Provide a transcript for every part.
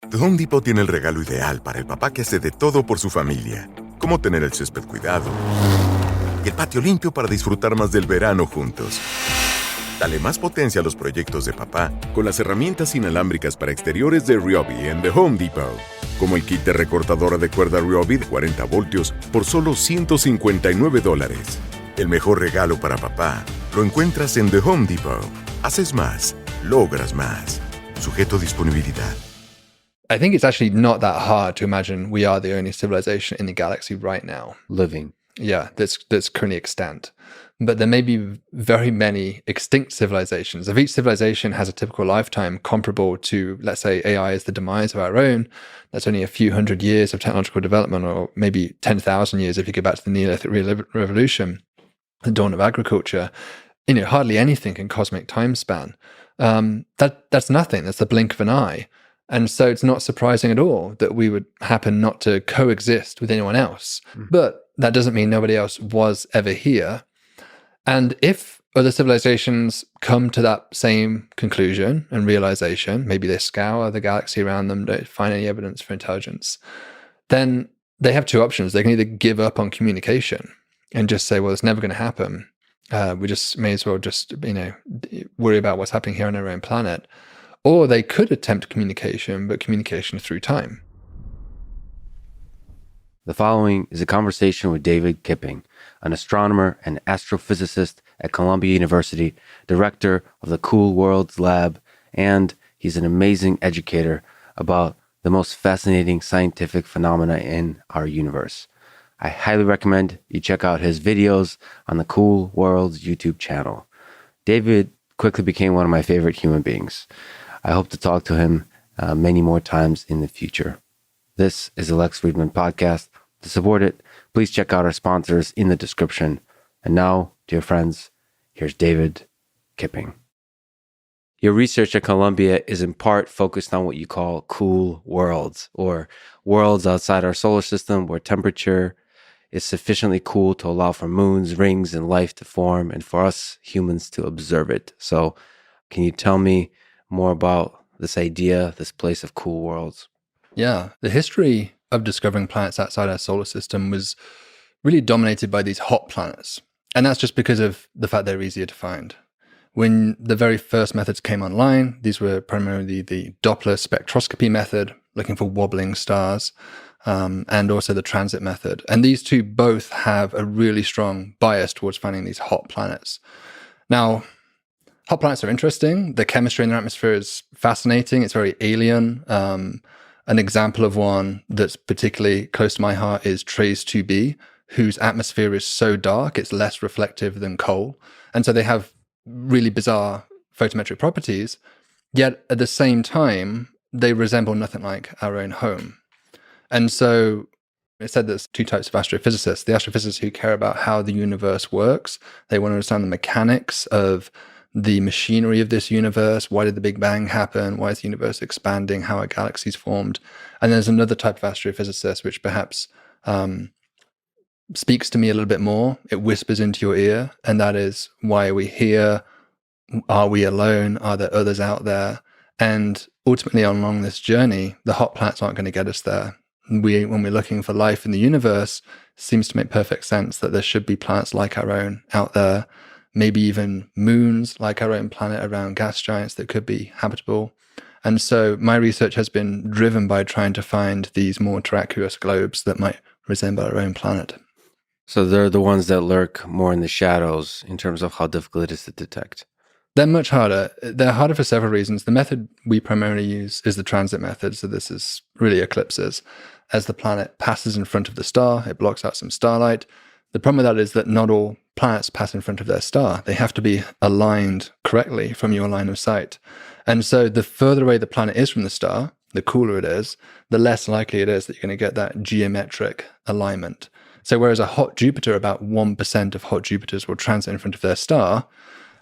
The Home Depot tiene el regalo ideal para el papá que hace de todo por su familia, como tener el césped cuidado y el patio limpio para disfrutar más del verano juntos. Dale más potencia a los proyectos de papá con las herramientas inalámbricas para exteriores de Ryobi en The Home Depot, como el kit de recortadora de cuerda Ryobi de 40 voltios por solo $159. El mejor regalo para papá lo encuentras en The Home Depot. Haces más, logras más. Sujeto a disponibilidad. I think it's actually not that hard to imagine we are the only civilization in the galaxy right now. Living. Yeah, that's currently extant. But there may be very many extinct civilizations. If each civilization has a typical lifetime comparable to, let's say, AI is the demise of our own, that's only a few hundred years of technological development, or maybe 10,000 years if you go back to the Neolithic Revolution, the dawn of agriculture. Hardly anything in cosmic time span. That's nothing. That's the blink of an eye. And so it's not surprising at all that we would happen not to coexist with anyone else. But that doesn't mean nobody else was ever here. And if other civilizations come to that same conclusion and realization, maybe they scour the galaxy around them, don't find any evidence for intelligence, then they have two options. They can either give up on communication and just say, well, it's never going to happen. We just may as well just, worry about what's happening here on our own planet. Or they could attempt communication, but communication through time. The following is a conversation with David Kipping, an astronomer and astrophysicist at Columbia University, director of the Cool Worlds Lab, and he's an amazing educator about the most fascinating scientific phenomena in our universe. I highly recommend you check out his videos on the Cool Worlds YouTube channel. David quickly became one of my favorite human beings. I hope to talk to him many more times in the future. This is the Lex Friedman Podcast. To support it, please check out our sponsors in the description. And now, dear friends, here's David Kipping. Your research at Columbia is in part focused on what you call cool worlds, or worlds outside our solar system where temperature is sufficiently cool to allow for moons, rings, and life to form, and for us humans to observe it. So can you tell me more about this idea, this place of cool worlds? Yeah, the history of discovering planets outside our solar system was really dominated by these hot planets. And that's just because of the fact they're easier to find. When the very first methods came online, these were primarily the Doppler spectroscopy method, looking for wobbling stars, and also the transit method. And these two both have a really strong bias towards finding these hot planets. Now, hot planets are interesting. The chemistry in their atmosphere is fascinating. It's very alien. An example of one that's particularly close to my heart is TRACE 2b, whose atmosphere is so dark, it's less reflective than coal. And so they have really bizarre photometric properties, yet at the same time, they resemble nothing like our own home. And so it said there's two types of astrophysicists. The astrophysicists who care about how the universe works. They want to understand the mechanics of the machinery of this universe. Why did the Big Bang happen? Why is the universe expanding? How are galaxies formed? And there's another type of astrophysicist which perhaps speaks to me a little bit more. It whispers into your ear, and that is, why are we here? Are we alone? Are there others out there? And ultimately, along this journey, the hot planets aren't going to get us there. When we're looking for life in the universe, it seems to make perfect sense that there should be planets like our own out there. Maybe even moons like our own planet around gas giants that could be habitable. And so my research has been driven by trying to find these more terraqueous globes that might resemble our own planet. So they're the ones that lurk more in the shadows in terms of how difficult it is to detect. They're much harder. They're harder for several reasons. The method we primarily use is the transit method. So this is really eclipses. As the planet passes in front of the star, it blocks out some starlight. The problem with that is that not all planets pass in front of their star. They have to be aligned correctly from your line of sight. And so the further away the planet is from the star, the cooler it is, the less likely it is that you're going to get that geometric alignment. So whereas a hot Jupiter, about 1% of hot Jupiters will transit in front of their star,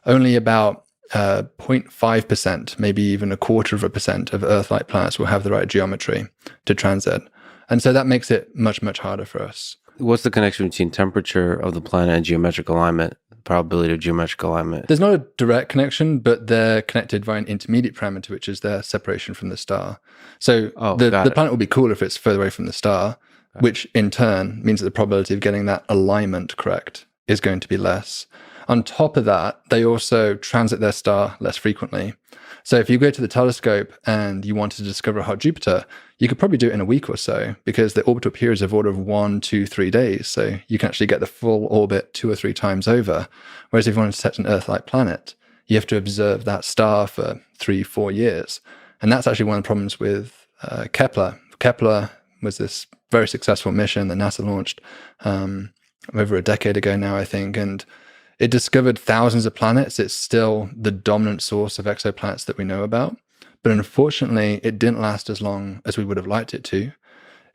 only about 0.5%, maybe even 0.25% of Earth-like planets will have the right geometry to transit. And so that makes it much, much harder for us. What's the connection between temperature of the planet and geometric alignment? probability of geometrical alignment? There's not a direct connection, but they're connected by an intermediate parameter, which is their separation from the star. So the planet will be cooler if it's further away from the star, which in turn means that the probability of getting that alignment correct is going to be less. On top of that, they also transit their star less frequently. So if you go to the telescope and you wanted to discover a hot Jupiter, you could probably do it in a week or so, because the orbital periods of order of 1, 2, 3 days. So you can actually get the full orbit 2 or 3 times over. Whereas if you wanted to detect an Earth-like planet, you have to observe that star for 3, 4 years. And that's actually one of the problems with Kepler. Kepler was this very successful mission that NASA launched over a decade ago now, I think. And it discovered thousands of planets. It's still the dominant source of exoplanets that we know about. But unfortunately, it didn't last as long as we would have liked it to.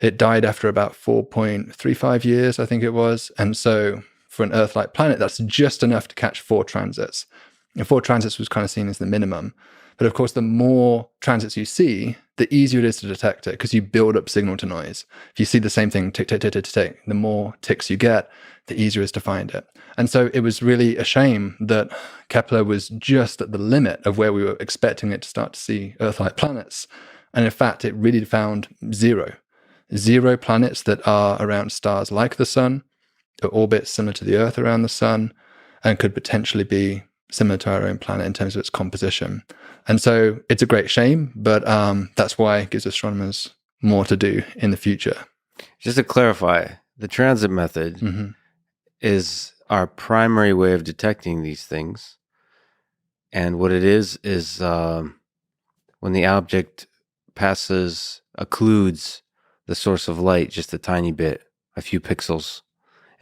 It died after about 4.35 years, I think it was. And so for an Earth-like planet, that's just enough to catch 4 transits. And 4 transits was kind of seen as the minimum. But of course, the more transits you see, the easier it is to detect it, because you build up signal to noise. If you see the same thing tick, tick, tick, tick, tick, the more ticks you get, the easier it is to find it. And so it was really a shame that Kepler was just at the limit of where we were expecting it to start to see Earth-like planets. And in fact, it really found zero planets that are around stars like the sun, or orbits similar to the Earth around the sun, and could potentially be similar to our own planet in terms of its composition. And so it's a great shame, but that's why it gives astronomers more to do in the future. Just to clarify, the transit method is our primary way of detecting these things. And what it is when the object occludes the source of light just a tiny bit, a few pixels.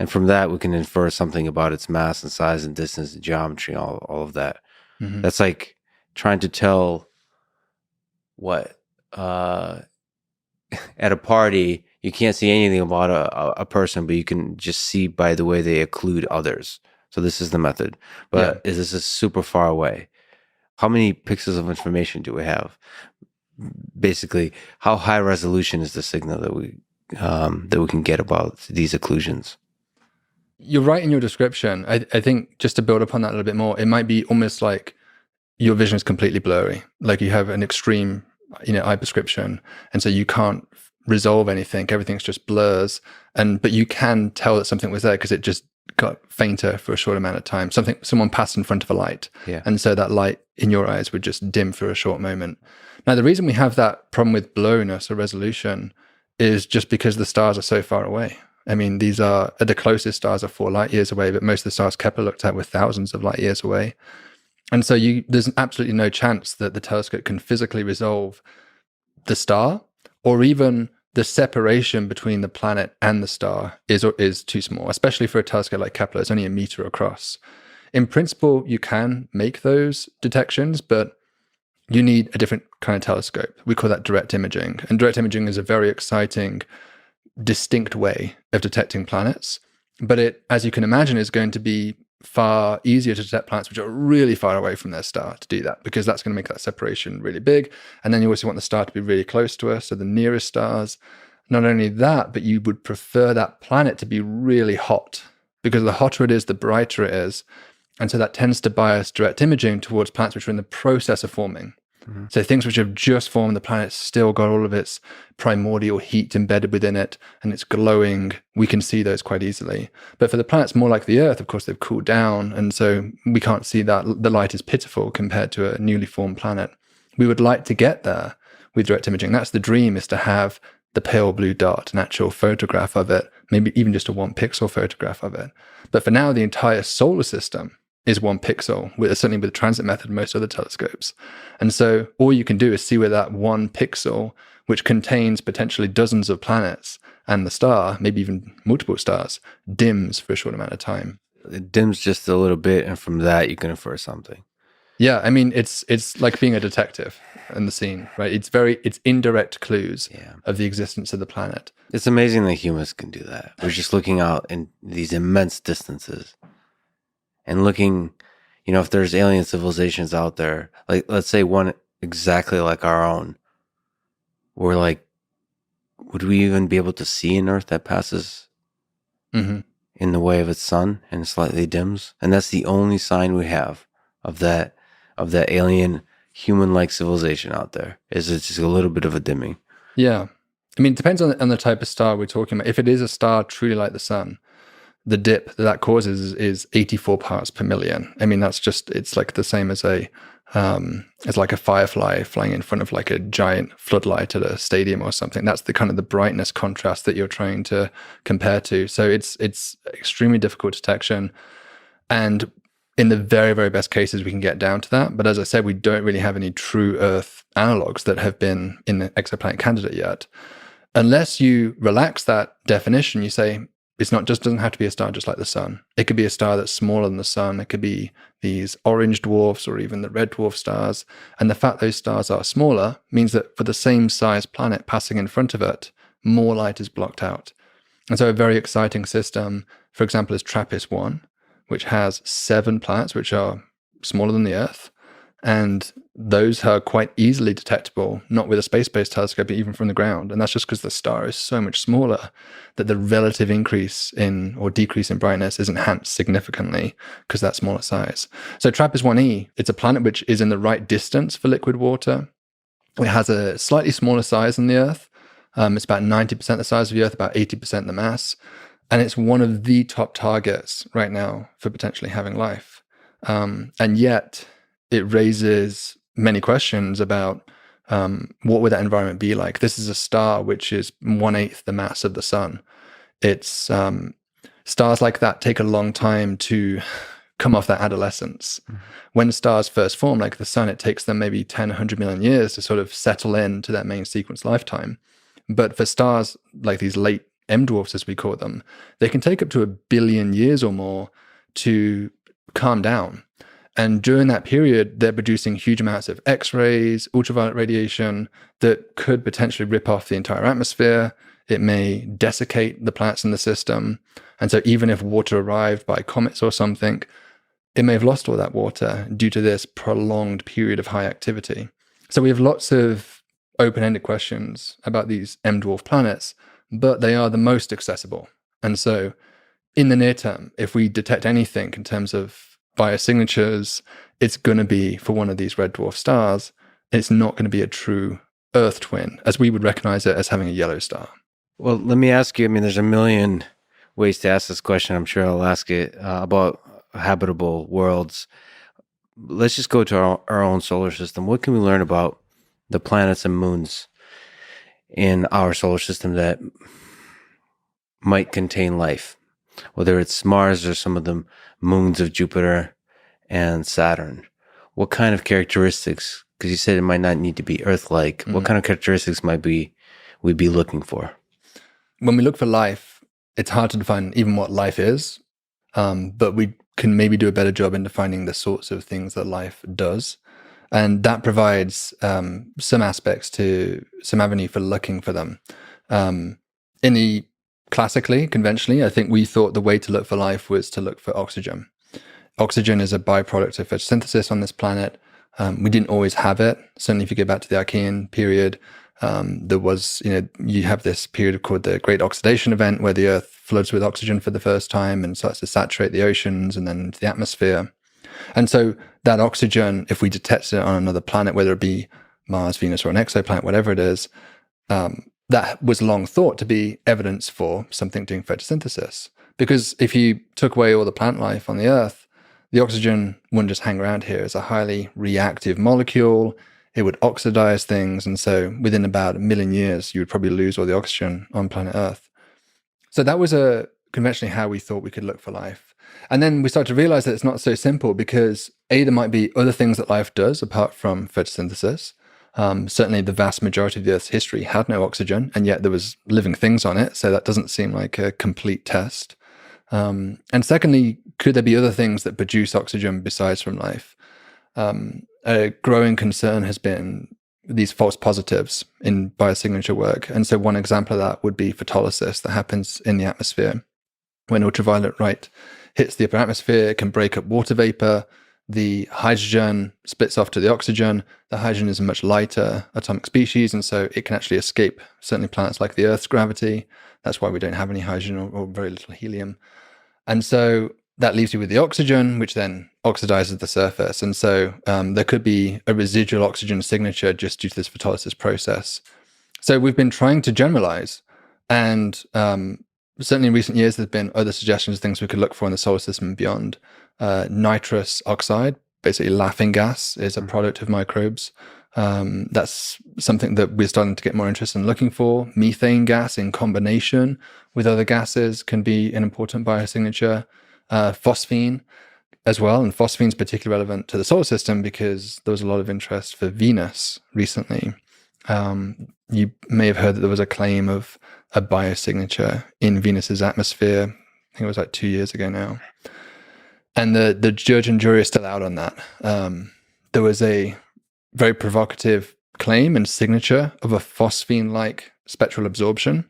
And from that, we can infer something about its mass and size and distance and geometry, all of that. That's like trying to tell what at a party, you can't see anything about a person, but you can just see by the way they occlude others. So this is the method. But this is super far away. How many pixels of information do we have? Basically, how high resolution is the signal that we can get about these occlusions? You're right in your description. I think just to build upon that a little bit more, it might be almost like your vision is completely blurry. Like you have an extreme, eye prescription, and so you can't resolve anything. Everything's just blurs. But you can tell that something was there because it just got fainter for a short amount of time. Someone passed in front of a light. Yeah. And so that light in your eyes would just dim for a short moment. Now, the reason we have that problem with blurriness or resolution is just because the stars are so far away. I mean, the closest stars are 4 light years away, but most of the stars Kepler looked at were thousands of light years away. And so there's absolutely no chance that the telescope can physically resolve the star, or even the separation between the planet and the star is too small, especially for a telescope like Kepler. It's only a meter across. In principle, you can make those detections, but you need a different kind of telescope. We call that direct imaging. And direct imaging is a very exciting, distinct way of detecting planets. But it, as you can imagine, is going to be far easier to detect planets which are really far away from their star to do that, because that's going to make that separation really big. And then you also want the star to be really close to us, so the nearest stars. Not only that, but you would prefer that planet to be really hot, because the hotter it is, the brighter it is. And so that tends to bias direct imaging towards planets which are in the process of forming. Mm-hmm. So things which have just formed, the planet's still got all of its primordial heat embedded within it, and it's glowing. We can see those quite easily. But for the planets more like the Earth, of course, they've cooled down, and so we can't see that. The light is pitiful compared to a newly formed planet. We would like to get there with direct imaging. That's the dream, is to have the pale blue dot, an actual photograph of it, maybe even just a 1 pixel photograph of it. But for now, the entire solar system is 1 pixel, certainly with the transit method, most other telescopes. And so all you can do is see where that 1 pixel, which contains potentially dozens of planets and the star, maybe even multiple stars, dims for a short amount of time. It dims just a little bit, and from that you can infer something. Yeah, I mean, it's like being a detective in the scene, right? It's indirect clues of the existence of the planet. It's amazing that humans can do that. We're just looking out in these immense distances and looking, if there's alien civilizations out there, like let's say one exactly like our own, we're like, would we even be able to see an Earth that passes in the way of its sun and slightly dims. And that's the only sign we have of that alien human-like civilization out there, is it's just a little bit of a dimming. Yeah. I mean, it depends on the type of star we're talking about. If it is a star truly like the sun, the dip that causes is 84 parts per million. I mean, it's like the same as as like a firefly flying in front of like a giant floodlight at a stadium or something. That's the kind of the brightness contrast that you're trying to compare to. So it's extremely difficult detection. And in the very, very best cases, we can get down to that. But as I said, we don't really have any true Earth analogs that have been in the exoplanet candidate yet. Unless you relax that definition, you say it's not just doesn't have to be a star just like the sun. It could be a star that's smaller than the sun. It could be these orange dwarfs or even the red dwarf stars. And the fact those stars are smaller means that for the same size planet passing in front of it, more light is blocked out. And so a very exciting system, for example, is TRAPPIST-1, which has 7 planets which are smaller than the Earth. And those are quite easily detectable, not with a space-based telescope, but even from the ground. And that's just because the star is so much smaller that the relative increase in or decrease in brightness is enhanced significantly because that smaller size. So TRAPPIST-1e, it's a planet which is in the right distance for liquid water. It has a slightly smaller size than the Earth. It's about 90% the size of the Earth, about 80% the mass. And it's one of the top targets right now for potentially having life. And yet it raises many questions about what would that environment be like. This is a star which is 1/8 the mass of the sun. It's stars like that take a long time to come off that adolescence. Mm-hmm. When stars first form, like the sun, it takes them maybe 10, 100 million years to sort of settle into that main sequence lifetime. But for stars like these late M dwarfs, as we call them, they can take up to 1 billion years or more to calm down. And during that period, they're producing huge amounts of X-rays, ultraviolet radiation that could potentially rip off the entire atmosphere. It may desiccate the planets in the system. And so even if water arrived by comets or something, it may have lost all that water due to this prolonged period of high activity. So we have lots of open-ended questions about these M-dwarf planets, but they are the most accessible. And so in the near term, if we detect anything in terms of biosignatures, it's going to be for one of these red dwarf stars. It's not going to be a true Earth twin, as we would recognize it as having a yellow star. Well, let me ask you, I mean, there's a million ways to ask this question. I'm sure I'll ask it about habitable worlds. Let's just go to our own solar system. What can we learn about the planets and moons in our solar system that might contain life? Whether it's Mars or some of the moons of Jupiter and Saturn. What kind of characteristics, because you said it might not need to be Earth-like, what kind of characteristics might we be looking for? When we look for life, it's hard to define even what life is, but we can maybe do a better job in defining the sorts of things that life does. And that provides some aspects to some avenue for looking for them. Classically, conventionally, I think we thought the way to look for life was to look for oxygen. Oxygen is a byproduct of photosynthesis on this planet. We didn't always have it. Certainly, if you go back to the Archean period, there was, you have this period called the Great Oxidation Event where the Earth floods with oxygen for the first time and starts to saturate the oceans and then into the atmosphere. And so that oxygen, if we detect it on another planet, whether it be Mars, Venus, or an exoplanet, whatever it is, that was long thought to be evidence for something doing photosynthesis. Because if you took away all the plant life on the Earth, the oxygen wouldn't just hang around here. It's a highly reactive molecule. It would oxidize things. And so within about 1 million years, you would probably lose all the oxygen on planet Earth. So that was conventionally how we thought we could look for life. And then we started to realize that it's not so simple because there might be other things that life does apart from photosynthesis. Certainly the vast majority of the Earth's history had no oxygen, and yet there was living things on it. So that doesn't seem like a complete test. And secondly, could there be other things that produce oxygen besides from life? A growing concern has been these false positives in biosignature work. And so one example of that would be photolysis that happens in the atmosphere. When ultraviolet light hits the upper atmosphere, it can break up water vapor. The hydrogen splits off to the oxygen. The hydrogen is a much lighter atomic species, and so it can actually escape certainly planets like the Earth's gravity. That's why we don't have any hydrogen or very little helium. And so that leaves you with the oxygen, which then oxidizes the surface. And so there could be a residual oxygen signature just due to this photolysis process. So we've been trying to generalize, and certainly in recent years, there's been other suggestions, things we could look for in the solar system and beyond. Nitrous oxide, basically laughing gas, is a product of microbes. That's something that we're starting to get more interest in looking for. Methane gas in combination with other gases can be an important biosignature. Phosphine as well, and phosphine is particularly relevant to the solar system because there was a lot of interest for Venus recently. You may have heard that there was a claim of a biosignature in Venus's atmosphere. I think it was like 2 years ago now. And the judge and jury are still out on that. There was a very provocative claim and signature of a phosphine-like spectral absorption.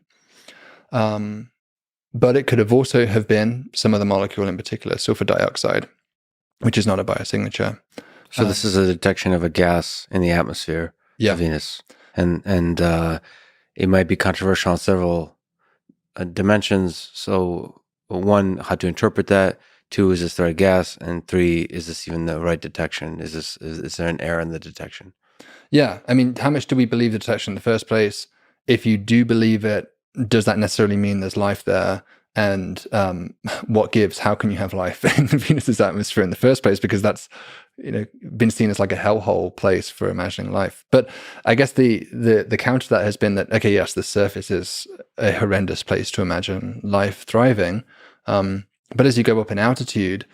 But it could have also have been some other molecule in particular, sulfur dioxide, which is not a biosignature. So this is a detection of a gas in the atmosphere of Venus. And it might be controversial on several dimensions. So one, how to interpret that. Two, is this the right gas? And three, is this even the right detection? Is there an error in the detection? Yeah. I mean, how much do we believe the detection in the first place? If you do believe it, does that necessarily mean there's life there? And what gives? How can you have life in Venus's atmosphere in the first place? Because that's been seen as like a hellhole place for imagining life. But I guess the counter to that has been that, okay, yes, the surface is a horrendous place to imagine life thriving. But as you go up in altitude,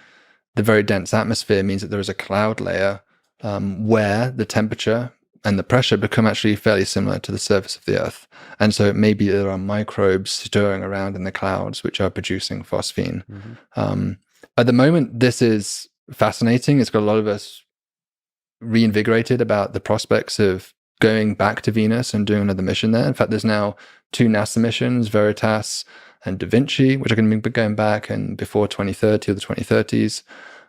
the very dense atmosphere means that there is a cloud layer where the temperature and the pressure become actually fairly similar to the surface of the Earth. And so it may be there are microbes stirring around in the clouds which are producing phosphine. At the moment, this is fascinating. It's got a lot of us reinvigorated about the prospects of going back to Venus and doing another mission there. In fact, there's now 2 NASA missions, Veritas and Da Vinci, which are going to be going back and before 2030 or the 2030s.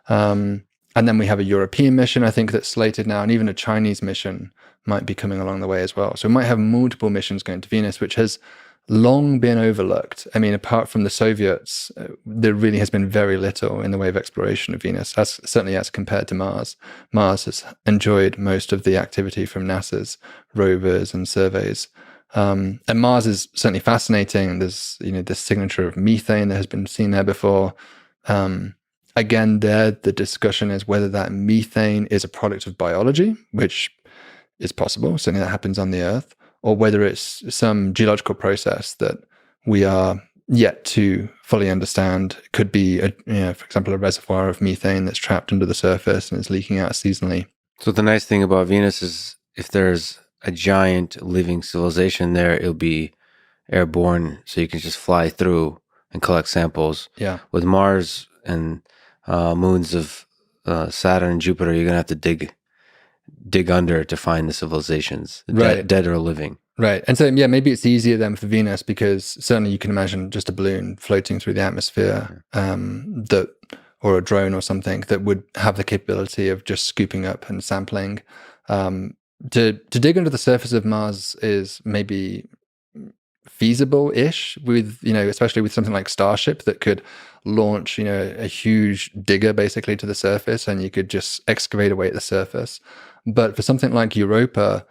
And then we have a European mission, I think, that's slated now, and even a Chinese mission might be coming along the way as well. So we might have multiple missions going to Venus, which has long been overlooked. I mean, apart from the Soviets, there really has been very little in the way of exploration of Venus, certainly as compared to Mars. Mars has enjoyed most of the activity from NASA's rovers and surveys. And Mars is certainly fascinating. There's, this signature of methane that has been seen there before. Again, the discussion is whether that methane is a product of biology, which is possible. Certainly that happens on the Earth, or whether it's some geological process that we are yet to fully understand. It could be, for example, a reservoir of methane that's trapped under the surface and is leaking out seasonally. So the nice thing about Venus is if there's a giant living civilization there, it'll be airborne, so you can just fly through and collect samples. Yeah. With Mars and moons of Saturn and Jupiter, you're gonna have to dig under to find the civilizations, right. dead or living. Right. And so, maybe it's easier then for Venus, because certainly you can imagine just a balloon floating through the atmosphere, or a drone or something that would have the capability of just scooping up and sampling. To dig under the surface of Mars is maybe feasible-ish with, especially with something like Starship that could launch, a huge digger basically to the surface, and you could just excavate away at the surface. But for something like Europa,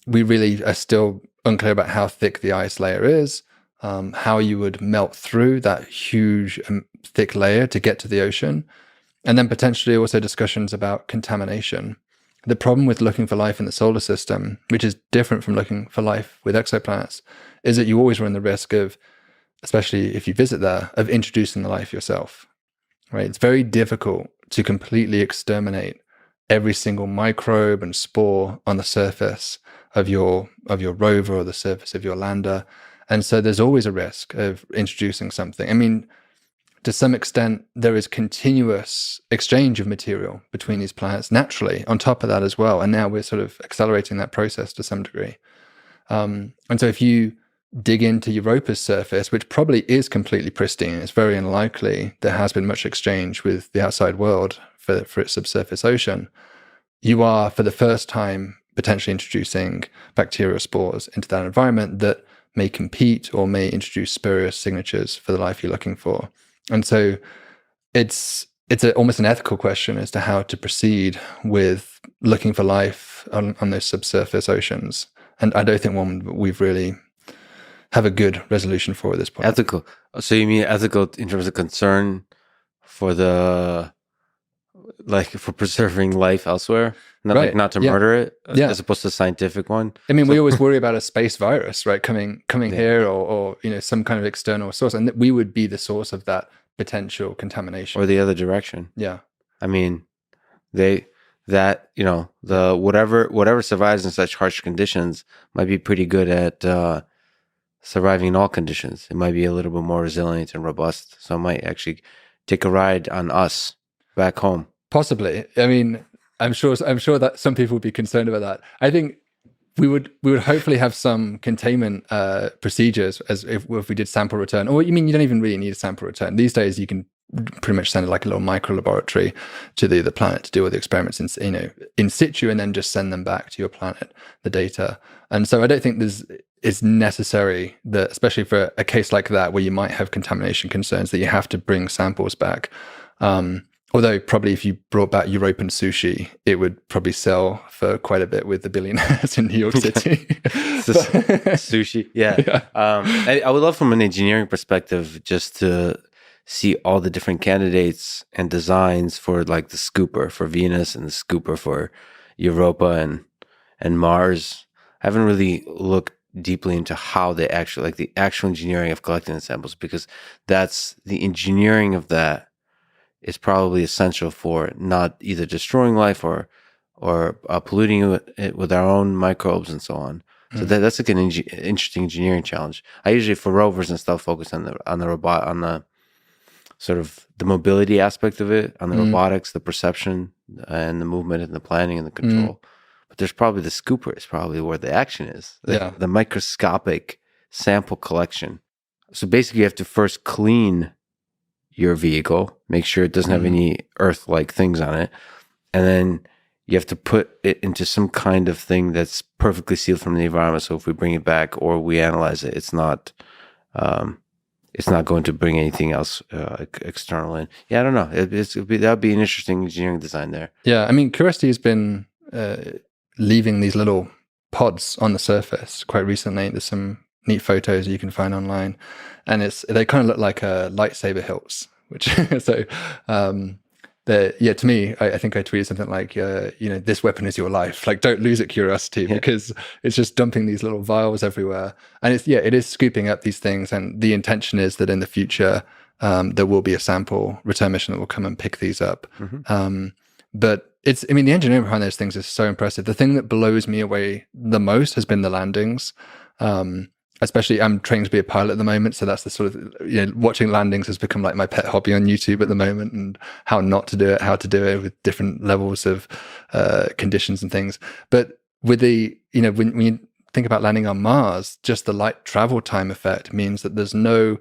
we really are still unclear about how thick the ice layer is, how you would melt through that huge, thick layer to get to the ocean, and then potentially also discussions about contamination. The problem with looking for life in the solar system, which is different from looking for life with exoplanets, is that you always run the risk of, especially if you visit there, of introducing the life yourself, right? It's very difficult to completely exterminate every single microbe and spore on the surface of your rover or the surface of your lander. And so there's always a risk of introducing something. I mean, to some extent, there is continuous exchange of material between these planets naturally on top of that as well. And now we're sort of accelerating that process to some degree. And so if you dig into Europa's surface, which probably is completely pristine, it's very unlikely there has been much exchange with the outside world for its subsurface ocean, you are, for the first time, potentially introducing bacterial spores into that environment that may compete or may introduce spurious signatures for the life you're looking for. And so it's almost an ethical question as to how to proceed with looking for life on those subsurface oceans. And I don't think one we've really have a good resolution for at this point. Ethical. So you mean ethical in terms of concern for for preserving life elsewhere, not Right. not to murder it, Yeah. as opposed to a scientific one. I mean, we always worry about a space virus, right? Coming here, or some kind of external source, and that we would be the source of that potential contamination. Or the other direction. Yeah. I mean, the whatever survives in such harsh conditions might be pretty good at surviving in all conditions. It might be a little bit more resilient and robust. So it might actually take a ride on us back home. Possibly. I mean, I'm sure that some people would be concerned about that. I think we would hopefully have some containment procedures as if we did sample return. Or you mean you don't even really need a sample return. These days you can pretty much send it like a little micro laboratory to the planet to do all the experiments in situ, and then just send them back to your planet, the data. And so I don't think it's necessary that, especially for a case like that where you might have contamination concerns, that you have to bring samples back. Although probably if you brought back European sushi, it would probably sell for quite a bit with the billionaires in New York City. Sushi, yeah. I would love, from an engineering perspective, just to see all the different candidates and designs for like the scooper for Venus and the scooper for Europa and Mars. I haven't really looked deeply into how they actually, like the actual engineering of collecting the samples, because that's the engineering of that is probably essential for not either destroying life or polluting it with our own microbes and so on. So that's like an interesting engineering challenge. I usually, for rovers and stuff, focus on the sort of the mobility aspect of it, on the robotics, the perception, and the movement, and the planning and the control. But there's probably the scooper is probably where the action is. The microscopic sample collection. So basically, you have to first clean your vehicle, make sure it doesn't have any earth-like things on it, and then you have to put it into some kind of thing that's perfectly sealed from the environment. So if we bring it back or we analyze it, it's not going to bring anything else external in. Yeah, I don't know. That would be an interesting engineering design there. Yeah, I mean, Curiosity has been leaving these little pods on the surface quite recently. There's some neat photos you can find online, and they kind of look like lightsaber hilts, which so to me, I think I tweeted something like this weapon is your life, like don't lose it, Curiosity, because it's just dumping these little vials everywhere, and it is scooping up these things, and the intention is that in the future there will be a sample return mission that will come and pick these up. But the engineering behind those things is so impressive. The thing that blows me away the most has been the landings. Especially, I'm training to be a pilot at the moment, so that's the sort of watching landings has become like my pet hobby on YouTube at the moment, and how not to do it, how to do it with different levels of conditions and things. But with when you think about landing on Mars, just the light travel time effect means that there's no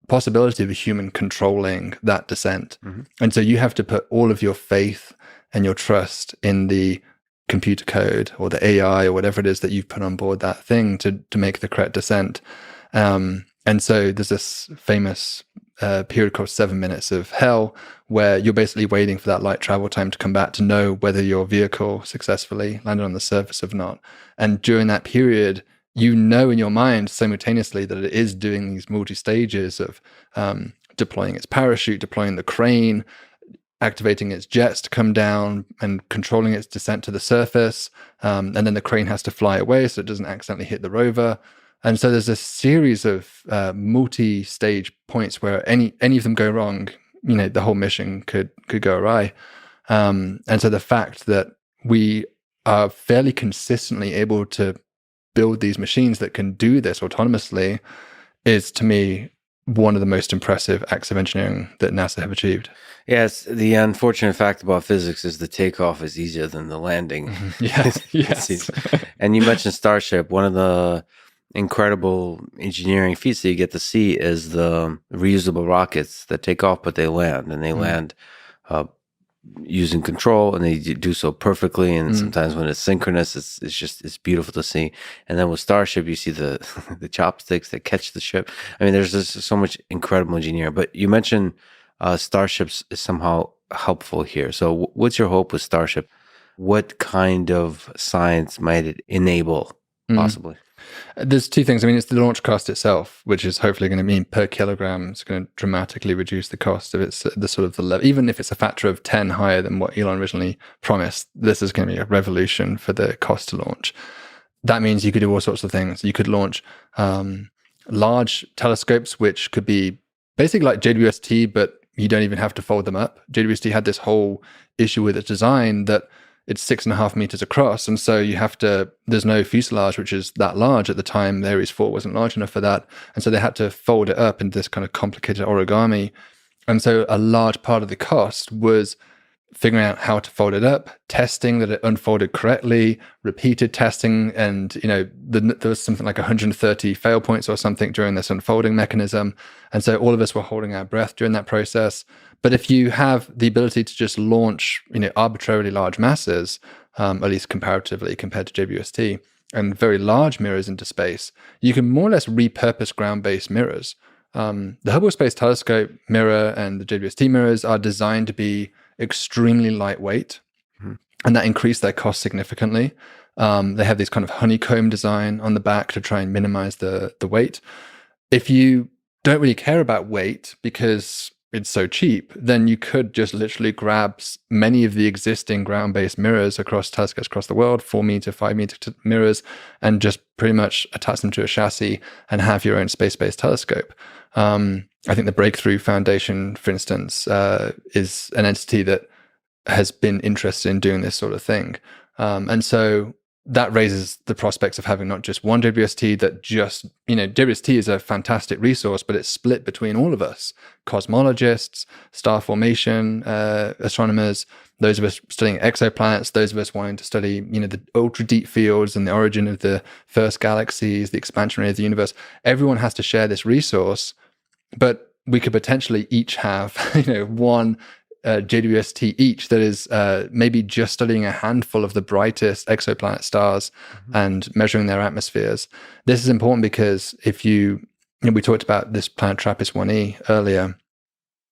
possibility of a human controlling that descent, and so you have to put all of your faith and your trust in the computer code or the AI or whatever it is that you've put on board that thing to make the correct descent. And so there's this famous period called 7 minutes of hell, where you're basically waiting for that light travel time to come back to know whether your vehicle successfully landed on the surface or not. And during that period, in your mind simultaneously that it is doing these multi-stages of deploying its parachute, deploying the crane, activating its jets to come down and controlling its descent to the surface. And then the crane has to fly away so it doesn't accidentally hit the rover. And so there's a series of multi-stage points where any of them go wrong, the whole mission could go awry. And so the fact that we are fairly consistently able to build these machines that can do this autonomously is, to me, one of the most impressive acts of engineering that NASA have achieved. Yes, the unfortunate fact about physics is the takeoff is easier than the landing. Yes. And you mentioned Starship. One of the incredible engineering feats that you get to see is the reusable rockets that take off, but they land, and they land using control, and they do so perfectly. And sometimes when it's synchronous, it's beautiful to see. And then with Starship, you see the the chopsticks that catch the ship. I mean, there's just so much incredible engineering. But you mentioned Starships is somehow helpful here. So what's your hope with Starship? What kind of science might it enable, possibly? There's two things. I mean, it's the launch cost itself, which is hopefully going to mean per kilogram, it's going to dramatically reduce the cost of its the sort of the level. Even if it's a factor of 10 higher than what Elon originally promised, this is going to be a revolution for the cost to launch. That means you could do all sorts of things. You could launch large telescopes, which could be basically like JWST, but you don't even have to fold them up. JWST had this whole issue with its design that it's 6.5 meters across. And so there's no fuselage, which is that large at the time. The Ares 4 wasn't large enough for that. And so they had to fold it up into this kind of complicated origami. And so a large part of the cost was figuring out how to fold it up, testing that it unfolded correctly, repeated testing. And, there was something like 130 fail points or something during this unfolding mechanism. And so all of us were holding our breath during that process. But if you have the ability to just launch, arbitrarily large masses, at least comparatively compared to JWST, and very large mirrors into space, you can more or less repurpose ground-based mirrors. The Hubble Space Telescope mirror and the JWST mirrors are designed to be extremely lightweight, and that increased their cost significantly. They have this kind of honeycomb design on the back to try and minimize the weight. If you don't really care about weight because it's so cheap, then you could just literally grab many of the existing ground-based mirrors across telescopes across the world, 4 meter, 5 meter mirrors, and just pretty much attach them to a chassis and have your own space-based telescope. I think the Breakthrough Foundation, for instance, is an entity that has been interested in doing this sort of thing. And so that raises the prospects of having not just one WST that just, WST is a fantastic resource, but it's split between all of us, cosmologists, star formation, astronomers, those of us studying exoplanets, those of us wanting to study, the ultra deep fields and the origin of the first galaxies, the expansion rate of the universe. Everyone has to share this resource, but we could potentially each have, one JWST each that is maybe just studying a handful of the brightest exoplanet stars and measuring their atmospheres. This is important because if we talked about this planet TRAPPIST-1e earlier,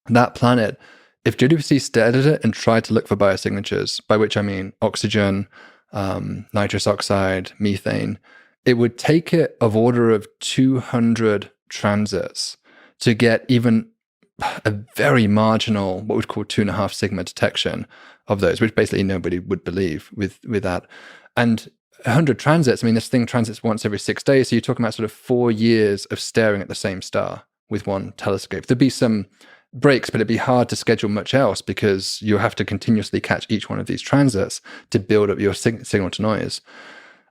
that planet, if JWST stared at it and tried to look for biosignatures, by which I mean oxygen, nitrous oxide, methane, it would take it of order of 200 transits to get even a very marginal, what we'd call 2.5 sigma detection of those, which basically nobody would believe with that. And 100 transits, this thing transits once every 6 days. So you're talking about sort of 4 years of staring at the same star with one telescope. There'd be some breaks, but it'd be hard to schedule much else because you'll have to continuously catch each one of these transits to build up your signal to noise.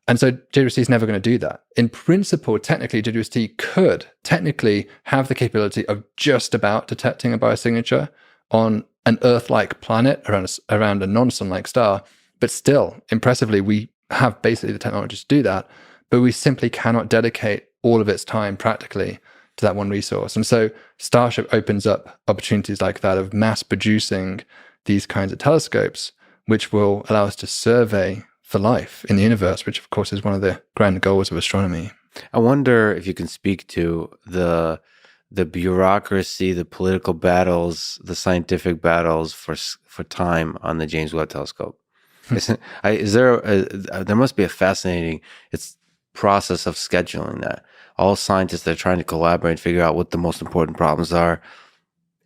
And so JWST is never going to do that. In principle, technically, JWST could technically have the capability of just about detecting a biosignature on an Earth-like planet around a non-sun-like star. But still, impressively, we have basically the technology to do that, but we simply cannot dedicate all of its time practically to that one resource. And so Starship opens up opportunities like that of mass producing these kinds of telescopes, which will allow us to survey for life in the universe, which of course is one of the grand goals of astronomy. I wonder if you can speak to the bureaucracy, the political battles, the scientific battles for time on the James Webb Telescope. There must be a fascinating process of scheduling that. All scientists are trying to collaborate and figure out what the most important problems are,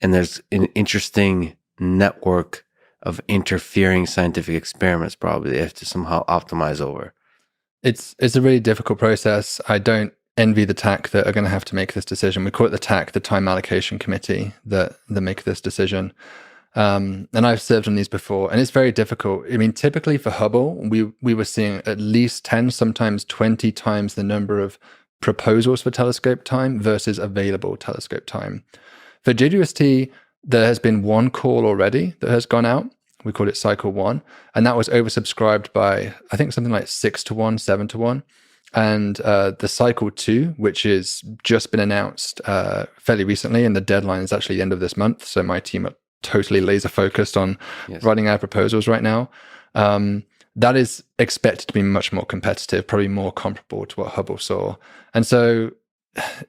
and there's an interesting network of interfering scientific experiments probably they have to somehow optimize over. It's a really difficult process. I don't envy the TAC that are going to have to make this decision. We call it the TAC, the Time Allocation Committee, that make this decision. And I've served on these before, and it's very difficult. Typically for Hubble, we were seeing at least 10, sometimes 20 times the number of proposals for telescope time versus available telescope time. For JWST, there has been one call already that has gone out. We call it Cycle 1. And that was oversubscribed by, I think, something like 6-1, 7-1. And the Cycle 2, which has just been announced fairly recently, and the deadline is actually the end of this month. So my team at totally laser focused on Yes. writing our proposals right now. That is expected to be much more competitive, probably more comparable to what Hubble saw. And so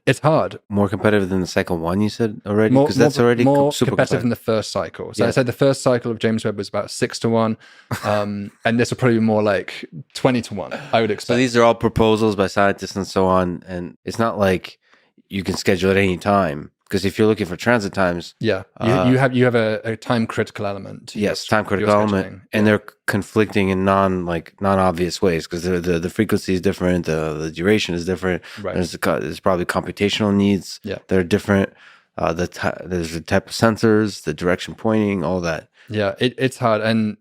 it's hard. More competitive than the cycle 1, you said already? More, Because that's more, already more super competitive competitive. than the first cycle. So Yeah. I said the first cycle of James Webb was about 6-1. And this will probably be more like 20-1, I would expect. So these are all proposals by scientists and so on. And it's not like you can schedule at any time. Because if you're looking for transit times, Yeah, you have a time critical element. To yes, your, time critical your element, scheduling. and they're conflicting in non-obvious ways because the frequency is different, the duration is different. Right. There's probably computational needs Yeah. that are different. There's the type of sensors, the direction pointing, all that. Yeah, it's hard, and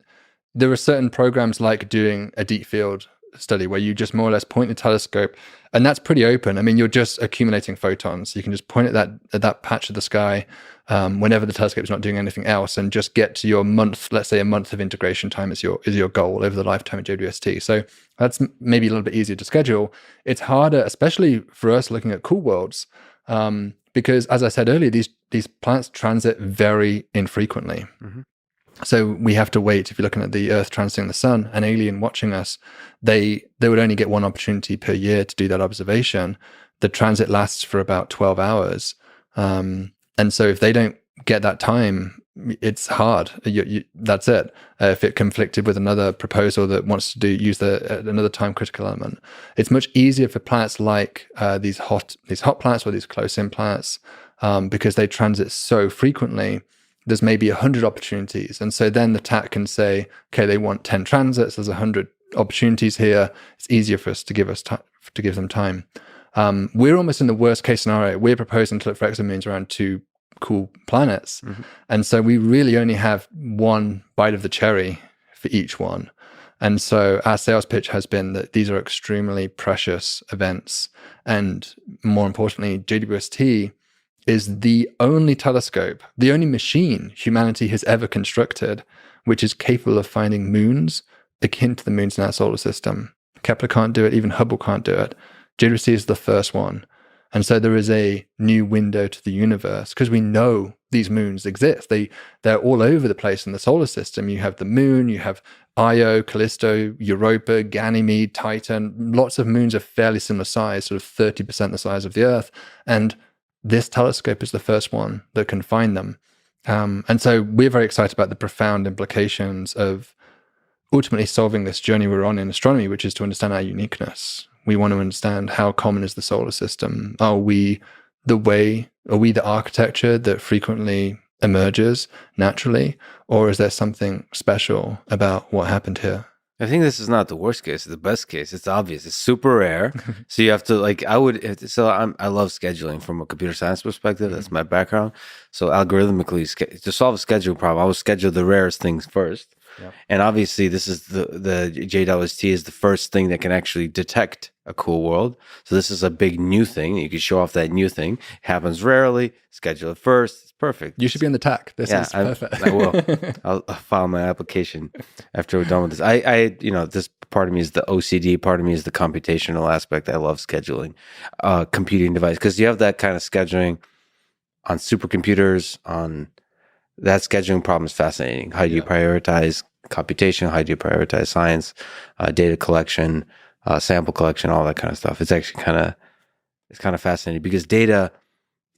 there are certain programs like doing a deep field study where you just more or less point the telescope, and that's pretty open. I mean, you're just accumulating photons. You can just point at that patch of the sky whenever the telescope is not doing anything else, and just get to your month. Let's say a month of integration time is your goal over the lifetime of JWST. So that's maybe a little bit easier to schedule. It's harder, especially for us looking at cool worlds, because as I said earlier, these planets transit very infrequently. Mm-hmm. So we have to wait. If you're looking at the Earth transiting the sun, an alien watching us, they would only get one opportunity per year to do that observation. The transit lasts for about 12 hours. And so if they don't get that time, it's hard. That's it. If it conflicted with another proposal that wants to use another time critical element, it's much easier for planets like these hot planets or these close-in planets because they transit so frequently. There's maybe 100 opportunities. And so then the TAC can say, okay, they want 10 transits. There's 100 opportunities here. It's easier for us to give them time. We're almost in the worst case scenario. We're proposing to look for exomoons around 2 cool planets. Mm-hmm. And so we really only have one bite of the cherry for each one. And so our sales pitch has been that these are extremely precious events. And more importantly, JWST is the only telescope, the only machine humanity has ever constructed, which is capable of finding moons akin to the moons in our solar system. Kepler can't do it, even Hubble can't do it. JWST is the first one. And so there is a new window to the universe because we know these moons exist. They're all over the place in the solar system. You have the moon, you have Io, Callisto, Europa, Ganymede, Titan. Lots of moons are fairly similar size, sort of 30% the size of the Earth. And this telescope is the first one that can find them. And so we're very excited about the profound implications of ultimately solving this journey we're on in astronomy, which is to understand our uniqueness. We want to understand how common is the solar system. Are we the architecture that frequently emerges naturally, or is there something special about what happened here? I think this is not the worst case. It's the best case. It's obvious. It's super rare. So you have to I love scheduling from a computer science perspective. That's my background. So algorithmically, to solve a scheduling problem, I would schedule the rarest things first. Yep. And obviously this is the JWST is the first thing that can actually detect a cool world. So this is a big new thing. You can show off that new thing. It happens rarely. Schedule it first. It's perfect. You should be on the TAC. This is perfect. I will. I'll file my application after we're done with this. I this part of me is the OCD. Part of me is the computational aspect. I love scheduling, computing device, because you have that kind of scheduling on supercomputers. On that scheduling problem is fascinating. How do you prioritize computation? How do you prioritize science, data collection, sample collection, all that kind of stuff? It's actually kind of fascinating because data,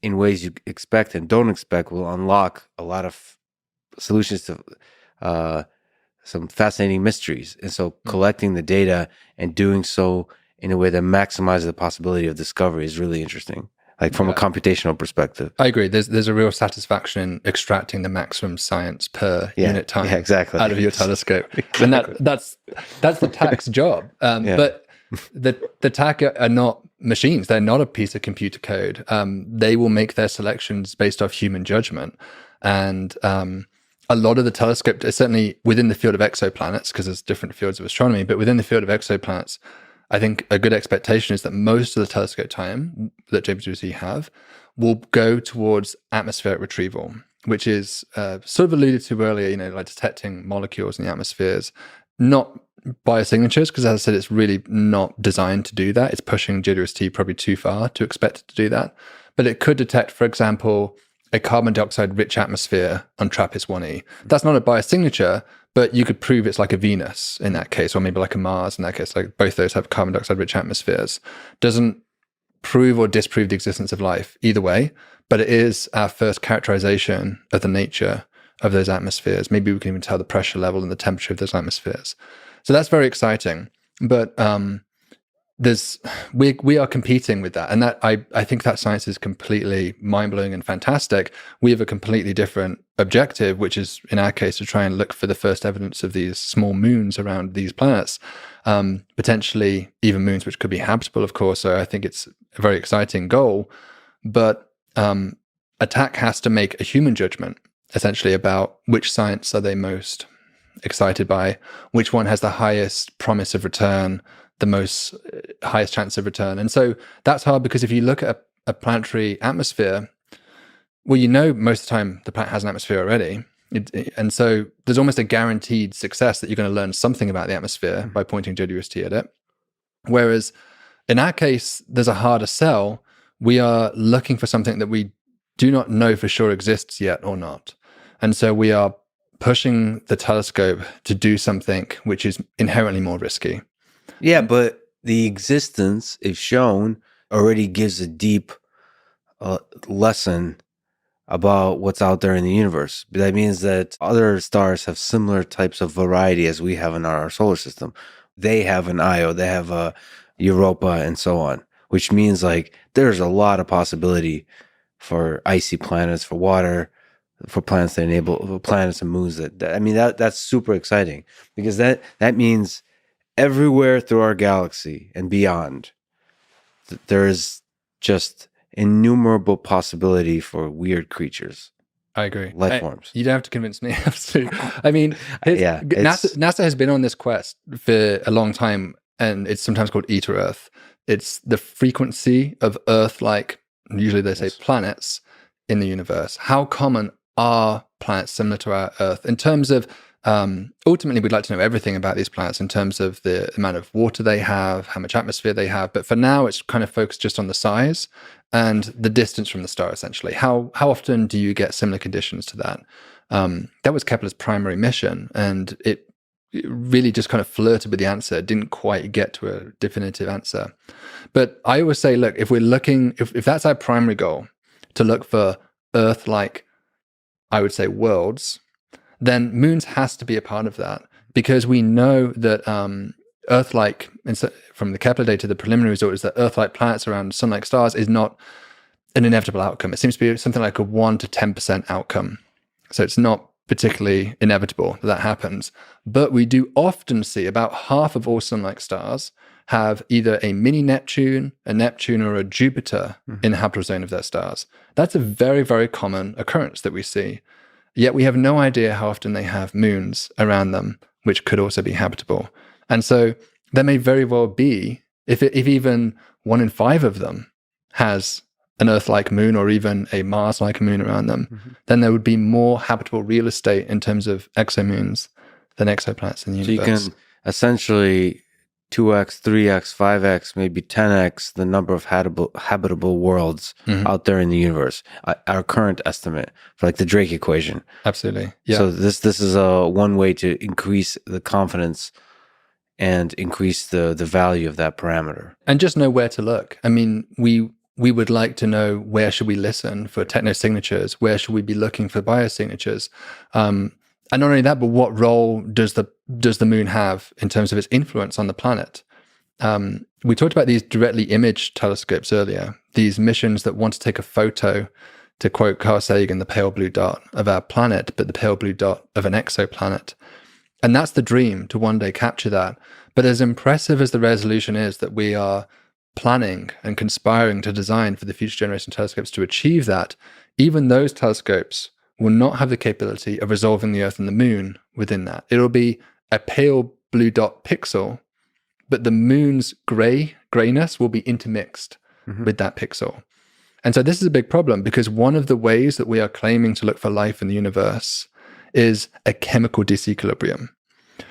in ways you expect and don't expect, will unlock a lot of solutions to some fascinating mysteries. And so collecting the data and doing so in a way that maximizes the possibility of discovery is really interesting, like from a computational perspective. I agree. There's a real satisfaction in extracting the maximum science per unit time out of your telescope. Exactly. And that's the TAC's job. But the TAC are not machines. They're not a piece of computer code. They will make their selections based off human judgment. And a lot of the telescope, certainly within the field of exoplanets, because there's different fields of astronomy, but within the field of exoplanets, I think a good expectation is that most of the telescope time that JWST have will go towards atmospheric retrieval, which is sort of alluded to earlier, like detecting molecules in the atmospheres, not biosignatures, because as I said, it's really not designed to do that. It's pushing JWST probably too far to expect it to do that. But it could detect, for example, a carbon dioxide rich atmosphere on TRAPPIST-1e. That's not a biosignature, but you could prove it's like a Venus in that case, or maybe like a Mars in that case. Like both those have carbon dioxide rich atmospheres. Doesn't prove or disprove the existence of life either way, but it is our first characterization of the nature of those atmospheres. Maybe we can even tell the pressure level and the temperature of those atmospheres. So that's very exciting. But we are competing with that, and that I think that science is completely mind-blowing and fantastic. We have a completely different objective, which is in our case to try and look for the first evidence of these small moons around these planets, potentially even moons which could be habitable, of course. So I think it's a very exciting goal, but Attack has to make a human judgment essentially about which science are they most excited by, which one has the highest promise of return, the most highest chance of return. And so that's hard, because if you look at a planetary atmosphere, well, most of the time the planet has an atmosphere already. And so there's almost a guaranteed success that you're going to learn something about the atmosphere by pointing JWST at it. Whereas in our case, there's a harder sell. We are looking for something that we do not know for sure exists yet or not. And so we are pushing the telescope to do something which is inherently more risky. Yeah, but the existence, if shown, already gives a deep lesson about what's out there in the universe. That means that other stars have similar types of variety as we have in our solar system. They have an Io, they have a Europa, and so on, which means like there's a lot of possibility for icy planets, for water, for planets that enable planets and moons. That's super exciting, because that means everywhere through our galaxy and beyond, there is just innumerable possibility for weird creatures. I agree. Life forms. You don't have to convince me. Absolutely. I mean, NASA has been on this quest for a long time, and it's sometimes called E to Earth. It's the frequency of Earth-like, usually they say planets in the universe. How common are planets similar to our Earth in terms of ultimately, we'd like to know everything about these planets in terms of the amount of water they have, how much atmosphere they have. But for now, it's kind of focused just on the size and the distance from the star, essentially. How often do you get similar conditions to that? That was Kepler's primary mission, and it really just kind of flirted with the answer. It didn't quite get to a definitive answer. But I always say, look, if we're looking, if that's our primary goal, to look for Earth-like, I would say, worlds, then moons has to be a part of that, because we know that Earth-like, from the Kepler data, the preliminary result is that Earth-like planets around sun-like stars is not an inevitable outcome. It seems to be something like a 1 to 10% outcome. So it's not particularly inevitable that happens. But we do often see about half of all sun-like stars have either a mini Neptune, or a Jupiter in the habitable zone of their stars. That's a very, very common occurrence that we see. Yet we have no idea how often they have moons around them, which could also be habitable. And so there may very well be, if even 1 in 5 of them has an Earth-like moon or even a Mars-like moon around them, then there would be more habitable real estate in terms of exomoons than exoplanets in the universe. So you can essentially 2x, 3x, 5x, maybe 10x the number of habitable worlds out there in the universe. Our current estimate for like the Drake equation. Absolutely. Yeah. So this is one way to increase the confidence and increase the value of that parameter. And just know where to look. I mean, we would like to know, where should we listen for technosignatures? Where should we be looking for biosignatures? And not only that, but what role does the moon have in terms of its influence on the planet? We talked about these directly imaged telescopes earlier, these missions that want to take a photo, to quote Carl Sagan, the pale blue dot of our planet, but the pale blue dot of an exoplanet. And that's the dream, to one day capture that. But as impressive as the resolution is that we are planning and conspiring to design for the future generation telescopes to achieve that, even those telescopes will not have the capability of resolving the Earth and the moon within that. It'll be a pale blue dot pixel, but the moon's grayness will be intermixed with that pixel. And so this is a big problem, because one of the ways that we are claiming to look for life in the universe is a chemical disequilibrium.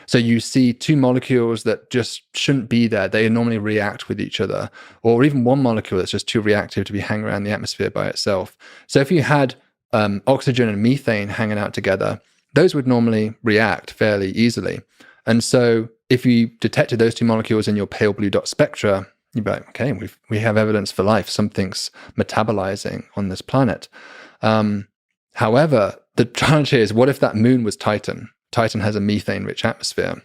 So you see two molecules that just shouldn't be there. They normally react with each other, or even one molecule that's just too reactive to be hanging around the atmosphere by itself. So if you had oxygen and methane hanging out together, those would normally react fairly easily. And so if you detected those two molecules in your pale blue dot spectra, you'd be like, okay, we have evidence for life. Something's metabolizing on this planet. However, the challenge here is, what if that moon was Titan? Titan has a methane-rich atmosphere.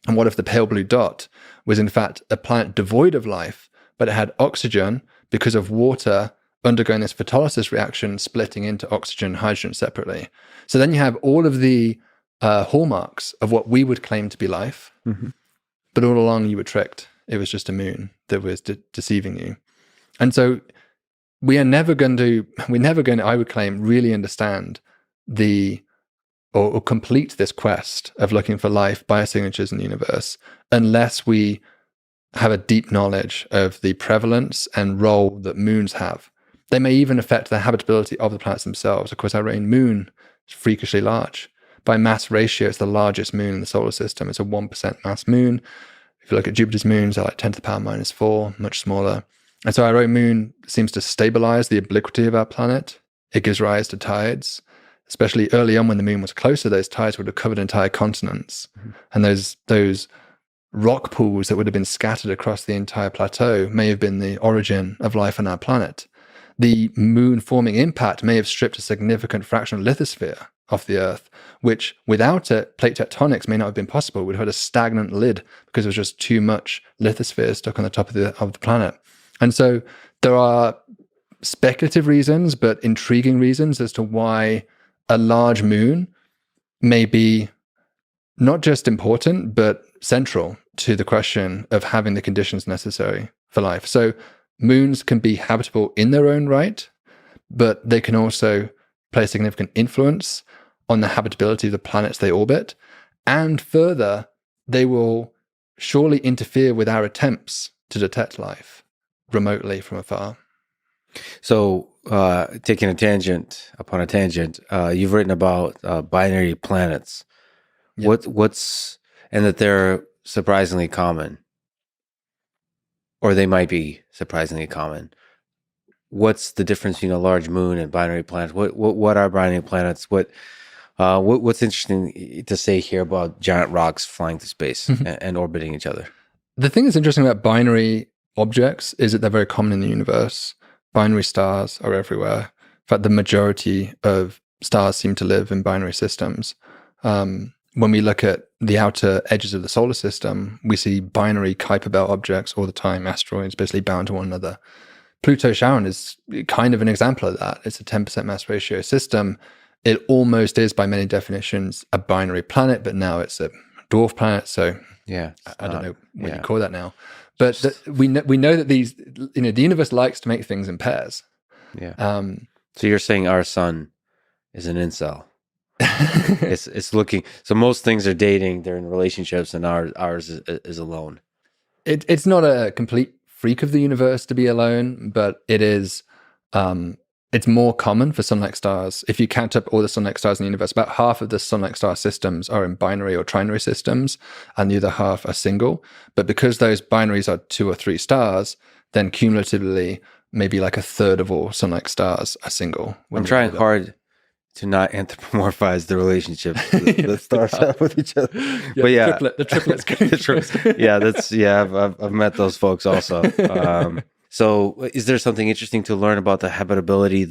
And what if the pale blue dot was in fact a planet devoid of life, but it had oxygen because of water undergoing this photolysis reaction, splitting into oxygen and hydrogen separately? So then you have all of the hallmarks of what we would claim to be life, but all along you were tricked. It was just a moon that was deceiving you. And so we're never going to, I would claim, really understand or complete this quest of looking for life biosignatures in the universe unless we have a deep knowledge of the prevalence and role that moons have. They may even affect the habitability of the planets themselves. Of course, our own moon is freakishly large. By mass ratio, it's the largest moon in the solar system. It's a 1% mass moon. If you look at Jupiter's moons, they're like 10 to the power minus 4, much smaller. And so our own moon seems to stabilize the obliquity of our planet. It gives rise to tides. Especially early on when the moon was closer, those tides would have covered entire continents. And those rock pools that would have been scattered across the entire plateau may have been the origin of life on our planet. The moon forming impact may have stripped a significant fraction of lithosphere off the Earth, which without it, plate tectonics may not have been possible. We'd have had a stagnant lid because there was just too much lithosphere stuck on the top of the planet. And so there are speculative reasons, but intriguing reasons as to why a large moon may be not just important, but central to the question of having the conditions necessary for life. So moons can be habitable in their own right, but they can also play a significant influence on the habitability of the planets they orbit. And further, they will surely interfere with our attempts to detect life remotely from afar. So, taking a tangent upon a tangent, you've written about binary planets. Yeah. And that they're surprisingly common, or they might be surprisingly common. What's the difference between a large moon and binary planets? What are binary planets? What's interesting to say here about giant rocks flying through space and orbiting each other? The thing that's interesting about binary objects is that they're very common in the universe. Binary stars are everywhere. In fact, the majority of stars seem to live in binary systems. When we look at the outer edges of the solar system, we see binary Kuiper belt objects all the time, asteroids basically bound to one another. Pluto-Charon is kind of an example of that. It's a 10% mass ratio system. It almost is, by many definitions, a binary planet, but now it's a dwarf planet. So yeah, I don't know what you call that now. But we know that these, the universe likes to make things in pairs. Yeah. So you're saying our sun is an incel? It's looking. So most things are dating; they're in relationships, and ours is alone. It's not a complete freak of the universe to be alone, but it is. It's more common for sun-like stars. If you count up all the sun-like stars in the universe, about half of the sun-like star systems are in binary or trinary systems, and the other half are single. But because those binaries are 2 or 3 stars, then cumulatively, maybe like a third of all sun-like stars are single. I'm trying hard to not anthropomorphize the relationships the stars have with each other. Yeah, but yeah, the triplets. I've met those folks also. So is there something interesting to learn about the habitability,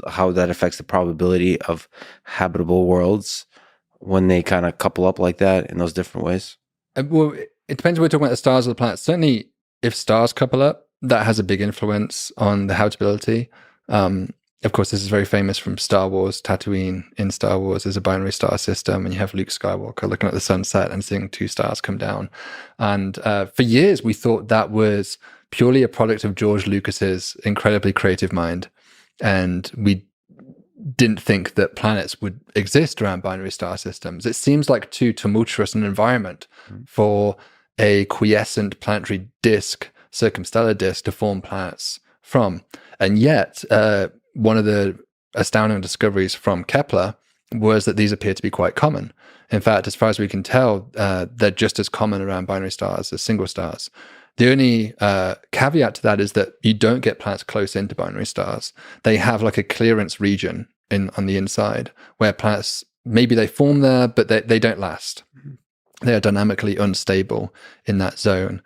how that affects the probability of habitable worlds when they kind of couple up like that in those different ways? Well, it depends. We're talking about the stars or the planets. Certainly, if stars couple up, that has a big influence on the habitability. Of course, this is very famous from Star Wars. Tatooine in Star Wars is a binary star system, and you have Luke Skywalker looking at the sunset and seeing 2 stars come down. And for years, we thought that was purely a product of George Lucas's incredibly creative mind. And we didn't think that planets would exist around binary star systems. It seems like too tumultuous an environment for a quiescent planetary disk, circumstellar disk, to form planets from. And yet, one of the astounding discoveries from Kepler was that these appear to be quite common. In fact, as far as we can tell, they're just as common around binary stars as single stars. The only caveat to that is that you don't get planets close into binary stars. They have like a clearance region on the inside, where planets, maybe they form there, but they don't last. They are dynamically unstable in that zone.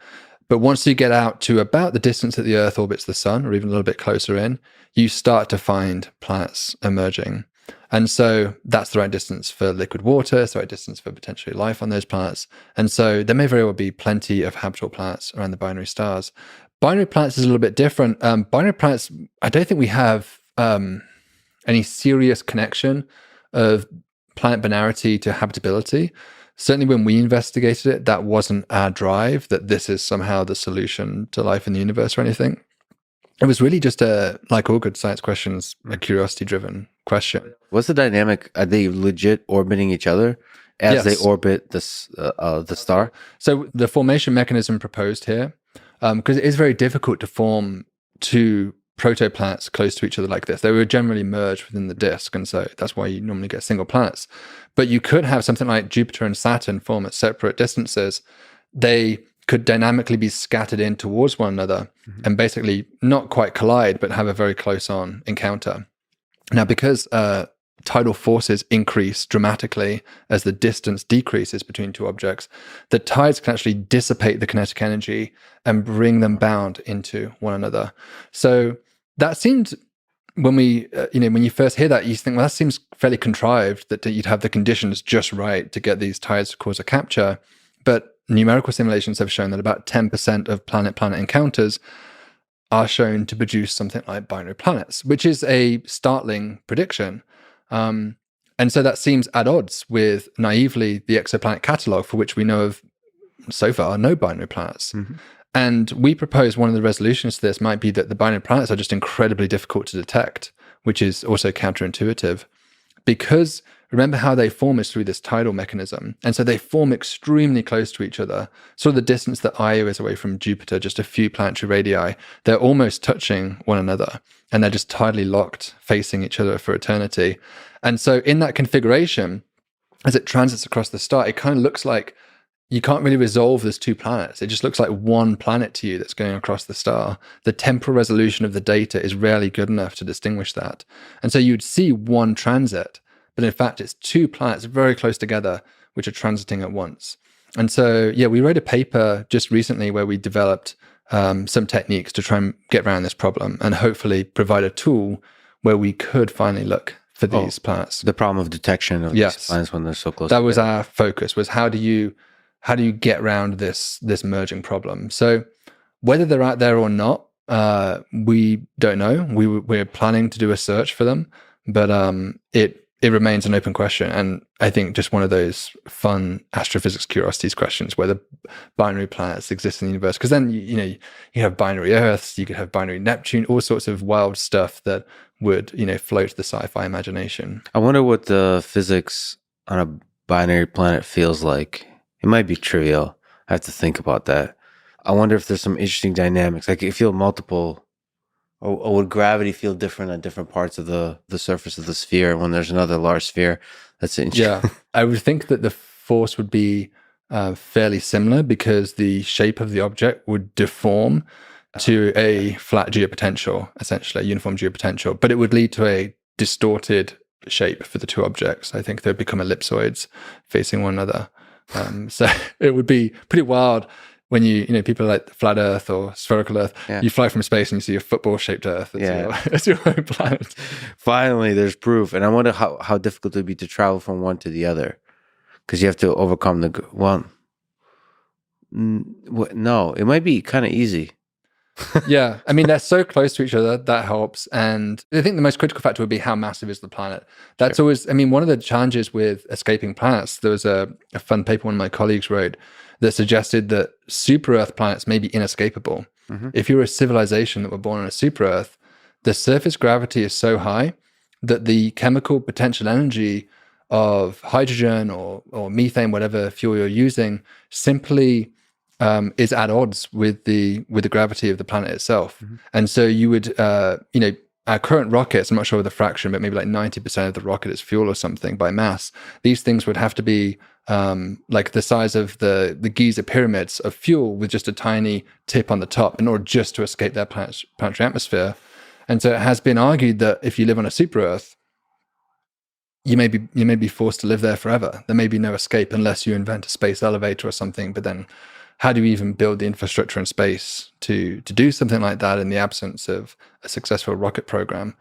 But once you get out to about the distance that the Earth orbits the sun, or even a little bit closer in, you start to find planets emerging. And so that's the right distance for liquid water, it's the right distance for potentially life on those planets. And so there may very well be plenty of habitable planets around the binary stars. Binary planets is a little bit different. Binary planets, I don't think we have any serious connection of planet binarity to habitability. Certainly when we investigated it, that wasn't our drive, that this is somehow the solution to life in the universe or anything. It was really just like all good science questions, a curiosity-driven question. What's the dynamic? Are they legit orbiting each other as they orbit the star? So the formation mechanism proposed here, because it is very difficult to form two protoplanets close to each other like this. They would generally merge within the disk, and so that's why you normally get single planets. But you could have something like Jupiter and Saturn form at separate distances. They could dynamically be scattered in towards one another and basically not quite collide, but have a very close-on encounter. Now, because tidal forces increase dramatically as the distance decreases between two objects, the tides can actually dissipate the kinetic energy and bring them bound into one another. So that seemed, when we, when you first hear that, you think, well, that seems fairly contrived, that you'd have the conditions just right to get these tides to cause a capture. But numerical simulations have shown that about 10% of planet-planet encounters are shown to produce something like binary planets, which is a startling prediction. And so that seems at odds with, naively, the exoplanet catalog, for which we know of so far no binary planets. And we propose one of the resolutions to this might be that the binary planets are just incredibly difficult to detect, which is also counterintuitive. Because remember how they form is through this tidal mechanism. And so they form extremely close to each other. Sort of the distance that Io is away from Jupiter, just a few planetary radii, they're almost touching one another. And they're just tidally locked, facing each other for eternity. And so in that configuration, as it transits across the star, it kind of looks like you can't really resolve those two planets. It just looks like one planet to you that's going across the star. The temporal resolution of the data is rarely good enough to distinguish that. And so you'd see one transit, but in fact, it's two planets very close together, which are transiting at once. And so, yeah, we wrote a paper just recently where we developed some techniques to try and get around this problem and hopefully provide a tool where we could finally look for these planets. The problem of detection of these planets when they're so close. That was our focus, was how do you get around this merging problem? So whether they're out there or not, we don't know. We're planning to do a search for them, but it remains an open question. And I think just one of those fun astrophysics curiosities questions, whether binary planets exist in the universe. Because then, you have binary Earths, you could have binary Neptune, all sorts of wild stuff that would, float the sci-fi imagination. I wonder what the physics on a binary planet feels like. It might be trivial. I have to think about that. I wonder if there's some interesting dynamics. Like, you feel multiple... Or would gravity feel different at different parts of the surface of the sphere when there's another large sphere that's in? Yeah, I would think that the force would be fairly similar because the shape of the object would deform to a flat geopotential, essentially, a uniform geopotential, but it would lead to a distorted shape for the two objects. I think they'd become ellipsoids facing one another. So it would be pretty wild. When people like flat Earth or spherical Earth, you fly from space and you see a football-shaped Earth. It's your own planet. Finally, there's proof. And I wonder how difficult it would be to travel from one to the other. Because you have to overcome no, it might be kind of easy. Yeah, I mean, they're so close to each other, that helps. And I think the most critical factor would be how massive is the planet. That's always, one of the challenges with escaping planets, there was a fun paper one of my colleagues wrote that suggested that super Earth planets may be inescapable. If you're a civilization that were born on a super Earth, the surface gravity is so high that the chemical potential energy of hydrogen or methane, whatever fuel you're using, simply is at odds with the gravity of the planet itself. And so you would, our current rockets, I'm not sure of the fraction, but maybe like 90% of the rocket is fuel or something by mass. These things would have to be like the size of the Giza pyramids of fuel with just a tiny tip on the top in order just to escape their planetary atmosphere. And so it has been argued that if you live on a super Earth, you may be forced to live there forever. There may be no escape unless you invent a space elevator or something. But then, how do you even build the infrastructure in space to do something like that in the absence of a successful rocket program?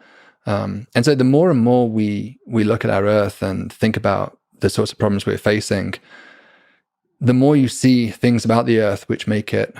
And so, the more and more we look at our Earth and think about the sorts of problems we're facing, the more you see things about the Earth which make it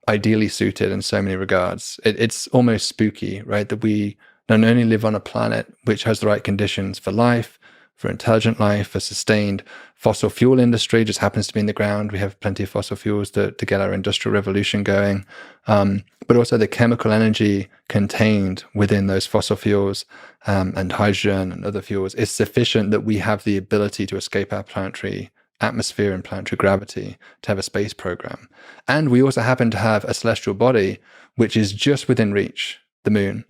ideally suited in so many regards. It's almost spooky, right? That we not only live on a planet which has the right conditions for life, for intelligent life, for sustained fossil fuel industry, just happens to be in the ground. We have plenty of fossil fuels to get our industrial revolution going. But also the chemical energy contained within those fossil fuels and hydrogen and other fuels is sufficient that we have the ability to escape our planetary atmosphere and planetary gravity to have a space program. And we also happen to have a celestial body which is just within reach, the moon,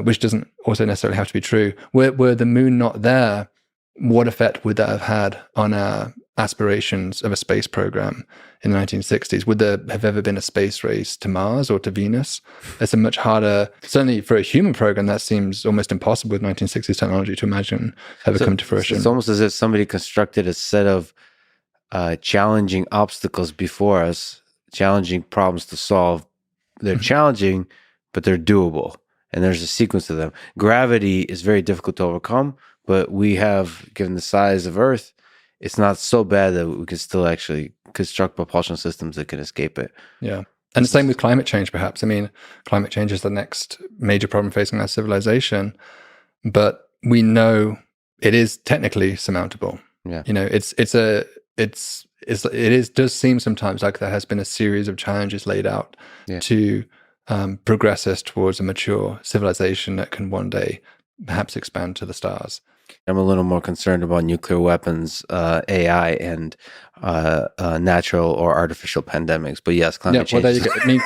which doesn't also necessarily have to be true. Were the moon not there, what effect would that have had on our aspirations of a space program in the 1960s? Would there have ever been a space race to Mars or to Venus? It's a much harder, certainly for a human program, that seems almost impossible with 1960s technology to imagine ever come to fruition. It's almost as if somebody constructed a set of challenging obstacles before us, challenging problems to solve. They're challenging, but they're doable. And there's a sequence to them. Gravity is very difficult to overcome, but we have, given the size of Earth, it's not so bad that we can still actually construct propulsion systems that can escape it. Yeah. And the same with climate change, perhaps. I mean, climate change is the next major problem facing our civilization, but we know it is technically surmountable. Yeah. You know, it does seem sometimes like there has been a series of challenges laid out to progress us towards a mature civilization that can one day perhaps expand to the stars. I'm a little more concerned about nuclear weapons, AI, and natural or artificial pandemics. But yes, climate change. Well, there you go. I mean,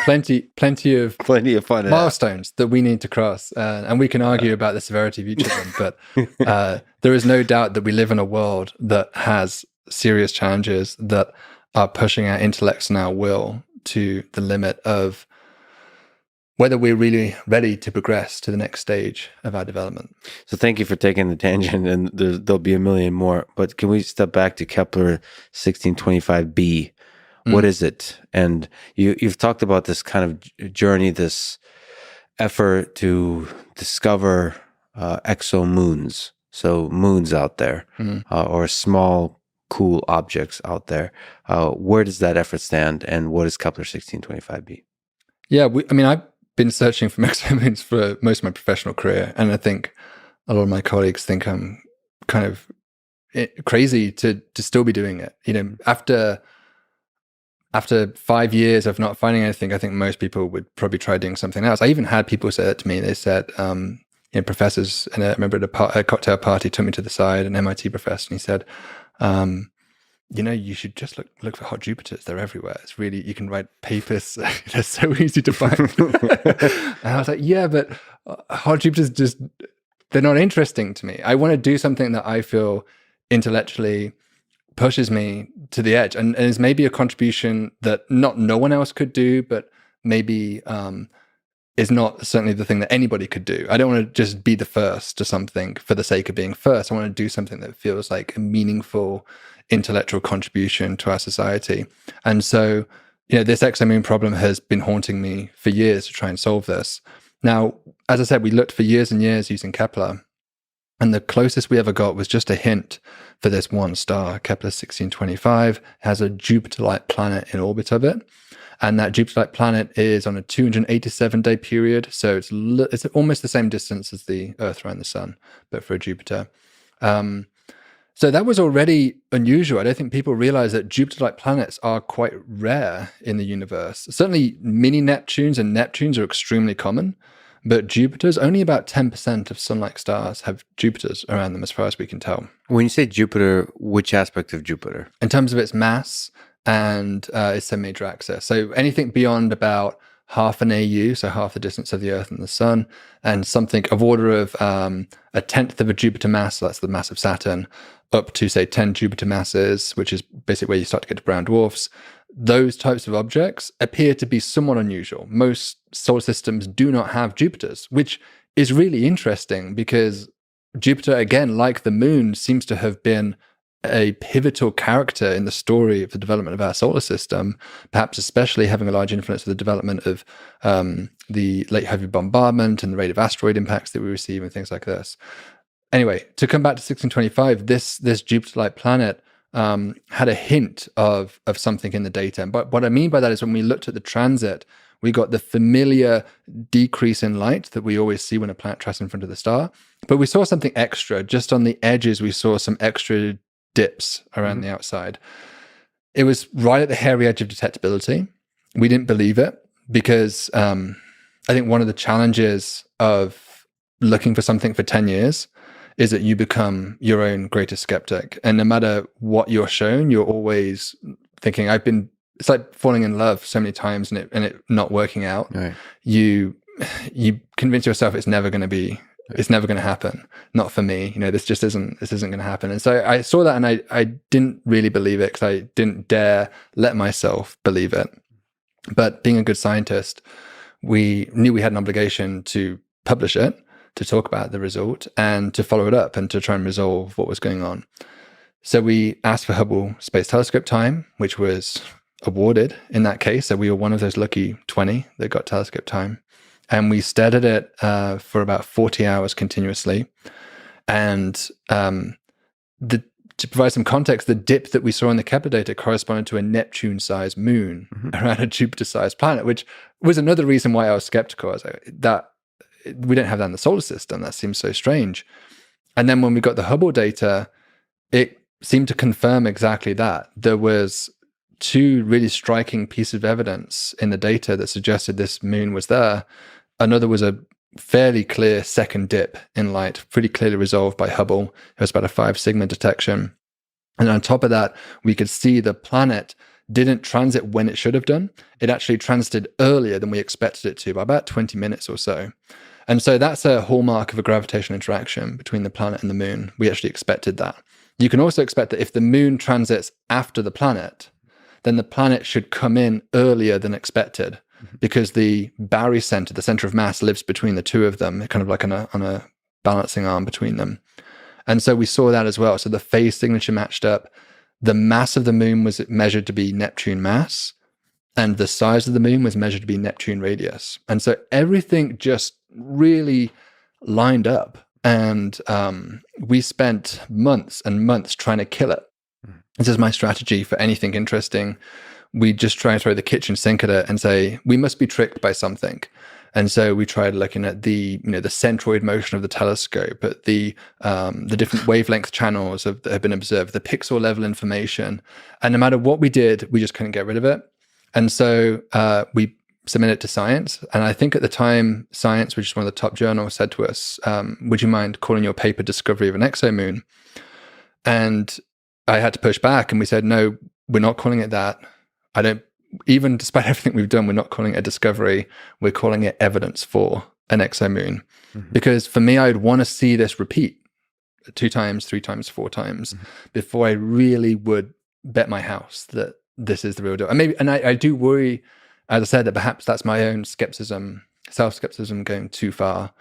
plenty of fun milestones that we need to cross, and we can argue about the severity of each of them. But there is no doubt that we live in a world that has serious challenges that are pushing our intellects and our will to the limit of whether we're really ready to progress to the next stage of our development. So thank you for taking the tangent, and there'll be a million more. But can we step back to Kepler 1625b? What is it? And you've talked about this kind of journey, this effort to discover exomoons, so moons out there, or small, cool objects out there. Where does that effort stand, and what is Kepler 1625b? Yeah, I've been searching for exomoons for most of my professional career, and I think a lot of my colleagues think I'm kind of crazy to still be doing it. You know, after 5 years of not finding anything, I think most people would probably try doing something else. I even had people say that to me. They said, professors, and I remember at a cocktail party, took me to the side, an MIT professor, and he said, you should just look for hot Jupiters. They're everywhere. It's really, you can write papers. They're so easy to find. And I was like, yeah, but hot Jupiters they're not interesting to me. I want to do something that I feel intellectually pushes me to the edge and is maybe a contribution that no one else could do, but maybe is not certainly the thing that anybody could do. I don't want to just be the first to something for the sake of being first. I want to do something that feels like a meaningful intellectual contribution to our society. And so, this exomoon problem has been haunting me for years to try and solve this. Now, as I said, we looked for years and years using Kepler, and the closest we ever got was just a hint for this one star. Kepler 1625 has a Jupiter-like planet in orbit of it. And that Jupiter-like planet is on a 287-day period. So it's almost the same distance as the Earth around the Sun, but for a Jupiter. So that was already unusual. I don't think people realize that Jupiter-like planets are quite rare in the universe. Certainly mini Neptunes and Neptunes are extremely common, but Jupiters, only about 10% of Sun-like stars have Jupiters around them as far as we can tell. When you say Jupiter, which aspect of Jupiter? In terms of its mass and its major axis. So anything beyond about half an AU, so half the distance of the Earth and the Sun, and something of order of a tenth of a Jupiter mass, so that's the mass of Saturn, up to, say, 10 Jupiter masses, which is basically where you start to get to brown dwarfs. Those types of objects appear to be somewhat unusual. Most solar systems do not have Jupiters, which is really interesting because Jupiter, again, like the moon, seems to have been a pivotal character in the story of the development of our solar system, perhaps especially having a large influence on the development of the late heavy bombardment and the rate of asteroid impacts that we receive and things like this. Anyway, to come back to 1625, this Jupiter-like planet had a hint of something in the data. But what I mean by that is when we looked at the transit, we got the familiar decrease in light that we always see when a planet travels in front of the star. But we saw something extra. Just on the edges, we saw some extra dips around the outside. It was right at the hairy edge of detectability. We didn't believe it because I think one of the challenges of looking for something for 10 years is that you become your own greatest skeptic. And no matter what you're shown, you're always thinking, it's like falling in love so many times and it not working out. Right. You convince yourself it's never going to happen. Not for me. This isn't going to happen. And so I saw that and I didn't really believe it because I didn't dare let myself believe it. But being a good scientist, we knew we had an obligation to publish it, to talk about the result and to follow it up and to try and resolve what was going on. So we asked for Hubble Space Telescope time, which was awarded in that case. So we were one of those lucky 20 that got telescope time. And we stared at it for about 40 hours continuously. And to provide some context, the dip that we saw in the Kepler data corresponded to a Neptune-sized moon around a Jupiter-sized planet, which was another reason why I was skeptical. I was like, we don't have that in the solar system. That seems so strange. And then when we got the Hubble data, it seemed to confirm exactly that. There was two really striking pieces of evidence in the data that suggested this moon was there. Another was a fairly clear second dip in light, pretty clearly resolved by Hubble. It was about a 5 sigma detection. And on top of that, we could see the planet didn't transit when it should have done. It actually transited earlier than we expected it to, by about 20 minutes or so. And so that's a hallmark of a gravitational interaction between the planet and the moon. We actually expected that. You can also expect that if the moon transits after the planet, then the planet should come in earlier than expected because the barycenter, the center of mass, lives between the two of them, kind of like on a balancing arm between them. And so we saw that as well. So the phase signature matched up. The mass of the moon was measured to be Neptune mass, and the size of the moon was measured to be Neptune radius. And so everything just really lined up. And we spent months and months trying to kill it. This is my strategy for anything interesting. We just try and throw the kitchen sink at it and say, we must be tricked by something. And so we tried looking at the centroid motion of the telescope, at the different wavelength channels that have been observed, the pixel level information. And no matter what we did, we just couldn't get rid of it. And so we submitted it to Science. And I think at the time, Science, which is one of the top journals, said to us, would you mind calling your paper Discovery of an Exomoon? And I had to push back and we said, no, we're not calling it that. Even despite everything we've done, we're not calling it a discovery. We're calling it evidence for an exomoon. Because for me, I'd want to see this repeat 2 times, 3 times, 4 times before I really would bet my house that this is the real deal. And I do worry, as I said, that perhaps that's my own self-skepticism going too far.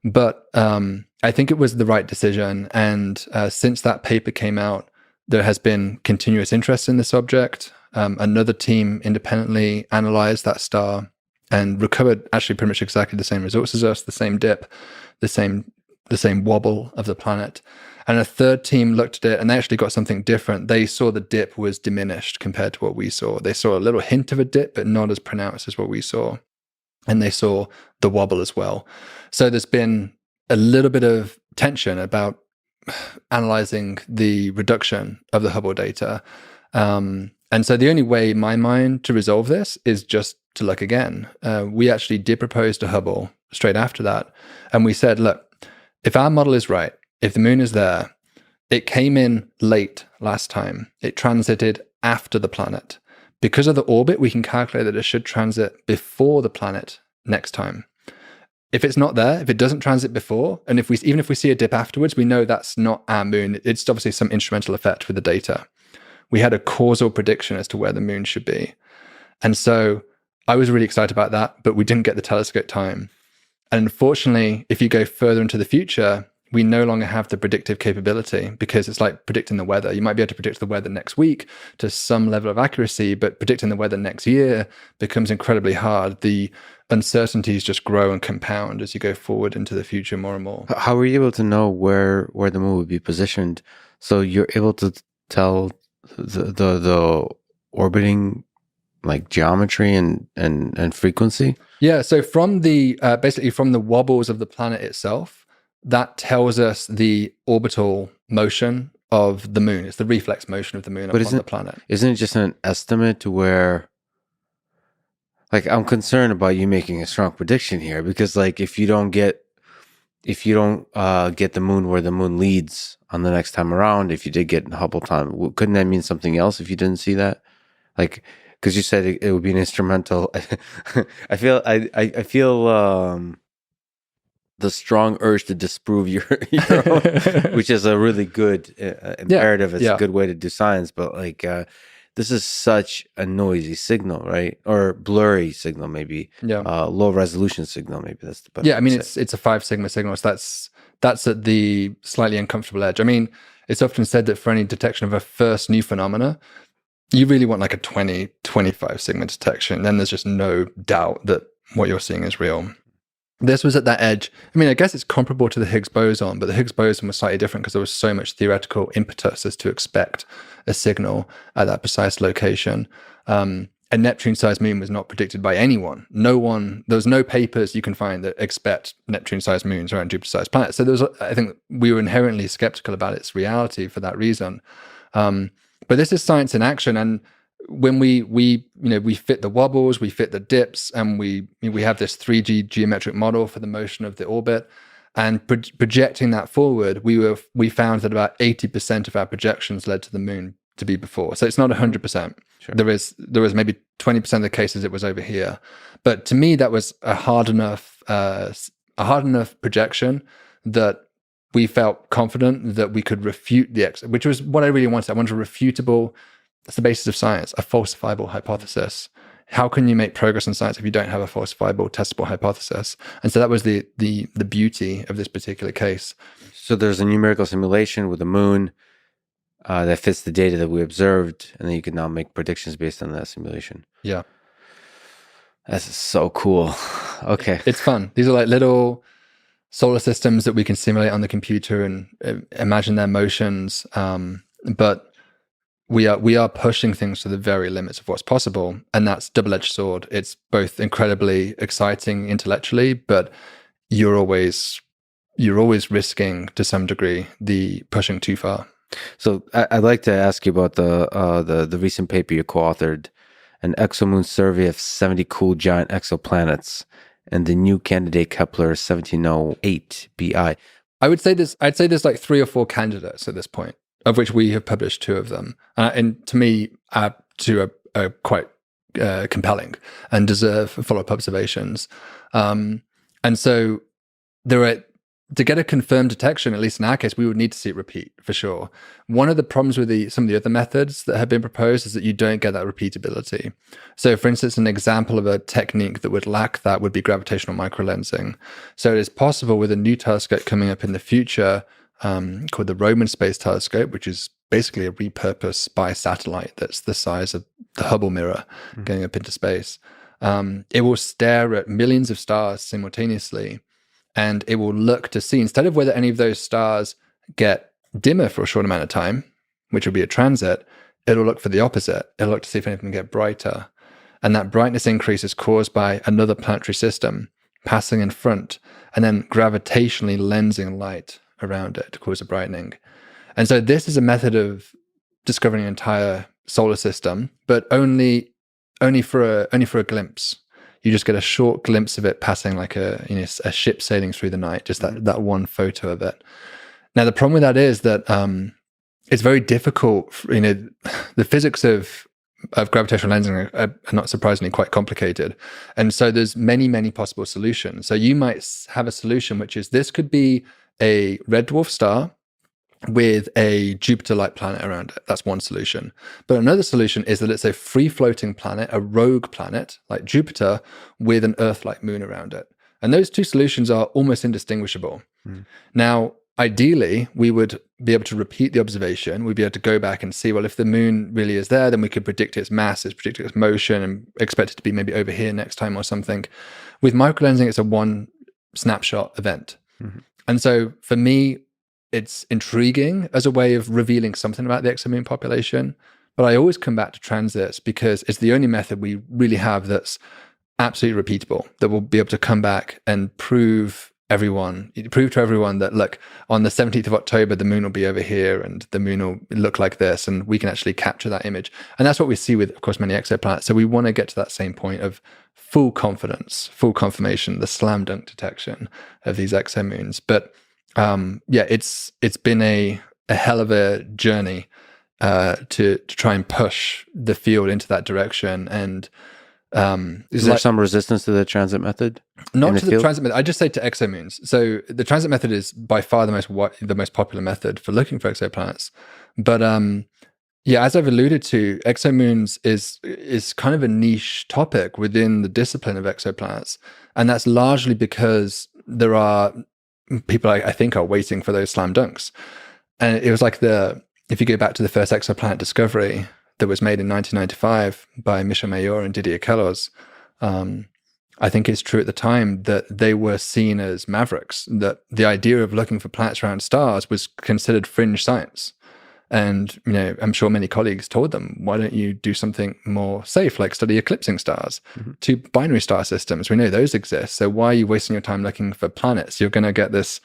But I think it was the right decision. And since that paper came out, there has been continuous interest in this object. Another team independently analyzed that star and recovered actually pretty much exactly the same results as us, the same dip, the same wobble of the planet. And a third team looked at it and they actually got something different. They saw the dip was diminished compared to what we saw. They saw a little hint of a dip, but not as pronounced as what we saw. And they saw the wobble as well. So there's been a little bit of tension about analyzing the reduction of the Hubble data. And so the only way in my mind to resolve this is just to look again. We actually did propose to Hubble straight after that. And we said, look, if our model is right, if the moon is there, it came in late last time. It transited after the planet. Because of the orbit, we can calculate that it should transit before the planet next time. If it's not there, if it doesn't transit before, and even if we see a dip afterwards, we know that's not our moon. It's obviously some instrumental effect with the data. We had a causal prediction as to where the moon should be. And so I was really excited about that, but we didn't get the telescope time. And unfortunately, if you go further into the future, we no longer have the predictive capability, because it's like predicting the weather. You might be able to predict the weather next week to some level of accuracy, but predicting the weather next year becomes incredibly hard. The uncertainties just grow and compound as you go forward into the future more and more. How were you able to know where the moon would be positioned? So you're able to tell the orbiting like geometry and frequency? Yeah, so from the basically from the wobbles of the planet itself, that tells us the orbital motion of the moon. It's the reflex motion of the moon upon the planet. Isn't it just an estimate to where, like, I'm concerned about you making a strong prediction here, because like if you don't get the moon where the moon leads on the next time around, if you did get Hubble time, couldn't that mean something else if you didn't see that? Like, because you said it would be an instrumental. I feel the strong urge to disprove your own, which is a really good imperative. It's a good way to do science, but like this is such a noisy signal, right? Or blurry signal, maybe. Yeah. Low resolution signal, maybe that's the best. Yeah, I mean it's a 5 sigma signal, so that's at the slightly uncomfortable edge. I mean, it's often said that for any detection of a first new phenomena, you really want like a 20, 25 sigma detection. Then there's just no doubt that what you're seeing is real. This was at that edge. I mean, I guess it's comparable to the Higgs boson, but the Higgs boson was slightly different because there was so much theoretical impetus as to expect a signal at that precise location. A Neptune-sized moon was not predicted by anyone. There was no papers you can find that expect Neptune-sized moons around Jupiter-sized planets. So I think we were inherently skeptical about its reality for that reason. But this is science in action, and when we fit the wobbles, we fit the dips, and we have this 3D geometric model for the motion of the orbit, and projecting that forward, we found that about 80% of our projections led to the moon to be before. So it's not 100%. Sure. There was maybe 20% of the cases it was over here, but to me that was a hard enough projection that we felt confident that we could refute which was what I really wanted. I wanted a refutable. That's the basis of science, a falsifiable hypothesis. How can you make progress in science if you don't have a falsifiable, testable hypothesis? And so that was the beauty of this particular case. So there's a numerical simulation with the moon that fits the data that we observed, and then you can now make predictions based on that simulation. Yeah. That's so cool. Okay. It's fun. These are like little solar systems that we can simulate on the computer and imagine their motions. But we are pushing things to the very limits of what's possible, and that's double-edged sword. It's both incredibly exciting intellectually, but you're always risking to some degree the pushing too far. So I'd like to ask you about the recent paper you co-authored, an exomoon survey of 70 cool giant exoplanets, and the new candidate Kepler 1708 bi. I'd say there's like 3 or 4 candidates at this point, of which we have published 2 of them. And to me, 2 are quite compelling and deserve follow-up observations. And so to get a confirmed detection, at least in our case, we would need to see it repeat for sure. One of the problems with some of the other methods that have been proposed is that you don't get that repeatability. So for instance, an example of a technique that would lack that would be gravitational microlensing. So it is possible with a new telescope coming up in the future called the Roman Space Telescope, which is basically a repurposed spy satellite that's the size of the Hubble mirror going up into space. It will stare at millions of stars simultaneously, and it will look to see, instead of whether any of those stars get dimmer for a short amount of time, which will be a transit, it'll look for the opposite. It'll look to see if any of them get brighter. And that brightness increase is caused by another planetary system passing in front and then gravitationally lensing light around it to cause a brightening. And so this is a method of discovering an entire solar system, but only for a glimpse. You just get a short glimpse of it passing like a ship sailing through the night, just that one photo of it. Now, the problem with that is that it's very difficult. The physics of gravitational lensing are not surprisingly quite complicated. And so there's many, many possible solutions. So you might have a solution, which is this could be a red dwarf star with a Jupiter-like planet around it. That's one solution. But another solution is that it's a free-floating planet, a rogue planet like Jupiter, with an Earth-like moon around it. And those 2 solutions are almost indistinguishable. Now, ideally, we would be able to repeat the observation. We'd be able to go back and see, well, if the moon really is there, then we could predict its masses, predict its motion, and expect it to be maybe over here next time or something. With microlensing, it's a one snapshot event. And so for me, it's intriguing as a way of revealing something about the exomoon population. But I always come back to transits because it's the only method we really have that's absolutely repeatable, that will be able to come back and prove to everyone that, look, on the 17th of October, the moon will be over here and the moon will look like this, and we can actually capture that image. And that's what we see with, of course, many exoplanets. So we want to get to that same point of full confidence, full confirmation, the slam dunk detection of these exomoons. But it's been a hell of a journey to try and push the field into that direction. And is there some resistance to the transit method? Not to the transit method. I just say to exomoons. So the transit method is by far the most popular method for looking for exoplanets. But as I've alluded to, exomoons is kind of a niche topic within the discipline of exoplanets, and that's largely because there are people I think are waiting for those slam dunks. And it was like if you go back to the first exoplanet discovery that was made in 1995 by Michel Mayor and Didier Queloz, I think it's true at the time that they were seen as mavericks, that the idea of looking for planets around stars was considered fringe science. And, I'm sure many colleagues told them, why don't you do something more safe, like study eclipsing stars, two binary star systems? We know those exist. So why are you wasting your time looking for planets? You're going to get this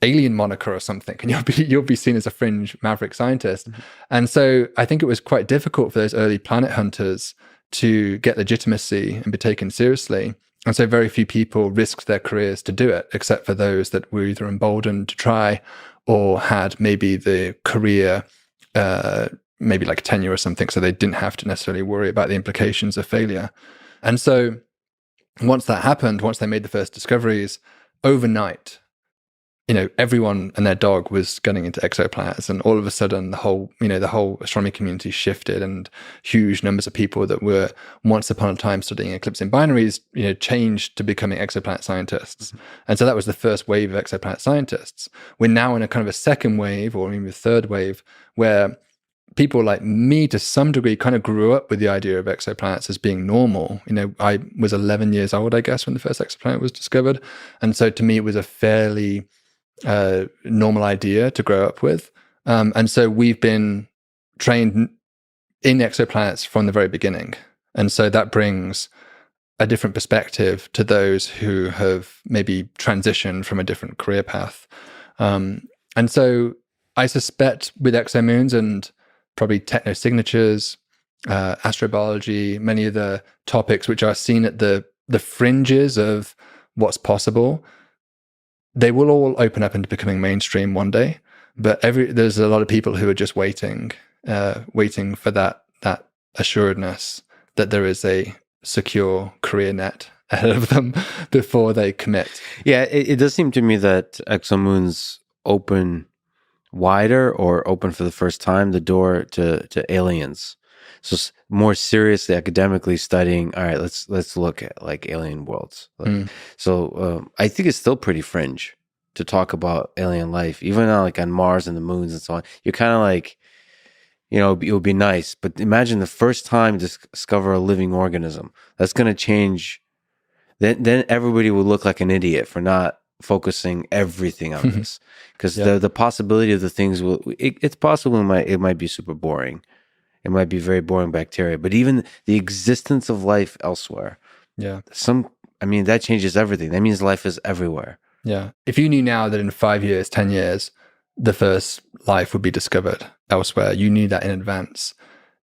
alien moniker or something, and you'll be seen as a fringe maverick scientist. And so I think it was quite difficult for those early planet hunters to get legitimacy and be taken seriously. And so very few people risked their careers to do it, except for those that were either emboldened to try or had maybe the career, maybe like tenure or something, so they didn't have to necessarily worry about the implications of failure. And so once that happened, once they made the first discoveries, overnight, everyone and their dog was getting into exoplanets, and all of a sudden the whole astronomy community shifted, and huge numbers of people that were once upon a time studying eclipsing binaries, changed to becoming exoplanet scientists. And so that was the first wave of exoplanet scientists. We're now in a kind of a second wave, or maybe a third wave, where people like me, to some degree, kind of grew up with the idea of exoplanets as being normal. I was 11 years old, I guess, when the first exoplanet was discovered. And so to me, it was a fairly normal idea to grow up with. And so we've been trained in exoplanets from the very beginning. And so that brings a different perspective to those who have maybe transitioned from a different career path. And so I suspect with exomoons and probably technosignatures, astrobiology, many of the topics which are seen at the fringes of what's possible, they will all open up into becoming mainstream one day. But there's a lot of people who are just waiting for that assuredness that there is a secure career net ahead of them before they commit. Yeah, it does seem to me that exomoons open wider, or open for the first time, the door to aliens. So more seriously, academically studying, all right, let's look at like alien worlds. So I think it's still pretty fringe to talk about alien life, even on, like on Mars and the moons and so on. You're kind of like, it would be nice, but imagine the first time to discover a living organism. That's going to change. Then everybody will look like an idiot for not focusing everything on this, because the possibility of the things it's possible it might be super boring. It might be very boring bacteria, but even the existence of life elsewhere. Yeah. That changes everything. That means life is everywhere. Yeah. If you knew now that in 5 years, 10 years, the first life would be discovered elsewhere, you knew that in advance,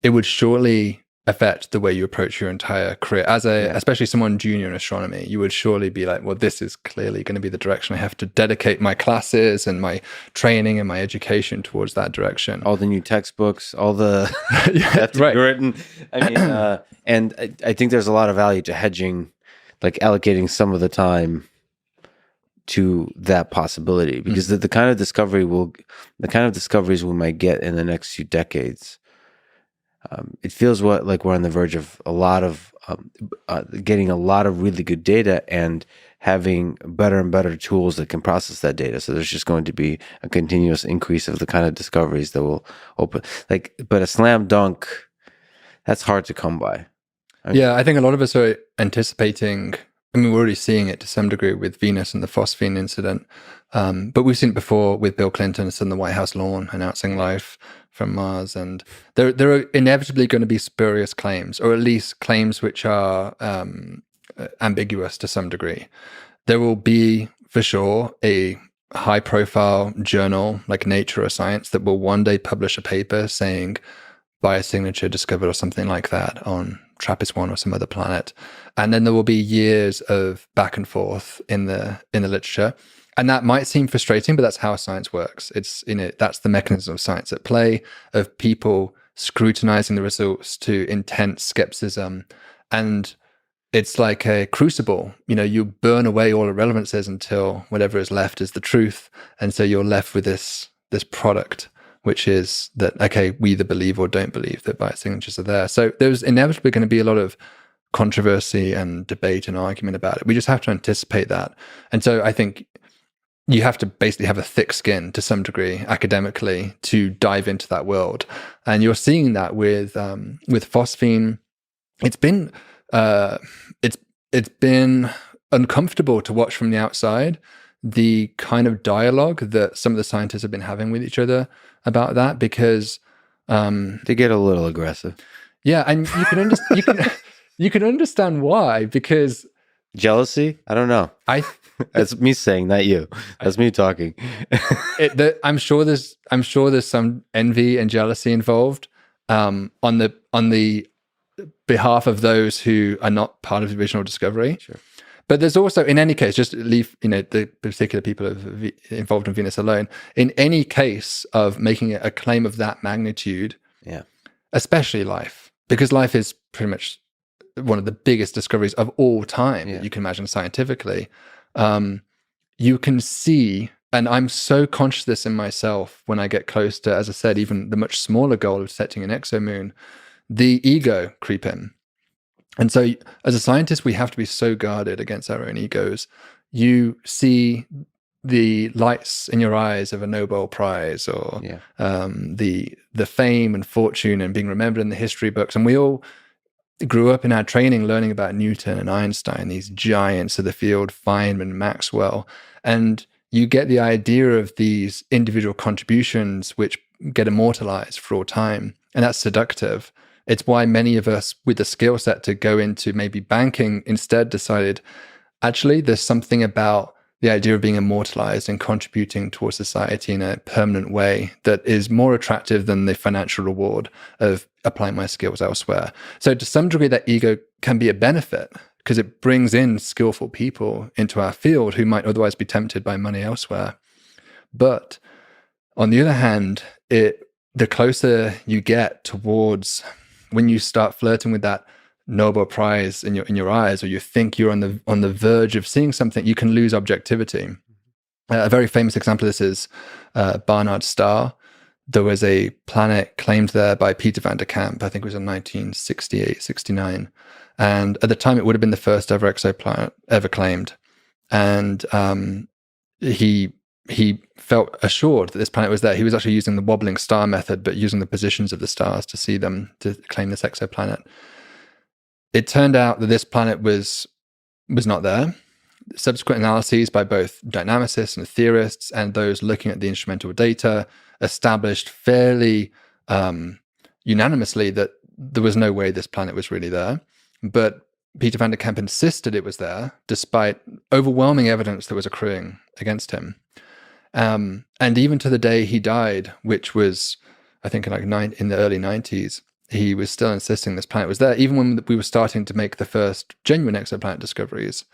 it would surely affect the way you approach your entire career. Especially someone junior in astronomy, you would surely be like, well, this is clearly going to be the direction I have to dedicate my classes and my training and my education towards that direction. All the new textbooks, all the written. And I think there's a lot of value to hedging, like allocating some of the time to that possibility, because the kind of discoveries we might get in the next few decades, it feels like we're on the verge of a lot of getting a lot of really good data and having better and better tools that can process that data. So there's just going to be a continuous increase of the kind of discoveries that will open. But a slam dunk, that's hard to come by. Yeah, I think a lot of us are anticipating. I mean, we're already seeing it to some degree with Venus and the phosphine incident, but we've seen it before with Bill Clinton on the White House lawn announcing life from Mars, and there are inevitably going to be spurious claims, or at least claims which are ambiguous to some degree. There will be, for sure, a high-profile journal like Nature or Science that will one day publish a paper saying biosignature discovered or something like that on TRAPPIST-1 or some other planet, and then there will be years of back and forth in the literature, and that might seem frustrating, but that's how science works. It's that's the mechanism of science at play, of people scrutinizing the results to intense skepticism, and it's like a crucible. You burn away all irrelevances until whatever is left is the truth, and so you're left with this product, which is that, okay, we either believe or don't believe that biosignatures are there. So there's inevitably going to be a lot of controversy and debate and argument about it. We just have to anticipate that. And so I think you have to basically have a thick skin to some degree academically to dive into that world. And you're seeing that with phosphine. It's been uncomfortable to watch from the outside, the kind of dialogue that some of the scientists have been having with each other about that, because they get a little aggressive. Yeah, and you can understand why, because jealousy. I don't know. That's me saying, not you. That's me talking. I'm sure there's some envy and jealousy involved on the behalf of those who are not part of the original discovery. Sure. But there's also, in any case, just leave the particular people involved in Venus alone. In any case of making a claim of that magnitude, yeah, especially life, because life is pretty much one of the biggest discoveries of all time that you can imagine scientifically. You can see, and I'm so conscious of this in myself when I get close to, as I said, even the much smaller goal of detecting an exomoon, the ego creep in. And so as a scientist, we have to be so guarded against our own egos. You see the lights in your eyes of a Nobel Prize, or the fame and fortune and being remembered in the history books. And we all grew up in our training learning about Newton and Einstein, these giants of the field, Feynman, Maxwell. And you get the idea of these individual contributions which get immortalized for all time. And that's seductive. It's why many of us with the skill set to go into maybe banking instead decided, actually, there's something about the idea of being immortalized and contributing towards society in a permanent way that is more attractive than the financial reward of applying my skills elsewhere. So to some degree, that ego can be a benefit because it brings in skillful people into our field who might otherwise be tempted by money elsewhere. But on the other hand, the closer you get towards when you start flirting with that Nobel Prize in your eyes, or you think you're on the verge of seeing something, you can lose objectivity. A very famous example of this is Barnard's star. There was a planet claimed there by Peter van der Kamp. I think it was in 1968, 69. And at the time, it would have been the first ever exoplanet ever claimed. And he felt assured that this planet was there. He was actually using the wobbling star method, but using the positions of the stars to see them, to claim this exoplanet. It turned out that this planet was not there. Subsequent analyses by both dynamicists and theorists and those looking at the instrumental data established fairly unanimously that there was no way this planet was really there. But Peter van der Kamp insisted it was there, despite overwhelming evidence that was accruing against him. And even to the day he died, which was, I think, in the early 90s, he was still insisting this planet was there, even when we were starting to make the first genuine exoplanet discoveries.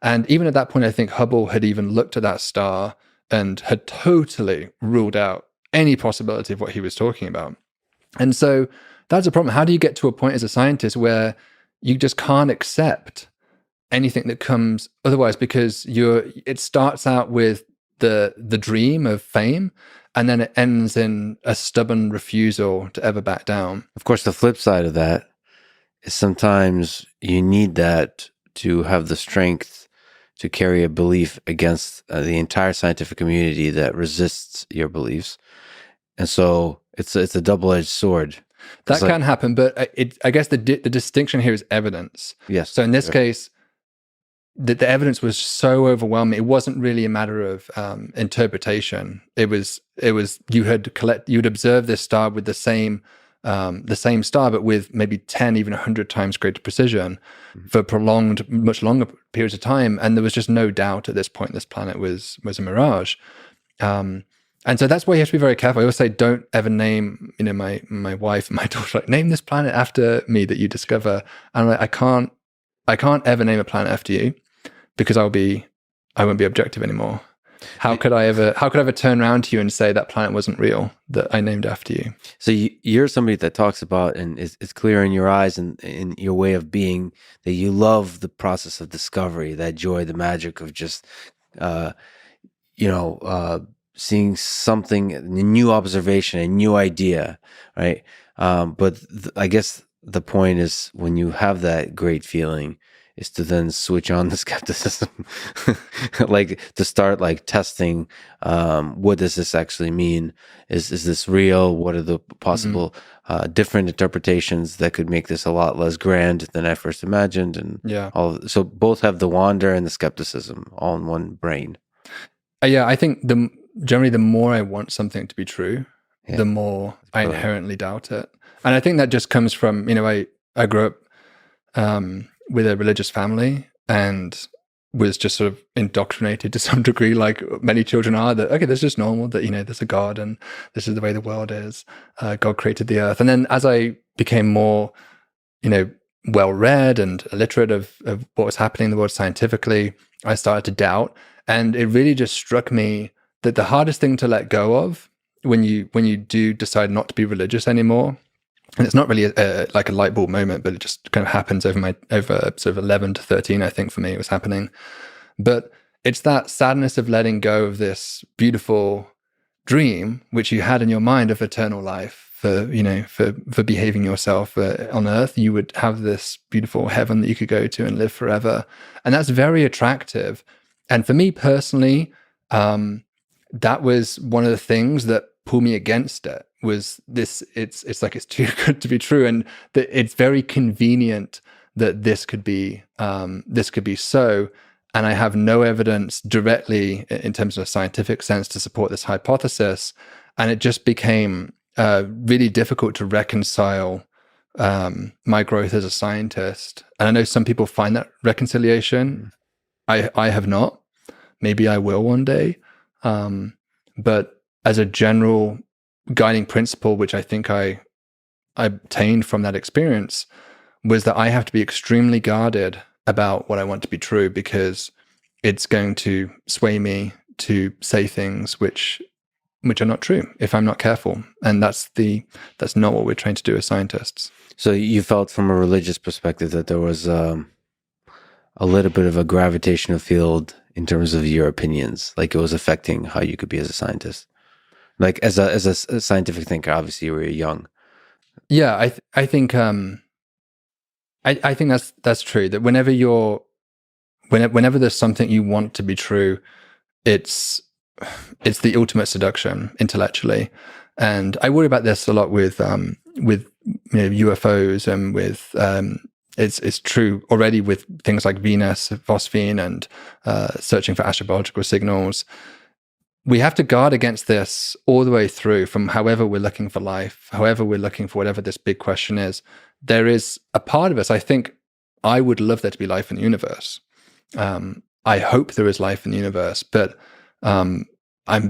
And even at that point, I think Hubble had even looked at that star and had totally ruled out any possibility of what he was talking about. And so that's a problem. How do you get to a point as a scientist where you just can't accept anything that comes otherwise, because it starts out with the dream of fame, and then it ends in a stubborn refusal to ever back down. Of course, the flip side of that is sometimes you need that to have the strength to carry a belief against the entire scientific community that resists your beliefs. And so it's a double-edged sword. That can happen, but I guess the distinction here is evidence. Yes. So in this case, the evidence was so overwhelming. It wasn't really a matter of interpretation. It was you'd observed this star with the same star, but with maybe 10, even 100 times greater precision for prolonged, much longer periods of time. And there was just no doubt at this point this planet was a mirage. And so that's why you have to be very careful. I always say, don't ever name, my wife and my daughter, like, name this planet after me that you discover. And I'm like, I can't ever name a planet after you, because I won't be objective anymore. How could I ever turn around to you and say that planet wasn't real, that I named after you? So you're somebody that talks about, and it's clear in your eyes and in your way of being, that you love the process of discovery, that joy, the magic of just, seeing something, a new observation, a new idea, right? But I guess the point is, when you have that great feeling, is to then switch on the skepticism, like to start like testing, what does this actually mean? Is this real? What are the possible different interpretations that could make this a lot less grand than I first imagined? And so both have the wonder and the skepticism all in one brain. I think generally the more I want something to be true, the more I inherently doubt it. And I think that just comes from, I grew up with a religious family and was just sort of indoctrinated to some degree, like many children are, that, okay, this is just normal, that, there's a God and this is the way the world is. God created the earth. And then as I became more, well-read and illiterate of what was happening in the world scientifically, I started to doubt. And it really just struck me that the hardest thing to let go of when you do decide not to be religious anymore, and it's not really like a light bulb moment, but it just kind of happens over sort of 11 to 13, I think for me it was happening. But it's that sadness of letting go of this beautiful dream which you had in your mind of eternal life, for behaving yourself on earth. You would have this beautiful heaven that you could go to and live forever, and that's very attractive. And for me personally, that was one of the things that pulled me against it. Was this? It's like it's too good to be true, and that it's very convenient that this could be so. And I have no evidence directly in terms of a scientific sense to support this hypothesis. And it just became really difficult to reconcile my growth as a scientist. And I know some people find that reconciliation. I have not. Maybe I will one day. But as a general guiding principle, which I think I obtained from that experience, was that I have to be extremely guarded about what I want to be true, because it's going to sway me to say things which are not true if I'm not careful. And that's not what we're trained to do as scientists. So you felt from a religious perspective that there was a little bit of a gravitational field in terms of your opinions, like it was affecting how you could be as a scientist. Like as a scientific thinker, obviously you were young. Yeah, I think I think that's true. That whenever there's something you want to be true, it's the ultimate seduction intellectually. And I worry about this a lot with UFOs, and with it's true already with things like Venus, phosphine, and searching for astrobiological signals. We have to guard against this all the way through, from however we're looking for life, however we're looking for whatever this big question is. There is a part of us, I think, I would love there to be life in the universe. I hope there is life in the universe, but I'm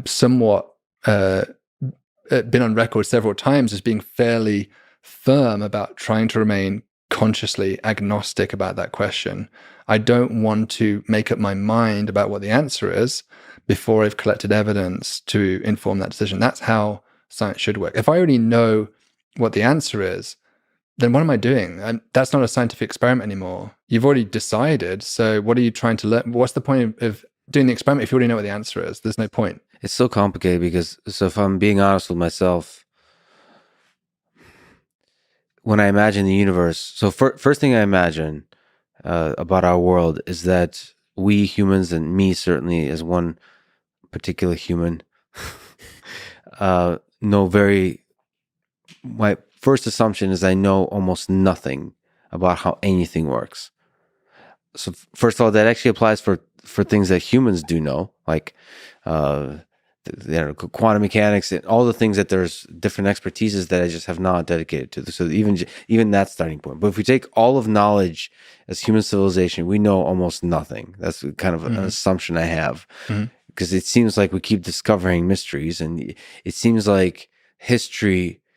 somewhat been on record several times as being fairly firm about trying to remain consciously agnostic about that question. I don't want to make up my mind about what the answer is before I've collected evidence to inform that decision. That's how science should work. If I already know what the answer is, then what am I doing? That's not a scientific experiment anymore. You've already decided. So what are you trying to learn? What's the point of doing the experiment if you already know what the answer is? There's no point. It's so complicated because, so if I'm being honest with myself, when I imagine the universe, so first thing I imagine about our world is that we humans, and me certainly as one particular human, my first assumption is I know almost nothing about how anything works. So first of all, that actually applies for things that humans do know, like quantum mechanics and all the things that there's different expertises that I just have not dedicated to. So even that starting point. But if we take all of knowledge as human civilization, we know almost nothing. That's kind of an assumption I have, because it seems like we keep discovering mysteries, and it seems like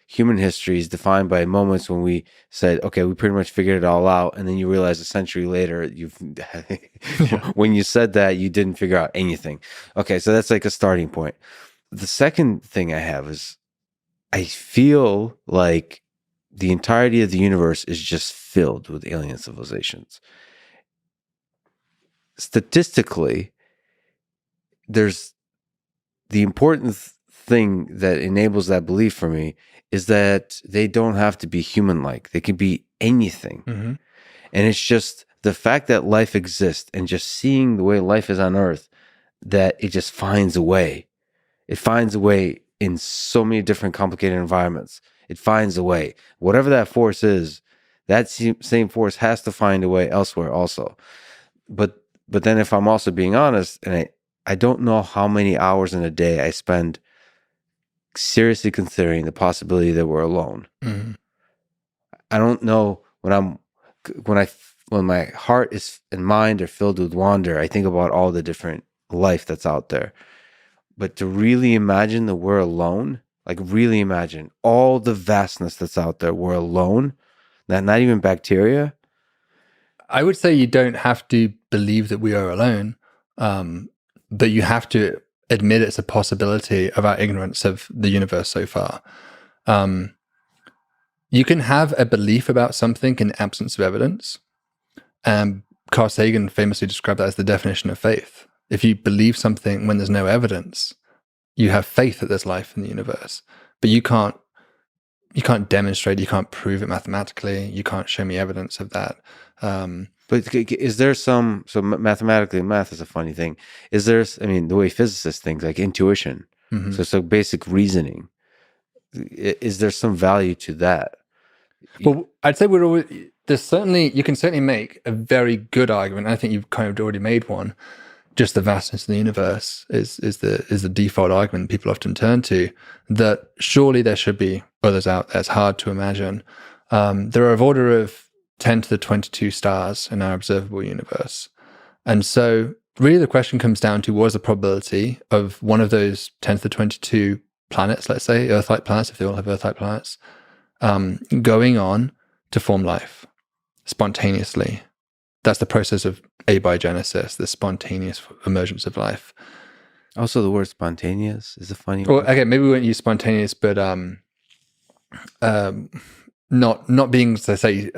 human history is defined by moments when we said, okay, we pretty much figured it all out. And then you realize a century later, when you said that, you didn't figure out anything. Okay, so that's like a starting point. The second thing I have is I feel like the entirety of the universe is just filled with alien civilizations. Statistically, there's the important thing that enables that belief for me is that they don't have to be human-like. They can be anything. And it's just the fact that life exists and just seeing the way life is on Earth, that it just finds a way. It finds a way in so many different complicated environments. It finds a way. Whatever that force is, that same force has to find a way elsewhere also. But then if I'm also being honest, and I don't know how many hours in a day I spend seriously considering the possibility that we're alone. I don't know when my heart and mind are filled with wonder, I think about all the different life that's out there. But to really imagine that we're alone, like really imagine all the vastness that's out there, we're alone, not even bacteria. I would say you don't have to believe that we are alone, but you have to admit it's a possibility of our ignorance of the universe so far. You can have a belief about something in absence of evidence. Carl Sagan famously described that as the definition of faith. If you believe something when there's no evidence, you have faith that there's life in the universe, but you can't demonstrate, you can't prove it mathematically, you can't show me evidence of that. But is there so mathematically, math is a funny thing. Is there, the way physicists think, like intuition, so basic reasoning, is there some value to that? Well, I'd say you can certainly make a very good argument. I think you've kind of already made one. Just the vastness of the universe is the default argument people often turn to, that surely there should be others out there. It's hard to imagine. There are of order of 10 to the 22 stars in our observable universe. And so really the question comes down to, what is the probability of one of those 10 to the 22 planets, let's say, Earth-like planets, if they all have Earth-like planets, going on to form life spontaneously? That's the process of abiogenesis, the spontaneous emergence of life. Also, the word spontaneous is a funny word. Okay, maybe we won't use spontaneous, but not being, say,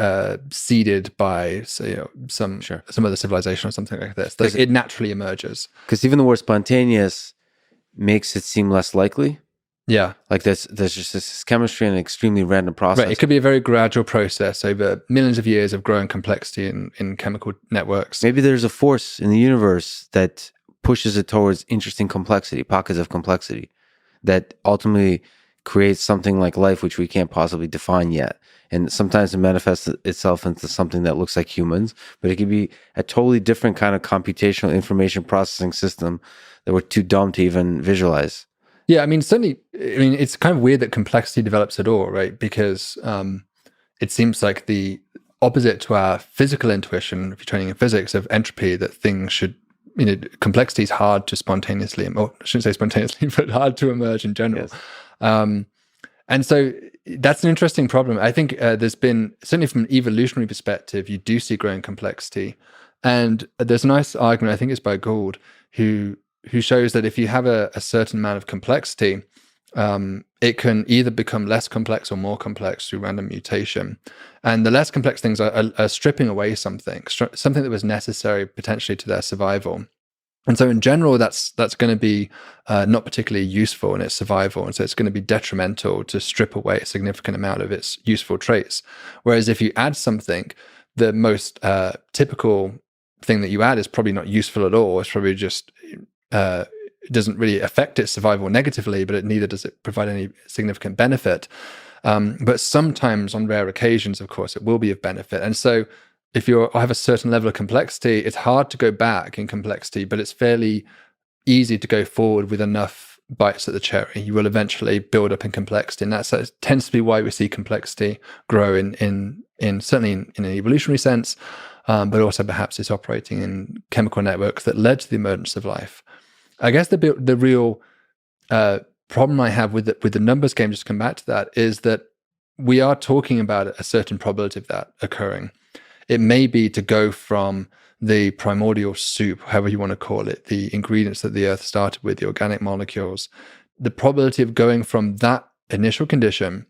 seeded by some other civilization or something like this. It naturally emerges. Because even the word spontaneous makes it seem less likely. Yeah. Like there's just this chemistry and an extremely random process. Right. It could be a very gradual process over millions of years of growing complexity in chemical networks. Maybe there's a force in the universe that pushes it towards interesting complexity, pockets of complexity, that ultimately creates something like life, which we can't possibly define yet. And sometimes it manifests itself into something that looks like humans, but it could be a totally different kind of computational information processing system that we're too dumb to even visualize. Yeah, certainly, it's kind of weird that complexity develops at all, right? Because it seems like the opposite to our physical intuition, if you're training in physics, of entropy, that things should, complexity is hard to spontaneously, or I shouldn't say spontaneously, but hard to emerge in general. Yes. And so that's an interesting problem. I think there's been, certainly from an evolutionary perspective, you do see growing complexity. And there's a nice argument, I think it's by Gould, who shows that if you have a certain amount of complexity, it can either become less complex or more complex through random mutation. And the less complex things are stripping away something that was necessary potentially to their survival. And so in general, that's going to be not particularly useful in its survival. And so it's going to be detrimental to strip away a significant amount of its useful traits. Whereas if you add something, the most typical thing that you add is probably not useful at all. It's probably just it doesn't really affect its survival negatively, but neither does it provide any significant benefit. But sometimes, on rare occasions, of course, it will be of benefit. And so if you have a certain level of complexity, it's hard to go back in complexity, but it's fairly easy to go forward with enough bites at the cherry. You will eventually build up in complexity, and that tends to be why we see complexity grow in certainly in an evolutionary sense, but also perhaps it's operating in chemical networks that led to the emergence of life. I guess the real problem I have with the numbers game, just to come back to that, is that we are talking about a certain probability of that occurring. It may be to go from the primordial soup, however you want to call it, the ingredients that the earth started with, the organic molecules, the probability of going from that initial condition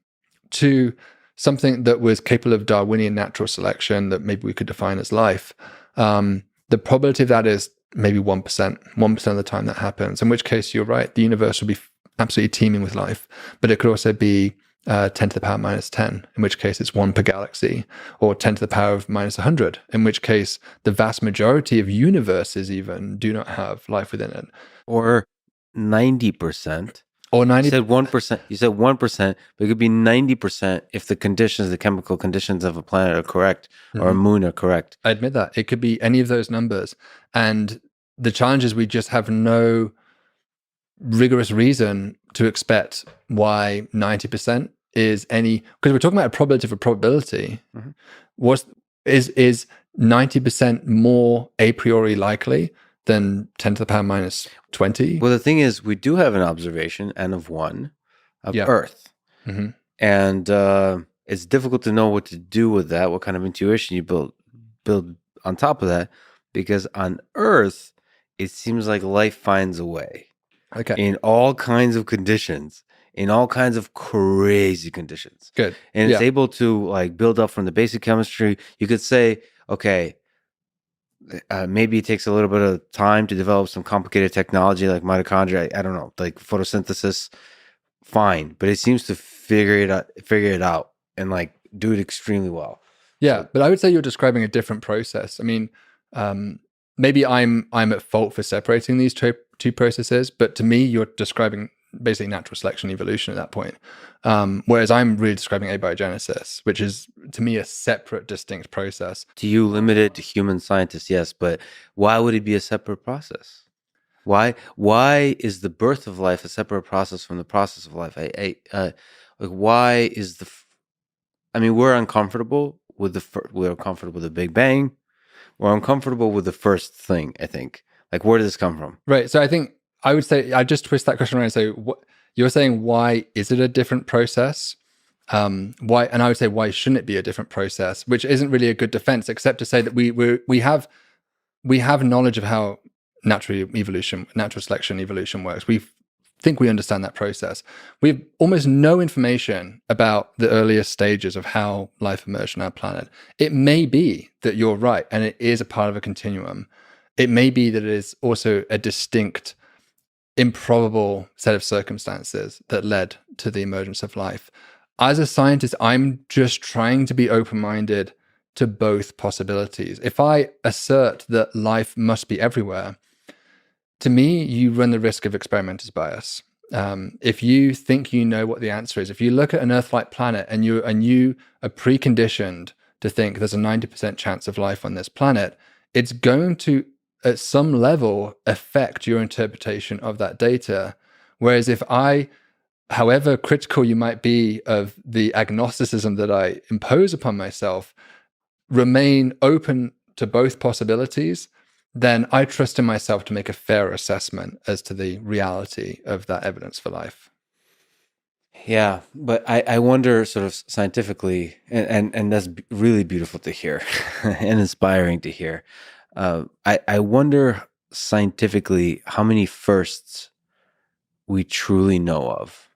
to something that was capable of Darwinian natural selection that maybe we could define as life. The probability of that is maybe 1% of the time that happens, in which case you're right, the universe will be absolutely teeming with life, but it could also be 10 to the power minus 10, in which case it's 1 per galaxy, or 10 to the power of minus 100, in which case the vast majority of universes even do not have life within it. Or 90%. Or 90%. You said 1%. You said 1%, but it could be 90% if the conditions, the chemical conditions of a planet are correct, or a moon are correct. I admit that. It could be any of those numbers. And the challenge is we just have no rigorous reason to expect why 90% is any, because we're talking about a probability of a probability. Is 90% more a priori likely than 10 to the power minus 20? Well, the thing is, we do have an observation, N of 1, of Earth. And it's difficult to know what to do with that, what kind of intuition you build on top of that, because on Earth, it seems like life finds a way. Okay. In all kinds of conditions, in all kinds of crazy conditions. Good. And it's able to like build up from the basic chemistry. You could say, okay, maybe it takes a little bit of time to develop some complicated technology like mitochondria. I don't know, like photosynthesis. Fine, but it seems to figure it out, and like do it extremely well. Yeah, so, but I would say you're describing a different process. I mean, maybe I'm at fault for separating these two processes, but to me, you're describing basically natural selection, evolution at that point. Whereas I'm really describing abiogenesis, which is to me a separate, distinct process. To you, limited to human scientists, yes, but why would it be a separate process? Why is the birth of life a separate process from the process of life? Why is I mean, we're uncomfortable with the Big Bang. We're uncomfortable with the first thing, I think. Like, where did this come from? Right. So I think I would say, I just twist that question around and say, you're saying, why is it a different process? Why? And I would say, why shouldn't it be a different process? Which isn't really a good defense, except to say that we have knowledge of how natural selection evolution works. We think we understand that process. We have almost no information about the earliest stages of how life emerged on our planet. It may be that you're right, and it is a part of a continuum. It may be that it is also a distinct, improbable set of circumstances that led to the emergence of life. As a scientist, I'm just trying to be open-minded to both possibilities. If I assert that life must be everywhere, to me, you run the risk of experimenter's bias. If you think you know what the answer is, if you look at an Earth-like planet and you are preconditioned to think there's a 90% chance of life on this planet, it's going to, at some level, affect your interpretation of that data. Whereas if however critical you might be of the agnosticism that I impose upon myself, remain open to both possibilities, then I trust in myself to make a fair assessment as to the reality of that evidence for life. Yeah, but I wonder sort of scientifically, and that's really beautiful to hear and inspiring to hear. I wonder scientifically how many firsts we truly know of,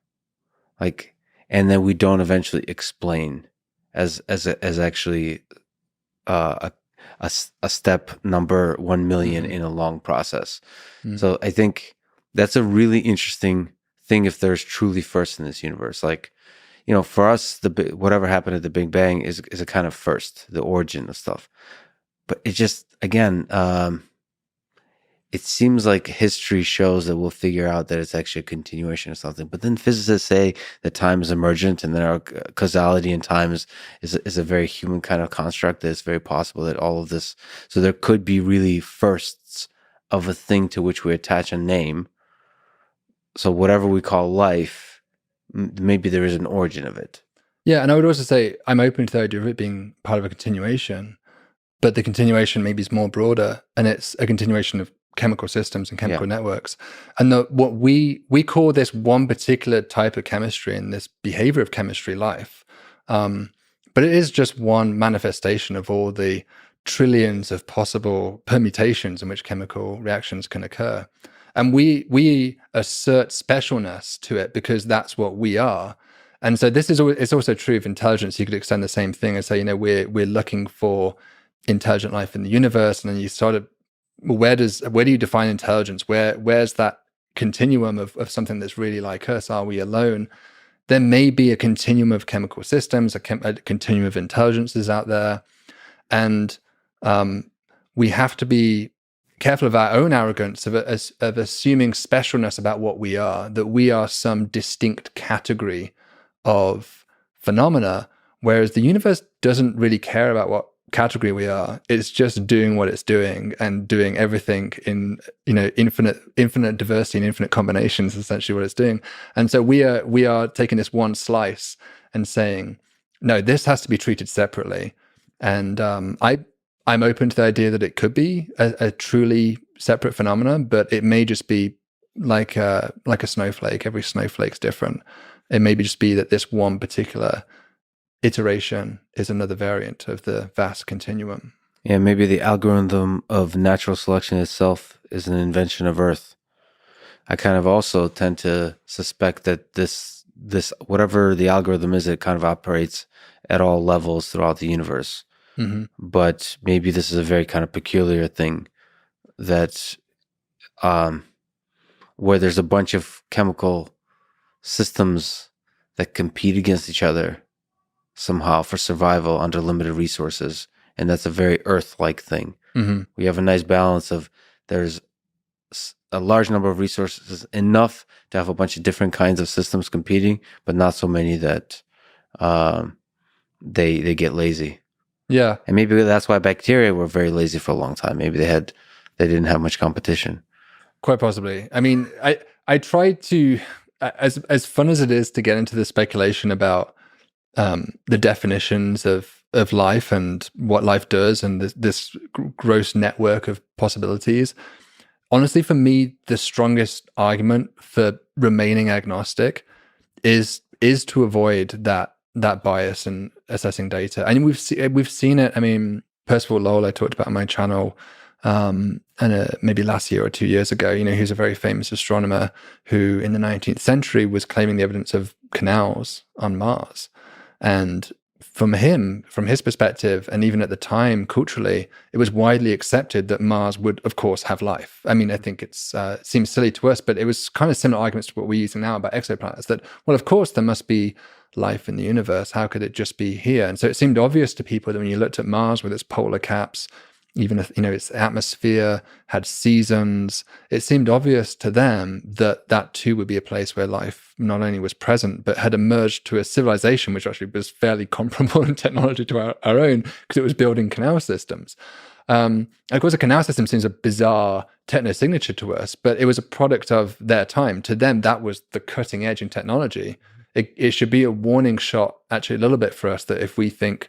like, and then we don't eventually explain as actually a step number 1 million in a long process. So I think that's a really interesting thing if there's truly first in this universe. Like, for us, whatever happened at the Big Bang is a kind of first, the origin of stuff. But it just, again, it seems like history shows that we'll figure out that it's actually a continuation of something. But then physicists say that time is emergent, and that our causality in time is a very human kind of construct, that it's very possible that all of this, so there could be really firsts of a thing to which we attach a name. So whatever we call life, maybe there is an origin of it. Yeah, and I would also say I'm open to the idea of it being part of a continuation, but the continuation maybe is more broader, and it's a continuation of chemical systems and chemical networks. And what we call this one particular type of chemistry and this behavior of chemistry life. But it is just one manifestation of all the trillions of possible permutations in which chemical reactions can occur. And we assert specialness to it because that's what we are. And so it's also true of intelligence. You could extend the same thing and say, we're looking for intelligent life in the universe, and then you sort of, where do you define intelligence? Where's that continuum of something that's really like us? Are we alone? There may be a continuum of chemical systems, a continuum of intelligences out there, and we have to be careful of our own arrogance of assuming specialness about what we are, that we are some distinct category of phenomena, whereas the universe doesn't really care about what category we are. It's just doing what it's doing and doing everything in infinite diversity and infinite combinations, essentially what it's doing. And so we are taking this one slice and saying, no, this has to be treated separately. And I'm open to the idea that it could be a truly separate phenomenon, but it may just be like a snowflake. Every snowflake's different. It may just be that this one particular iteration is another variant of the vast continuum. Yeah, maybe the algorithm of natural selection itself is an invention of Earth. I kind of also tend to suspect that this whatever the algorithm is, it kind of operates at all levels throughout the universe. Mm-hmm. But maybe this is a very kind of peculiar thing that where there's a bunch of chemical systems that compete against each other somehow for survival under limited resources. And that's a very Earth-like thing. Mm-hmm. We have a nice balance of there's a large number of resources, enough to have a bunch of different kinds of systems competing, but not so many that they get lazy. Yeah. And maybe that's why bacteria were very lazy for a long time. Maybe they didn't have much competition. Quite possibly. I mean, I try to, as fun as it is to get into the speculation about the definitions of life and what life does and this gross network of possibilities. Honestly, for me, the strongest argument for remaining agnostic is to avoid that bias in assessing data. And we've seen it. I mean, Percival Lowell, I talked about on my channel, and maybe last year or 2 years ago. He's a very famous astronomer who, in the 19th century, was claiming the evidence of canals on Mars. And from his perspective, and even at the time, culturally, it was widely accepted that Mars would, of course, have life. I mean, I think it seems silly to us, but it was kind of similar arguments to what we're using now about exoplanets, that, well, of course, there must be life in the universe. How could it just be here? And so it seemed obvious to people that when you looked at Mars with its polar caps, even if, its atmosphere had seasons, it seemed obvious to them that too would be a place where life not only was present, but had emerged to a civilization which actually was fairly comparable in technology to our own, because it was building canal systems. Of course, a canal system seems a bizarre techno-signature to us, but it was a product of their time. To them, that was the cutting edge in technology. It should be a warning shot, actually, a little bit for us, that if we think,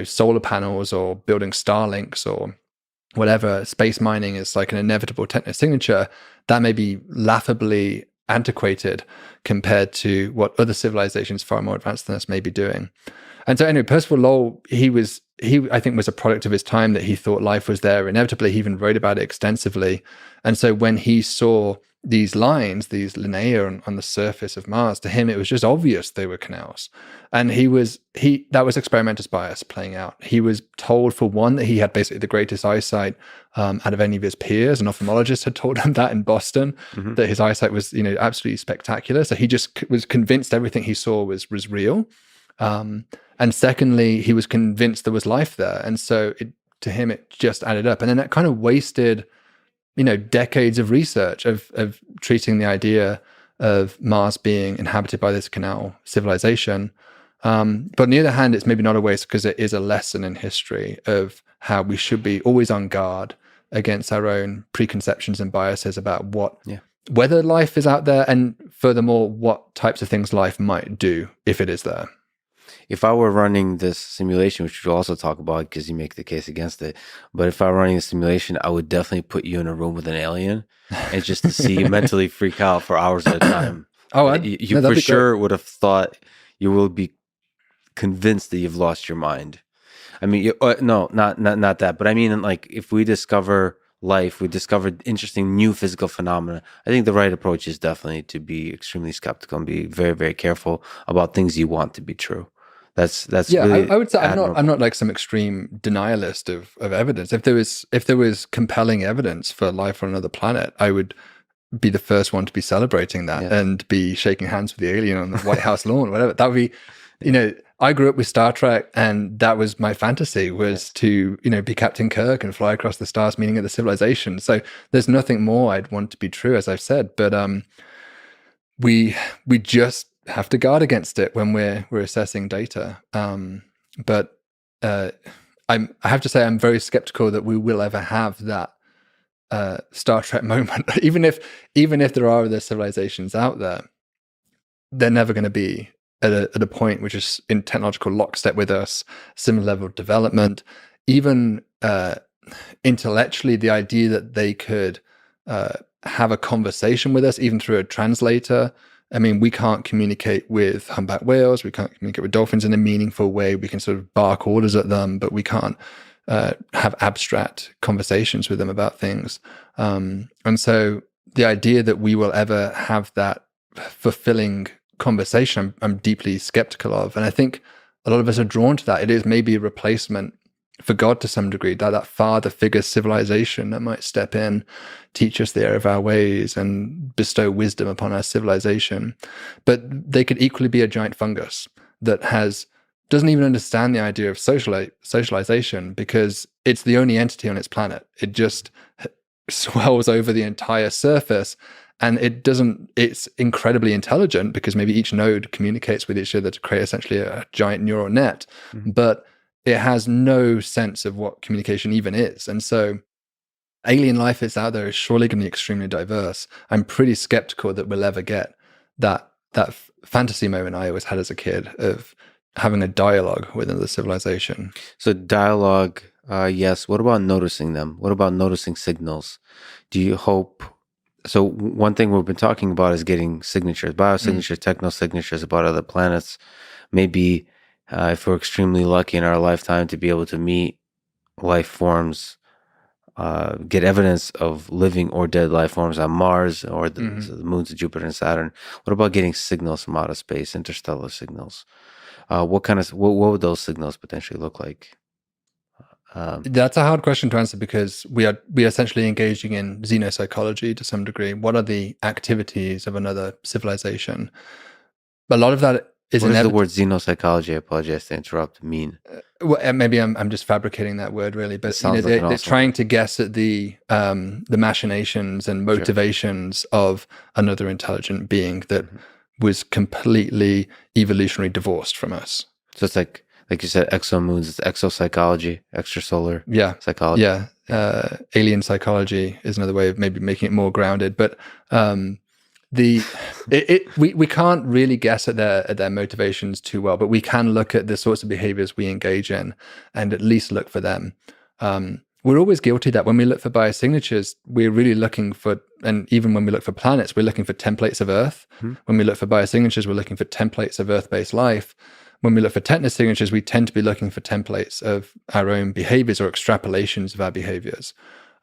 solar panels or building Starlinks or whatever, space mining is like an inevitable techno-signature, that may be laughably antiquated compared to what other civilizations far more advanced than us may be doing. And so anyway, Percival Lowell, he I think was a product of his time, that he thought life was there inevitably. He even wrote about it extensively. And so when he saw these lines, these linea on the surface of Mars, to him it was just obvious they were canals. And that was experimentalist bias playing out. He was told, for one, that he had basically the greatest eyesight out of any of his peers. An ophthalmologist had told him that in Boston, that his eyesight was, absolutely spectacular. So he just was convinced everything he saw was real. And secondly, he was convinced there was life there. And so to him, it just added up. And then that kind of wasted, decades of research of treating the idea of Mars being inhabited by this canal civilization. But on the other hand, it's maybe not a waste, because it is a lesson in history of how we should be always on guard against our own preconceptions and biases about whether life is out there, and furthermore, what types of things life might do if it is there. If I were running this simulation, which we'll also talk about because you make the case against it, but if I were running a simulation, I would definitely put you in a room with an alien, and just to see you mentally freak out for hours at a time. You for sure would have thought, you will be convinced that you've lost your mind. I mean, no, not that, but I mean, like, if we discover life, we discovered interesting new physical phenomena, I think the right approach is definitely to be extremely skeptical and be very, very careful about things you want to be true. That's really I would say admirable. I'm not like some extreme denialist of evidence. If there was compelling evidence for life on another planet, I would be the first one to be celebrating that and be shaking hands with the alien on the White House lawn, whatever. That would be, I grew up with Star Trek, and that was my fantasy, was to, be Captain Kirk and fly across the stars, meaning of the civilization. So there's nothing more I'd want to be true, as I've said. But we just have to guard against it when we're assessing data. But I have to say, I'm very skeptical that we will ever have that Star Trek moment. even if there are other civilizations out there, they're never going to be at a point which is in technological lockstep with us, similar level of development, even intellectually. The idea that they could have a conversation with us, even through a translator. I mean, we can't communicate with humpback whales. We can't communicate with dolphins in a meaningful way. We can sort of bark orders at them, but we can't have abstract conversations with them about things. And so the idea that we will ever have that fulfilling conversation, I'm deeply skeptical of. And I think a lot of us are drawn to that. It is maybe a replacement for God to some degree, that father figure civilization that might step in, teach us the error of our ways, and bestow wisdom upon our civilization. But they could equally be a giant fungus that doesn't even understand the idea of socialization, because it's the only entity on its planet. It just swells over the entire surface, and it's incredibly intelligent, because maybe each node communicates with each other to create essentially a giant neural net. But it has no sense of what communication even is. And so alien life that's out there is surely going to be extremely diverse. I'm pretty skeptical that we'll ever get that fantasy moment I always had as a kid of having a dialogue with another civilization. So dialogue, yes. What about noticing them? What about noticing signals? Do you hope? So one thing we've been talking about is getting signatures, biosignatures, techno-signatures about other planets. Maybe if we're extremely lucky in our lifetime to be able to meet life forms, get evidence of living or dead life forms on Mars or the moons of Jupiter and Saturn. What about getting signals from outer space, interstellar signals? What would those signals potentially look like? That's a hard question to answer, because we are essentially engaging in xenopsychology to some degree. What are the activities of another civilization? A lot of that is what does the word xenopsychology, I apologize to interrupt, mean? Well, maybe I'm just fabricating that word, really, but they're trying to guess at the machinations and motivations of another intelligent being that was completely evolutionary divorced from us. So it's like you said, exomoons, it's exopsychology, extrasolar psychology. Yeah. Alien psychology is another way of maybe making it more grounded. But we can't really guess at their motivations too well, but we can look at the sorts of behaviors we engage in and at least look for them. We're always guilty that when we look for biosignatures, we're really looking for, and even when we look for planets, we're looking for templates of Earth. When we look for biosignatures, we're looking for templates of Earth-based life. When we look for technosignatures, we tend to be looking for templates of our own behaviors or extrapolations of our behaviors.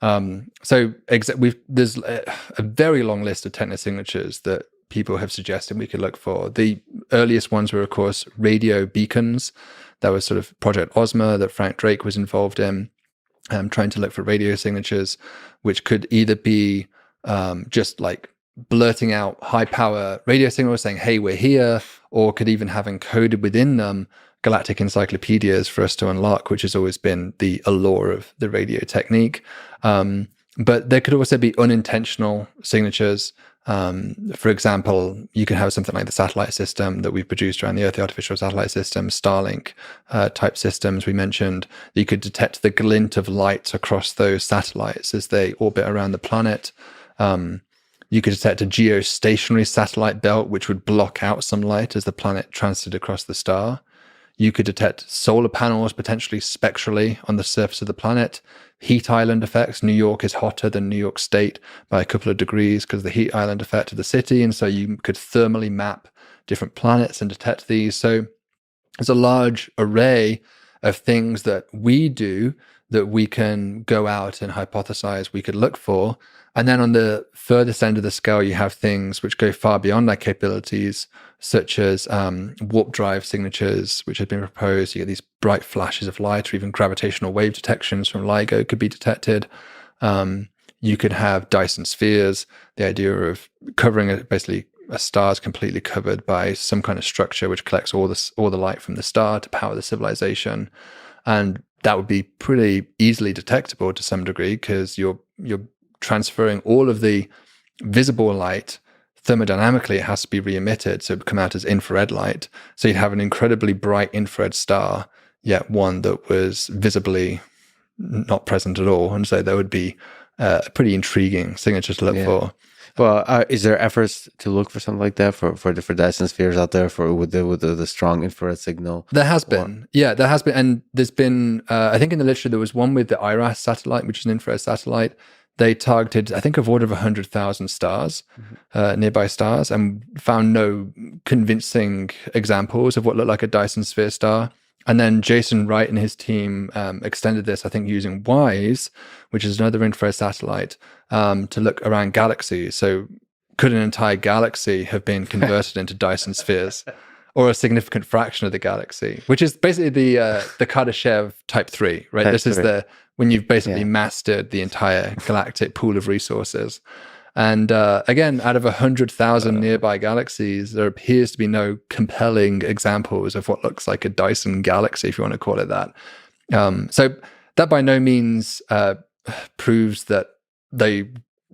There's a very long list of technosignatures that people have suggested we could look for. The earliest ones were, of course, radio beacons. That was sort of Project Ozma that Frank Drake was involved in, trying to look for radio signatures, which could either be just like blurting out high power radio signals saying, hey, we're here, or could even have encoded within them galactic encyclopedias for us to unlock, which has always been the allure of the radio technique. But there could also be unintentional signatures. For example, you can have something like the satellite system that we've produced around the Earth, the artificial satellite system, Starlink type systems we mentioned. You could detect the glint of light across those satellites as they orbit around the planet. You could detect a geostationary satellite belt, which would block out some light as the planet transited across the star. You could detect solar panels potentially spectrally on the surface of the planet. Heat island effects. New York is hotter than New York State by a couple of degrees because of the heat island effect of the city. And so you could thermally map different planets and detect these. So there's a large array of things that we do that we can go out and hypothesize we could look for. And then on the furthest end of the scale, you have things which go far beyond our capabilities, such as warp drive signatures, which have been proposed. You get these bright flashes of light, or even gravitational wave detections from LIGO could be detected. You could have Dyson spheres, the idea of covering basically a star is completely covered by some kind of structure which collects all the light from the star to power the civilization. And that would be pretty easily detectable to some degree because you're transferring all of the visible light thermodynamically. It has to be re-emitted, so it would come out as infrared light. So you'd have an incredibly bright infrared star, yet one that was visibly not present at all. And so there would be a pretty intriguing signature to look for. Well, is there efforts to look for something like that for Dyson spheres out there with the strong infrared signal? There has been, there has been, and there's been. I think in the literature there was one with the IRAS satellite, which is an infrared satellite. They targeted, I think, of order of 100,000 stars, nearby stars, and found no convincing examples of what looked like a Dyson sphere star. And then Jason Wright and his team extended this, I think, using WISE, which is another infrared satellite, to look around galaxies. So could an entire galaxy have been converted into Dyson spheres, or a significant fraction of the galaxy, which is basically the Kardashev type 3, right? This is when you've basically mastered the entire galactic pool of resources. And again, out of 100,000 nearby galaxies, there appears to be no compelling examples of what looks like a Dyson galaxy, if you want to call it that. So that by no means proves that they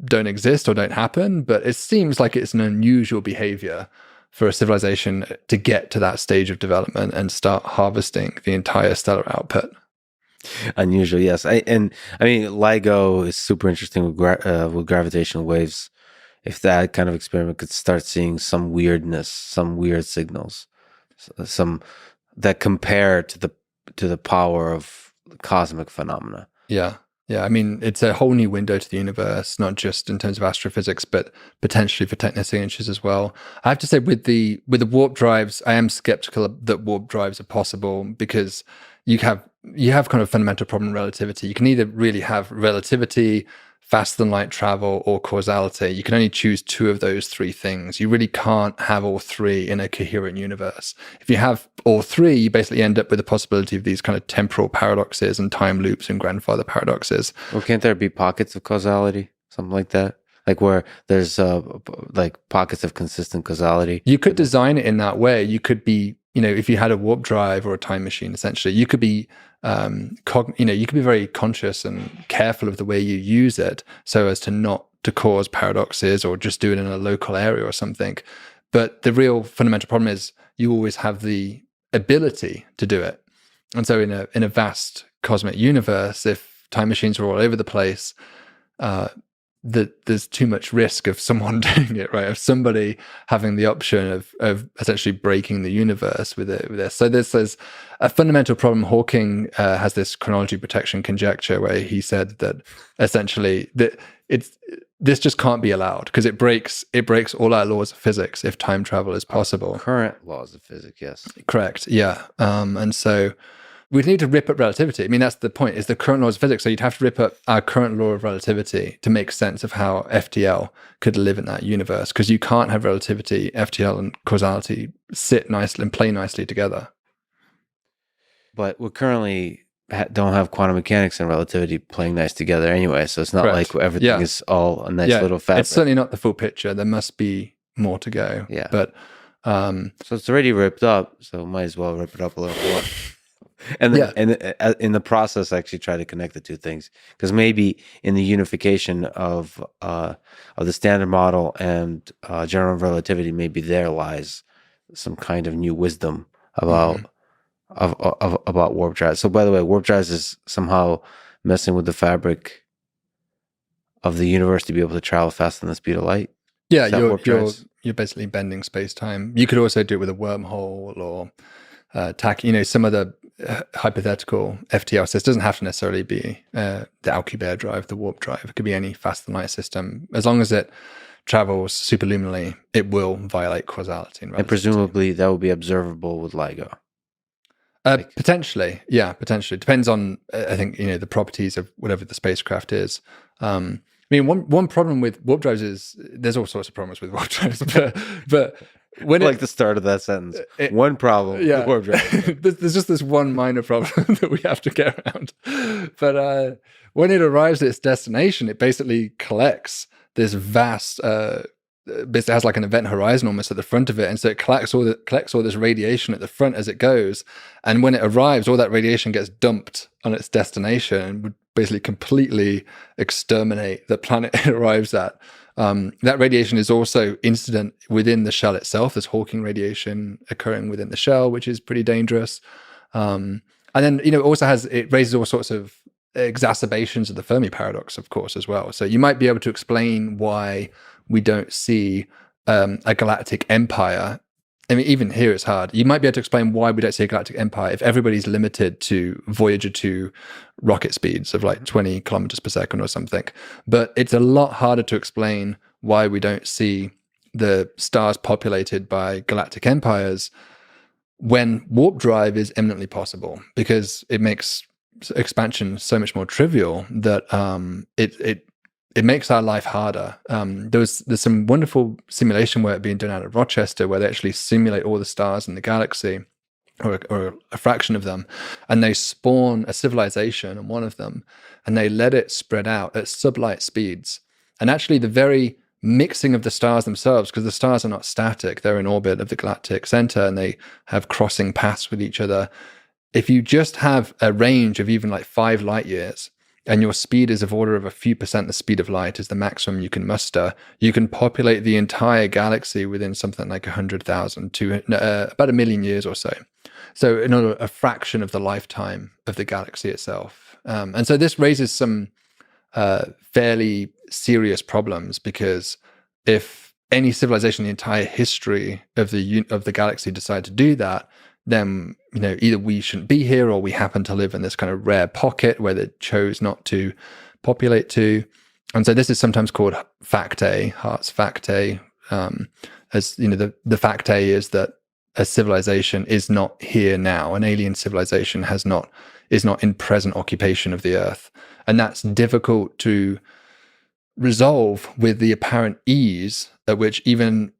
don't exist or don't happen, but it seems like it's an unusual behavior for a civilization to get to that stage of development and start harvesting the entire stellar output. Unusual, yes. I mean, LIGO is super interesting with gravitational waves. If that kind of experiment could start seeing some weirdness, some weird signals, some that compare to the power of cosmic phenomena. Yeah. I mean, it's a whole new window to the universe, not just in terms of astrophysics, but potentially for technosignatures as well. I have to say, with the warp drives, I am skeptical that warp drives are possible because you have kind of fundamental problem relativity. You can either really have relativity, faster than light travel, or causality. You can only choose two of those three things. You really can't have all three in a coherent universe. If you have all three, you basically end up with the possibility of these kind of temporal paradoxes and time loops and grandfather paradoxes. Well, can't there be pockets of causality? Something like that? Like where there's like pockets of consistent causality? You could design it in that way. You could be, if you had a warp drive or a time machine, essentially, you could be you could be very conscious and careful of the way you use it so as to not to cause paradoxes or just do it in a local area or something. But the real fundamental problem is you always have the ability to do it. And so in a vast cosmic universe, if time machines are all over the place, that there's too much risk of someone doing it, right? Of somebody having the option of essentially breaking the universe with this. So there's a fundamental problem. Hawking has this chronology protection conjecture where he said that essentially that this just can't be allowed because it breaks all our laws of physics if time travel is possible. Current laws of physics, yes. Correct. Yeah. And so we'd need to rip up relativity. I mean, that's the point, is the current laws of physics. So you'd have to rip up our current law of relativity to make sense of how FTL could live in that universe, because you can't have relativity, FTL, and causality sit nicely and play nicely together. But we currently don't have quantum mechanics and relativity playing nice together anyway, so it's not Correct. like everything is all a nice little fabric. It's certainly not the full picture. There must be more to go. Yeah. But so it's already ripped up, so might as well rip it up a little more. And then, and in the process, actually try to connect the two things, because maybe in the unification of the standard model and general relativity, maybe there lies some kind of new wisdom about about warp drives. So, by the way, warp drives is somehow messing with the fabric of the universe to be able to travel faster than the speed of light. Yeah, you're basically bending space time. You could also do it with a wormhole or some of the hypothetical FTL systems. It doesn't have to necessarily be the Alcubierre drive, the warp drive. It could be any faster than light system. As long as it travels superluminally, it will violate causality and relativity. And presumably that will be observable with LIGO. Potentially. Depends on, I think, the properties of whatever the spacecraft is. I mean, one problem with warp drives is there's all sorts of problems with warp drives, but when the start of that sentence, one problem with warp drives. There's just this one minor problem that we have to get around. But when it arrives at its destination, it basically collects this vast. Basically has like an event horizon almost at the front of it, and so it collects all this radiation at the front as it goes, and when it arrives, all that radiation gets dumped on its destination and would basically completely exterminate the planet it arrives at. That radiation is also incident within the shell itself. There's Hawking radiation occurring within the shell, which is pretty dangerous. And then it raises all sorts of exacerbations of the Fermi paradox, of course, as well. So you might be able to explain why we don't see a galactic empire. I mean, even here it's hard. You might be able to explain why we don't see a galactic empire if everybody's limited to Voyager 2 rocket speeds of like 20 kilometers per second or something. But it's a lot harder to explain why we don't see the stars populated by galactic empires when warp drive is eminently possible, because it makes expansion so much more trivial that it makes our life harder. There's some wonderful simulation work being done out of Rochester where they actually simulate all the stars in the galaxy, or a fraction of them, and they spawn a civilization on one of them, and they let it spread out at sublight speeds. And actually the very mixing of the stars themselves, because the stars are not static, they're in orbit of the galactic center, and they have crossing paths with each other. If you just have a range of even like 5 light years, and your speed is of order of a few percent the speed of light is the maximum you can muster, you can populate the entire galaxy within something like 100,000 to about 1 million years or so. So another a fraction of the lifetime of the galaxy itself. And so this raises some fairly serious problems, because if any civilization in the entire history of the galaxy decide to do that, then either we shouldn't be here, or we happen to live in this kind of rare pocket where they chose not to populate to. And so this is sometimes called fact A, Hart's fact A. As the fact A is that a civilization is not here now. An alien civilization is not in present occupation of the Earth, and that's difficult to resolve with the apparent ease at which even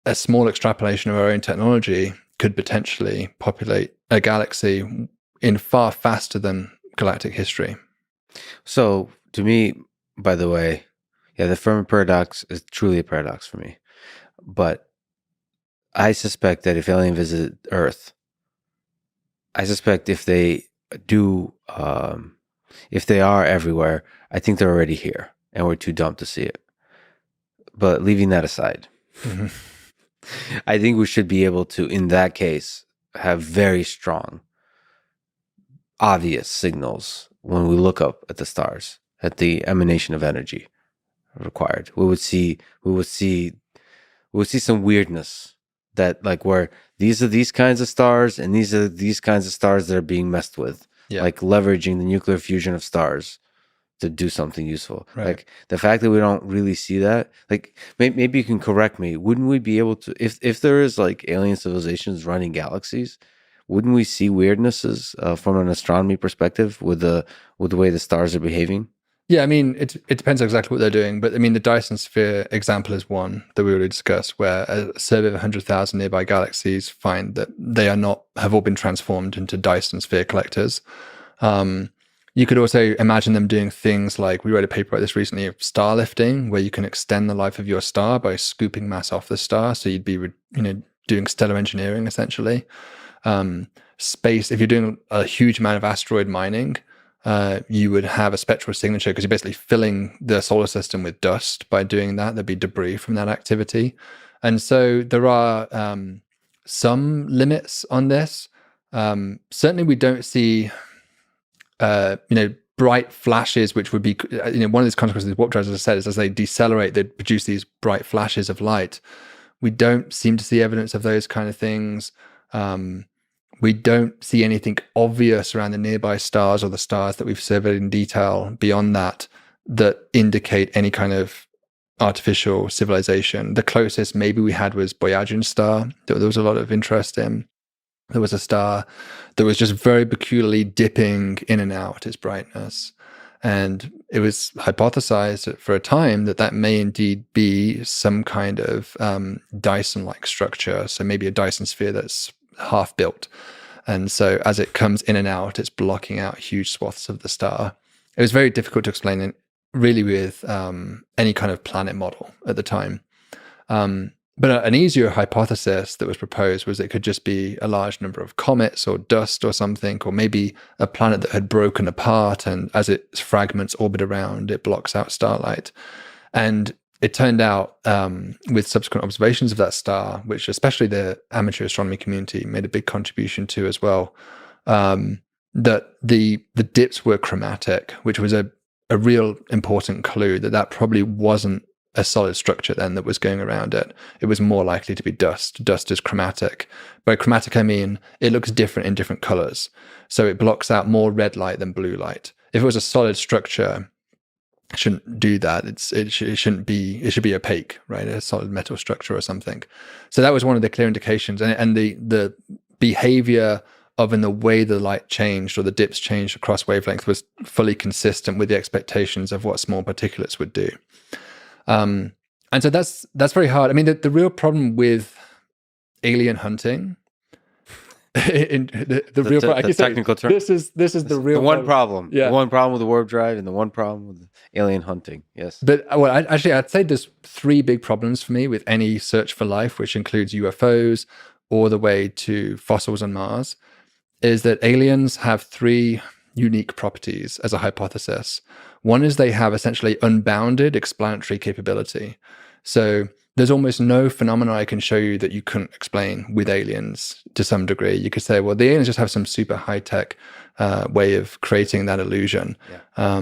a small extrapolation of our own technology could potentially populate a galaxy in far faster than galactic history. So to me, by the way, the Fermi paradox is truly a paradox for me. But I suspect that if aliens visit Earth, I suspect if they do, if they are everywhere, I think they're already here and we're too dumb to see it. But leaving that aside, I think we should be able to, in that case, have very strong, obvious signals when we look up at the stars, at the emanation of energy required. We would see some weirdness that, like, where these are these kinds of stars and these are these kinds of stars that are being messed with, like leveraging the nuclear fusion of stars to do something useful. Right. Like the fact that we don't really see that, like maybe you can correct me. Wouldn't we be able to, if there is like alien civilizations running galaxies, wouldn't we see weirdnesses from an astronomy perspective with the way the stars are behaving? Yeah, I mean, it depends exactly what they're doing, but I mean, the Dyson Sphere example is one that we already discussed, where a survey of 100,000 nearby galaxies find that they have all been transformed into Dyson Sphere collectors. You could also imagine them doing things like, we read a paper about this recently, of star lifting, where you can extend the life of your star by scooping mass off the star. So you'd be, doing stellar engineering essentially. Space, if you're doing a huge amount of asteroid mining, you would have a spectral signature because you're basically filling the solar system with dust by doing that. There'd be debris from that activity. And so there are some limits on this. Certainly we don't see, bright flashes, which would be, one of these consequences of warp drives, as I said, is as they decelerate, they produce these bright flashes of light. We don't seem to see evidence of those kind of things. We don't see anything obvious around the nearby stars or the stars that we've surveyed in detail beyond that indicate any kind of artificial civilization. The closest maybe we had was Boyagin's star that there was a lot of interest in. There was a star that was just very peculiarly dipping in and out its brightness. And it was hypothesized for a time that may indeed be some kind of Dyson-like structure. So maybe a Dyson sphere that's half built. And so as it comes in and out, it's blocking out huge swaths of the star. It was very difficult to explain it really with any kind of planet model at the time. But an easier hypothesis that was proposed was it could just be a large number of comets or dust or something, or maybe a planet that had broken apart, and as its fragments orbit around, it blocks out starlight. And it turned out, with subsequent observations of that star, which especially the amateur astronomy community made a big contribution to as well, that the dips were chromatic, which was a real important clue that probably wasn't a solid structure then that was going around it. It was more likely to be dust. Dust is chromatic. By chromatic, I mean it looks different in different colors. So it blocks out more red light than blue light. If it was a solid structure, it shouldn't do that. It should be opaque, right? A solid metal structure or something. So that was one of the clear indications. And the behavior of and the way the light changed or the dips changed across wavelength was fully consistent with the expectations of what small particulates would do. And so that's very hard. I mean, the real problem with alien hunting, the technical term. This is the real one problem. Yeah. The one problem with the warp drive and the one problem with alien hunting. Yes. But I'd say there's three big problems for me with any search for life, which includes UFOs all the way to fossils on Mars, is that aliens have three unique properties as a hypothesis. One is they have essentially unbounded explanatory capability. So there's almost no phenomena I can show you that you couldn't explain with aliens to some degree. You could say, well, the aliens just have some super high-tech way of creating that illusion. Yeah.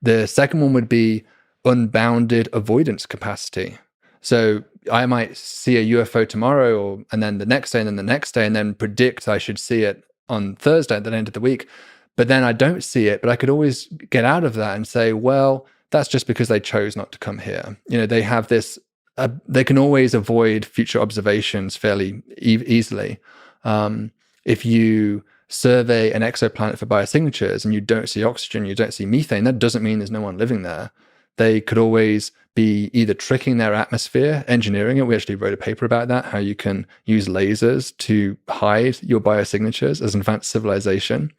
The second one would be unbounded avoidance capacity. So I might see a UFO tomorrow, and then the next day, and then the next day, and then predict I should see it on Thursday at the end of the week. But then I don't see it, but I could always get out of that and say, well, that's just because they chose not to come here. They have this, they can always avoid future observations fairly easily. If you survey an exoplanet for biosignatures and you don't see oxygen, you don't see methane, that doesn't mean there's no one living there. They could always be either tricking their atmosphere, engineering it. We actually wrote a paper about that, how you can use lasers to hide your biosignatures as an advanced civilization.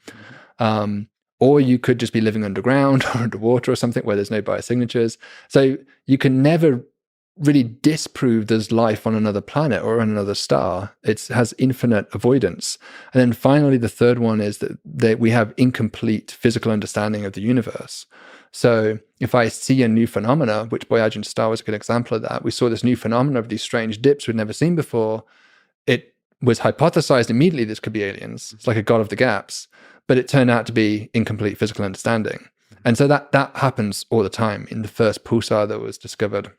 Or you could just be living underground or underwater or something where there's no biosignatures. So you can never really disprove there's life on another planet or on another star. It has infinite avoidance. And then finally, the third one is that we have incomplete physical understanding of the universe. So if I see a new phenomena, which Boyagin's star was a good example of that, we saw this new phenomena of these strange dips we'd never seen before. It was hypothesized immediately this could be aliens. It's like a god of the gaps. But it turned out to be incomplete physical understanding. And so that happens all the time. In the first pulsar that was discovered,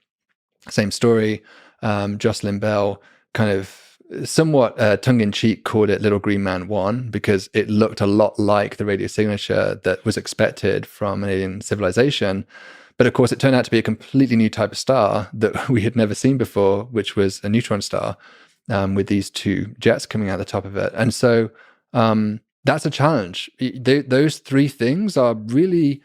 same story. Jocelyn Bell kind of somewhat tongue-in-cheek called it Little Green Man 1 because it looked a lot like the radio signature that was expected from an alien civilization. But of course, it turned out to be a completely new type of star that we had never seen before, which was a neutron star. with these two jets coming out the top of it. And so that's a challenge. Those three things are really,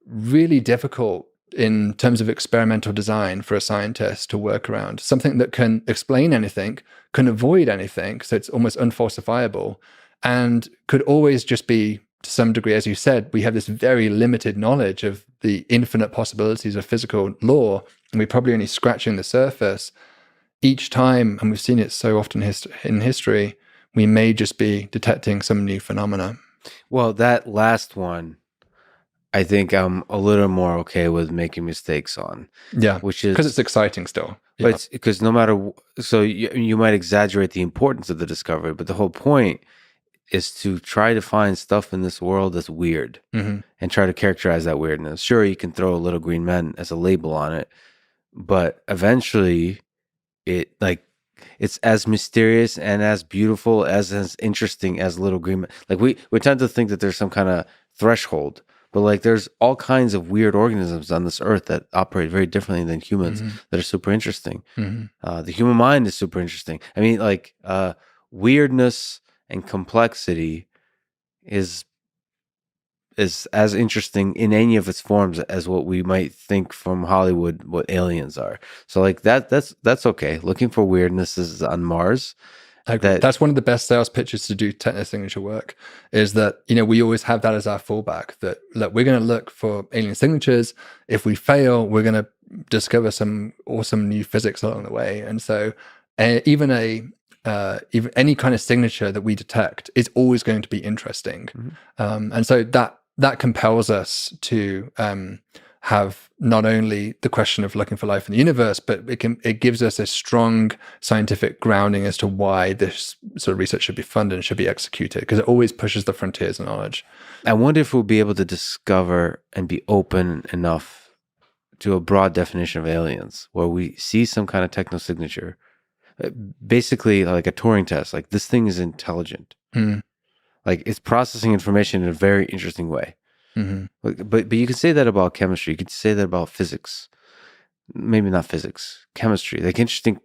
really difficult in terms of experimental design for a scientist to work around. Something that can explain anything, can avoid anything, so it's almost unfalsifiable, and could always just be, to some degree, as you said, we have this very limited knowledge of the infinite possibilities of physical law, and we're probably only scratching the surface. Each time, and we've seen it so often in history, we may just be detecting some new phenomena. Well, that last one, I think I'm a little more okay with making mistakes on. Yeah, which is because it's exciting still. But it's because no matter, so you might exaggerate the importance of the discovery, but the whole point is to try to find stuff in this world that's weird and try to characterize that weirdness. Sure, you can throw a little green man as a label on it, but eventually it's as mysterious and as beautiful, as interesting as little green man. Like we tend to think that there's some kind of threshold, but like there's all kinds of weird organisms on this earth that operate very differently than humans that are super interesting. The human mind is super interesting. I mean, like weirdness and complexity is as interesting in any of its forms as what we might think from Hollywood what aliens are. So like that's okay. Looking for weirdness is on Mars. That's one of the best sales pitches to do technosignature work, is that, we always have that as our fallback, that look, we're going to look for alien signatures. If we fail, we're going to discover some awesome new physics along the way. And so even any kind of signature that we detect is always going to be interesting. And so that compels us to have not only the question of looking for life in the universe, but it gives us a strong scientific grounding as to why this sort of research should be funded and should be executed, because it always pushes the frontiers of knowledge. I wonder if we'll be able to discover and be open enough to a broad definition of aliens, where we see some kind of technosignature, basically like a Turing test, like this thing is intelligent. Like it's processing information in a very interesting way. But you could say that about chemistry. You could say that about physics. Maybe not physics, chemistry. Like interesting,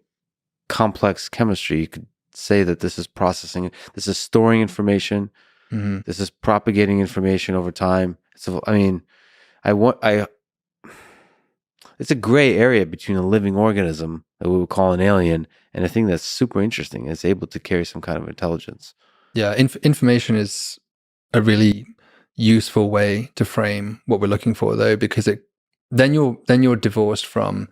complex chemistry. You could say that this is processing. This is storing information. This is propagating information over time. So I mean, it's a gray area between a living organism that we would call an alien and a thing that's super interesting. It's able to carry some kind of intelligence. Yeah, information is a really useful way to frame what we're looking for, though, because then you're divorced from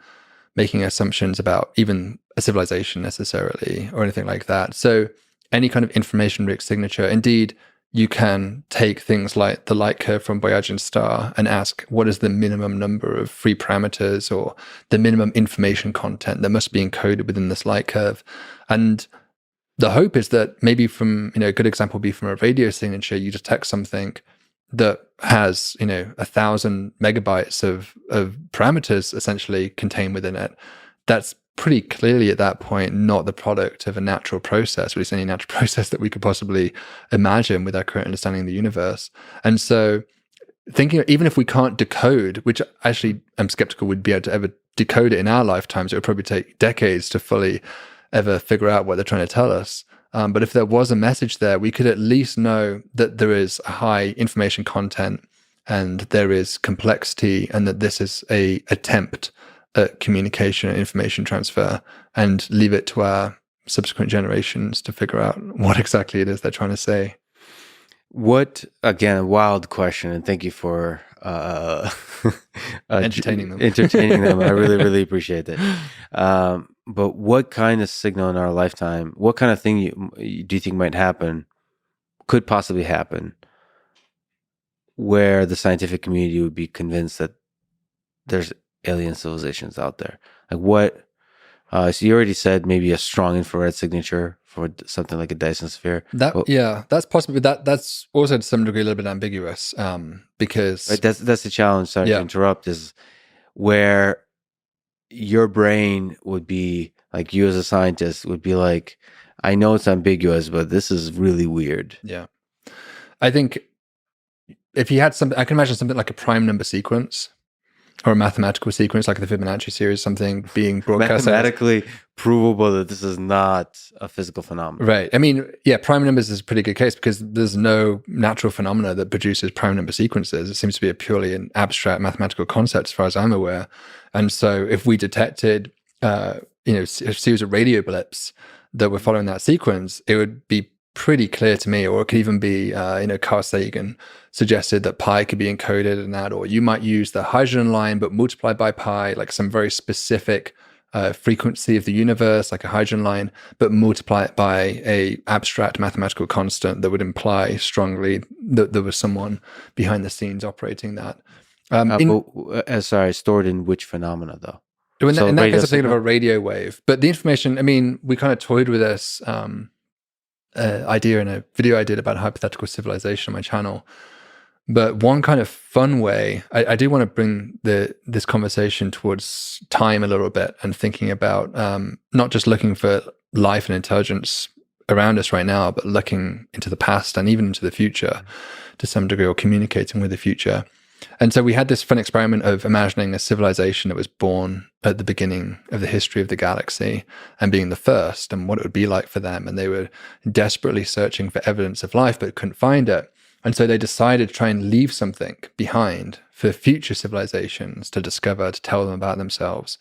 making assumptions about even a civilization necessarily or anything like that. So any kind of information-rich signature, indeed, you can take things like the light curve from Voyager's star and ask, what is the minimum number of free parameters or the minimum information content that must be encoded within this light curve? And the hope is that maybe from, a good example would be from a radio signature, you detect something that has, 1,000 megabytes of parameters essentially contained within it. That's pretty clearly at that point not the product of a natural process, or at least any natural process that we could possibly imagine with our current understanding of the universe. And so thinking, even if we can't decode, which actually I'm skeptical we'd be able to ever decode it in our lifetimes, it would probably take decades to fully ever figure out what they're trying to tell us. But if there was a message there, we could at least know that there is a high information content and there is complexity, and that this is a attempt at communication and information transfer, and leave it to our subsequent generations to figure out what exactly it is they're trying to say. What, again, a wild question, and thank you for entertaining them. I really, really appreciate it. But what kind of signal in our lifetime, what kind of thing do you think might happen, could possibly happen, where the scientific community would be convinced that there's alien civilizations out there? Like what? So you already said maybe a strong infrared signature for something like a Dyson sphere. That's possible. That's also to some degree a little bit ambiguous, because right, that's the challenge. Sorry to interrupt. Is where your brain would be like, you as a scientist would be like, I know it's ambiguous, but this is really weird. Yeah, I think if you had something, I can imagine something like a prime number sequence, or a mathematical sequence like the Fibonacci series, something being broadcast. Mathematically provable that this is not a physical phenomenon. Right. I mean, yeah, prime numbers is a pretty good case because there's no natural phenomena that produces prime number sequences. It seems to be a purely an abstract mathematical concept as far as I'm aware. And so if we detected, a series of radio blips that were following that sequence, it would be pretty clear to me, or it could even be, Carl Sagan suggested that pi could be encoded in that, or you might use the hydrogen line, but multiplied by pi, like some very specific frequency of the universe, like a hydrogen line, but multiply it by a abstract mathematical constant that would imply strongly that there was someone behind the scenes operating that. Stored in which phenomena though? In that case, I'm thinking of a radio wave. But the information, I mean, we kind of toyed with this idea in a video I did about hypothetical civilization on my channel. But one kind of fun way, I do want to bring this conversation towards time a little bit and thinking about not just looking for life and intelligence around us right now, but looking into the past and even into the future to some degree, or communicating with the future. And so we had this fun experiment of imagining a civilization that was born at the beginning of the history of the galaxy and being the first, and what it would be like for them. And they were desperately searching for evidence of life, but couldn't find it. And so they decided to try and leave something behind for future civilizations to discover, to tell them about themselves.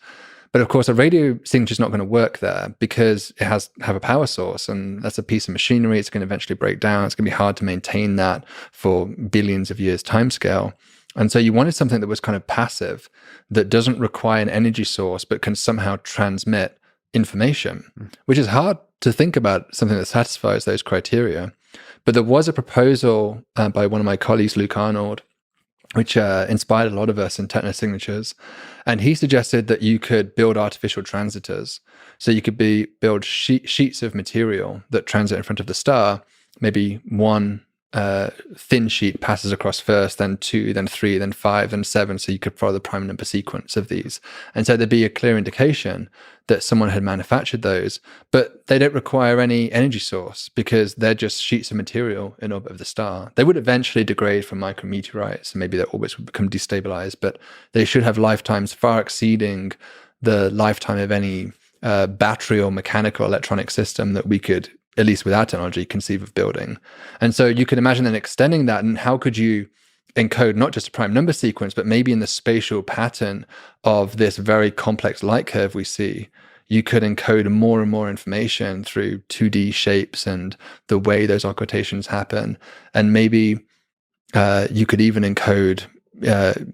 But of course, a radio signature is not going to work there because it has to have a power source, and that's a piece of machinery. It's going to eventually break down. It's going to be hard to maintain that for billions of years timescale. And so you wanted something that was kind of passive, that doesn't require an energy source, but can somehow transmit information, which is hard to think about something that satisfies those criteria. But there was a proposal by one of my colleagues, Luke Arnold, which inspired a lot of us in technosignatures. And he suggested that you could build artificial transitors. So you could build sheets of material that transit in front of the star. Maybe one thin sheet passes across first, then 2, then 3, then 5, then 7. So you could follow the prime number sequence of these. And so there'd be a clear indication that someone had manufactured those, but they don't require any energy source because they're just sheets of material in orbit of the star. They would eventually degrade from micrometeorites and maybe their orbits would become destabilized, but they should have lifetimes far exceeding the lifetime of any battery or mechanical electronic system that we could, at least with our technology, conceive of building. And so you could imagine then extending that, and how could you encode not just a prime number sequence, but maybe in the spatial pattern of this very complex light curve we see, you could encode more and more information through 2D shapes and the way those occultations happen. And maybe you could even encode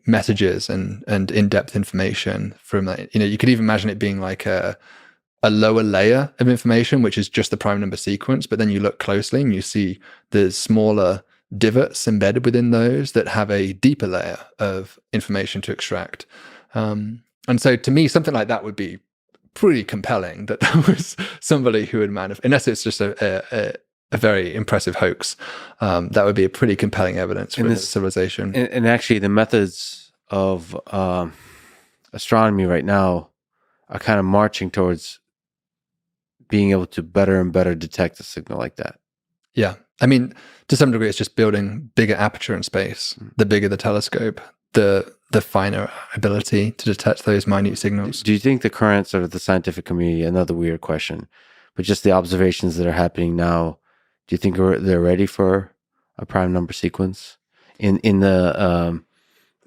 messages and in-depth information from that. You could even imagine it being like a lower layer of information, which is just the prime number sequence, but then you look closely and you see the smaller divots embedded within those that have a deeper layer of information to extract. And so to me, something like that would be pretty compelling, that there was somebody who would unless it's just a very impressive hoax, that would be a pretty compelling evidence for this civilization. And actually the methods of astronomy right now are kind of marching towards being able to better and better detect a signal like that. Yeah. I mean, to some degree, it's just building bigger aperture in space. The bigger the telescope, the finer ability to detect those minute signals. Do you think the current sort of the scientific community, another weird question, but just the observations that are happening now, do you think they're ready for a prime number sequence? In the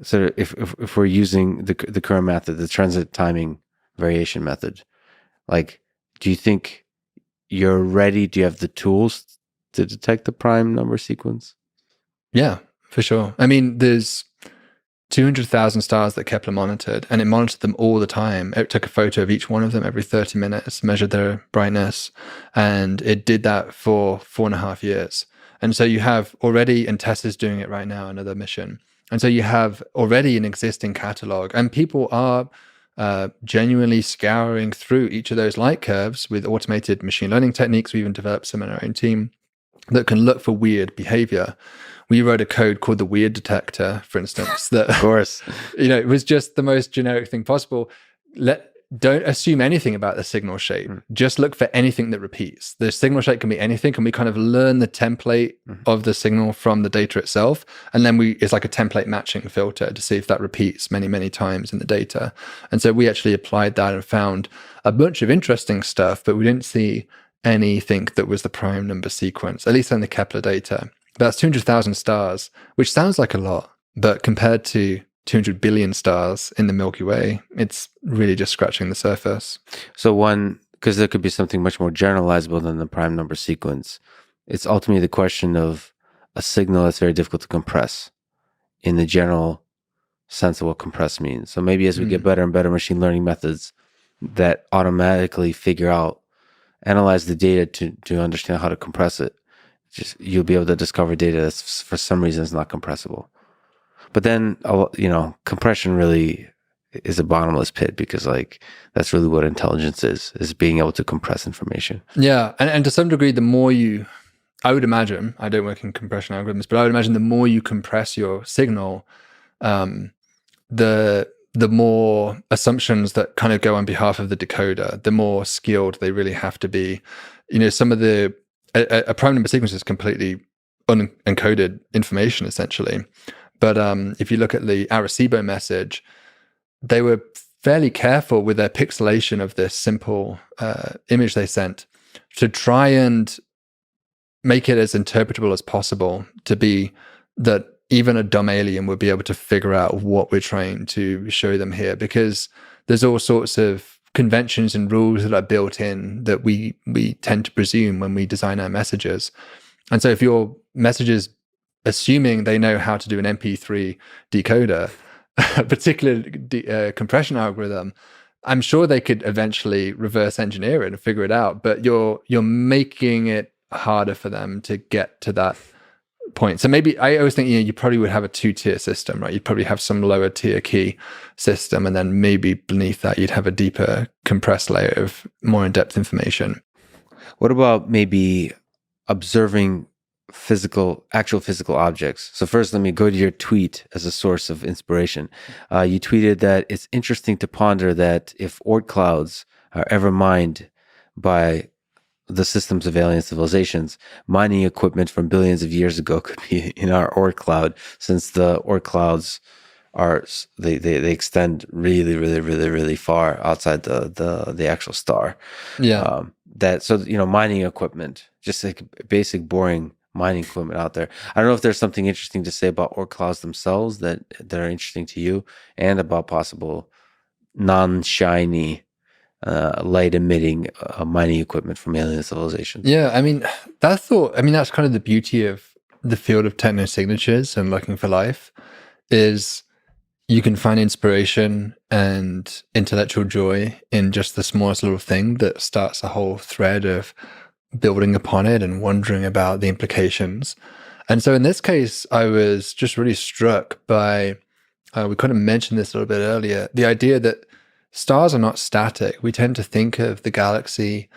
sort of if we're using the current method, the transit timing variation method, like, do you think you're ready? Do you have the tools to detect the prime number sequence? Yeah, for sure. I mean, there's 200,000 stars that Kepler monitored, and it monitored them all the time. It took a photo of each one of them every 30 minutes, measured their brightness, and it did that for 4.5 years. And so you have already, and Tesla's doing it right now, another mission. And so you have already an existing catalog, and people are genuinely scouring through each of those light curves with automated machine learning techniques. We even developed some in our own team that can look for weird behavior. We wrote a code called the weird detector, for instance, that, of course, it was just the most generic thing possible. don't assume anything about the signal shape. Just look for anything that repeats. The signal shape can be anything, and we kind of learn the template of the signal from the data itself. And then it's like a template matching filter to see if that repeats many, many times in the data. And so we actually applied that and found a bunch of interesting stuff, but we didn't see anything that was the prime number sequence, at least in the Kepler data. That's 200,000 stars, which sounds like a lot, but compared to 200 billion stars in the Milky Way, it's really just scratching the surface. So because there could be something much more generalizable than the prime number sequence, it's ultimately the question of a signal that's very difficult to compress in the general sense of what compress means. So maybe as we get better and better machine learning methods that automatically analyze the data to understand how to compress it, you'll be able to discover data that's for some reason is not compressible. But then, compression really is a bottomless pit, because like that's really what intelligence is being able to compress information. Yeah. And to some degree, the more I would imagine, I don't work in compression algorithms, but I would imagine the more you compress your signal, the more assumptions that kind of go on behalf of the decoder, the more skilled they really have to be. Some of a prime number sequence is completely unencoded information, essentially. But if you look at the Arecibo message, they were fairly careful with their pixelation of this simple image they sent to try and make it as interpretable as possible, to be that even a dumb alien would be able to figure out what we're trying to show them here, because there's all sorts of conventions and rules that are built in that we tend to presume when we design our messages. And so if your messages, assuming they know how to do an MP3 decoder, a particular compression algorithm, I'm sure they could eventually reverse engineer it and figure it out. But you're making it harder for them to get to that point. So maybe I always think you probably would have a 2-tier system, right? You'd probably have some lower tier key system, and then maybe beneath that you'd have a deeper compressed layer of more in-depth information. What about maybe observing actual physical objects? So first, let me go to your tweet as a source of inspiration. You tweeted that it's interesting to ponder that if Oort clouds are ever mined by the systems of alien civilizations, mining equipment from billions of years ago could be in our Oort cloud, since the Oort clouds they extend really, really, really, really far outside the actual star. Yeah. Mining equipment, just like basic boring mining equipment out there. I don't know if there's something interesting to say about Oort clouds themselves that are interesting to you, and about possible non-shiny light emitting mining equipment from alien civilizations. Yeah, that's kind of the beauty of the field of technosignatures and looking for life, is you can find inspiration and intellectual joy in just the smallest little thing that starts a whole thread of building upon it and wondering about the implications. And so in this case, I was just really struck by, we kind of mentioned this a little bit earlier, the idea that stars are not static. We tend to think of the galaxy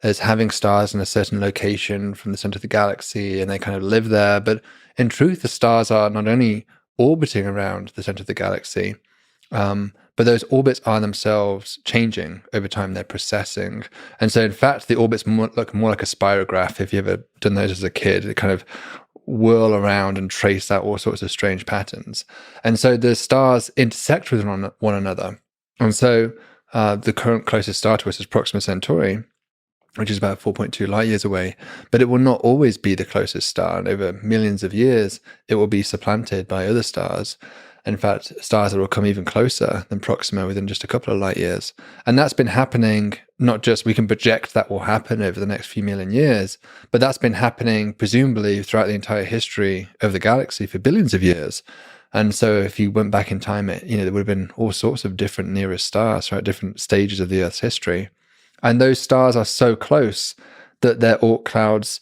as having stars in a certain location from the center of the galaxy, and they kind of live there. But in truth, the stars are not only orbiting around the center of the galaxy, but those orbits are themselves changing over time. They're precessing. And so in fact, the orbits look more like a spirograph. If you've ever done those as a kid, they kind of whirl around and trace out all sorts of strange patterns. And so the stars intersect with one another. And so the current closest star to us is Proxima Centauri, which is about 4.2 light years away. But it will not always be the closest star. And over millions of years, it will be supplanted by other stars. In fact, stars that will come even closer than Proxima within just a couple of light years. And that's been happening, not just we can project that will happen over the next few million years, but that's been happening presumably throughout the entire history of the galaxy for billions of years. And so if you went back in time, there would have been all sorts of different nearest stars throughout different stages of the Earth's history. And those stars are so close that their Oort clouds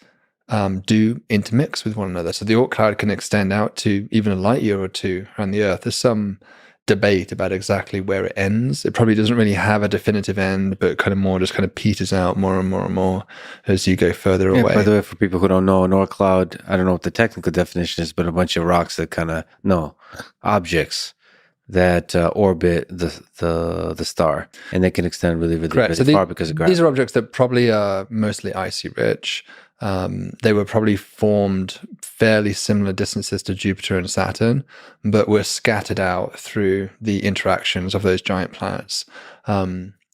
do intermix with one another. So the Oort cloud can extend out to even a light year or two around the Earth. There's some debate about exactly where it ends. It probably doesn't really have a definitive end, but kind of peters out more and more and more as you go further away. By the way, for people who don't know, an Oort cloud, I don't know what the technical definition is, but a bunch of rocks that objects that orbit the star, and they can extend really, really, Correct. really far because of gravity. These are objects that probably are mostly icy rich. They were probably formed fairly similar distances to Jupiter and Saturn, but were scattered out through the interactions of those giant planets.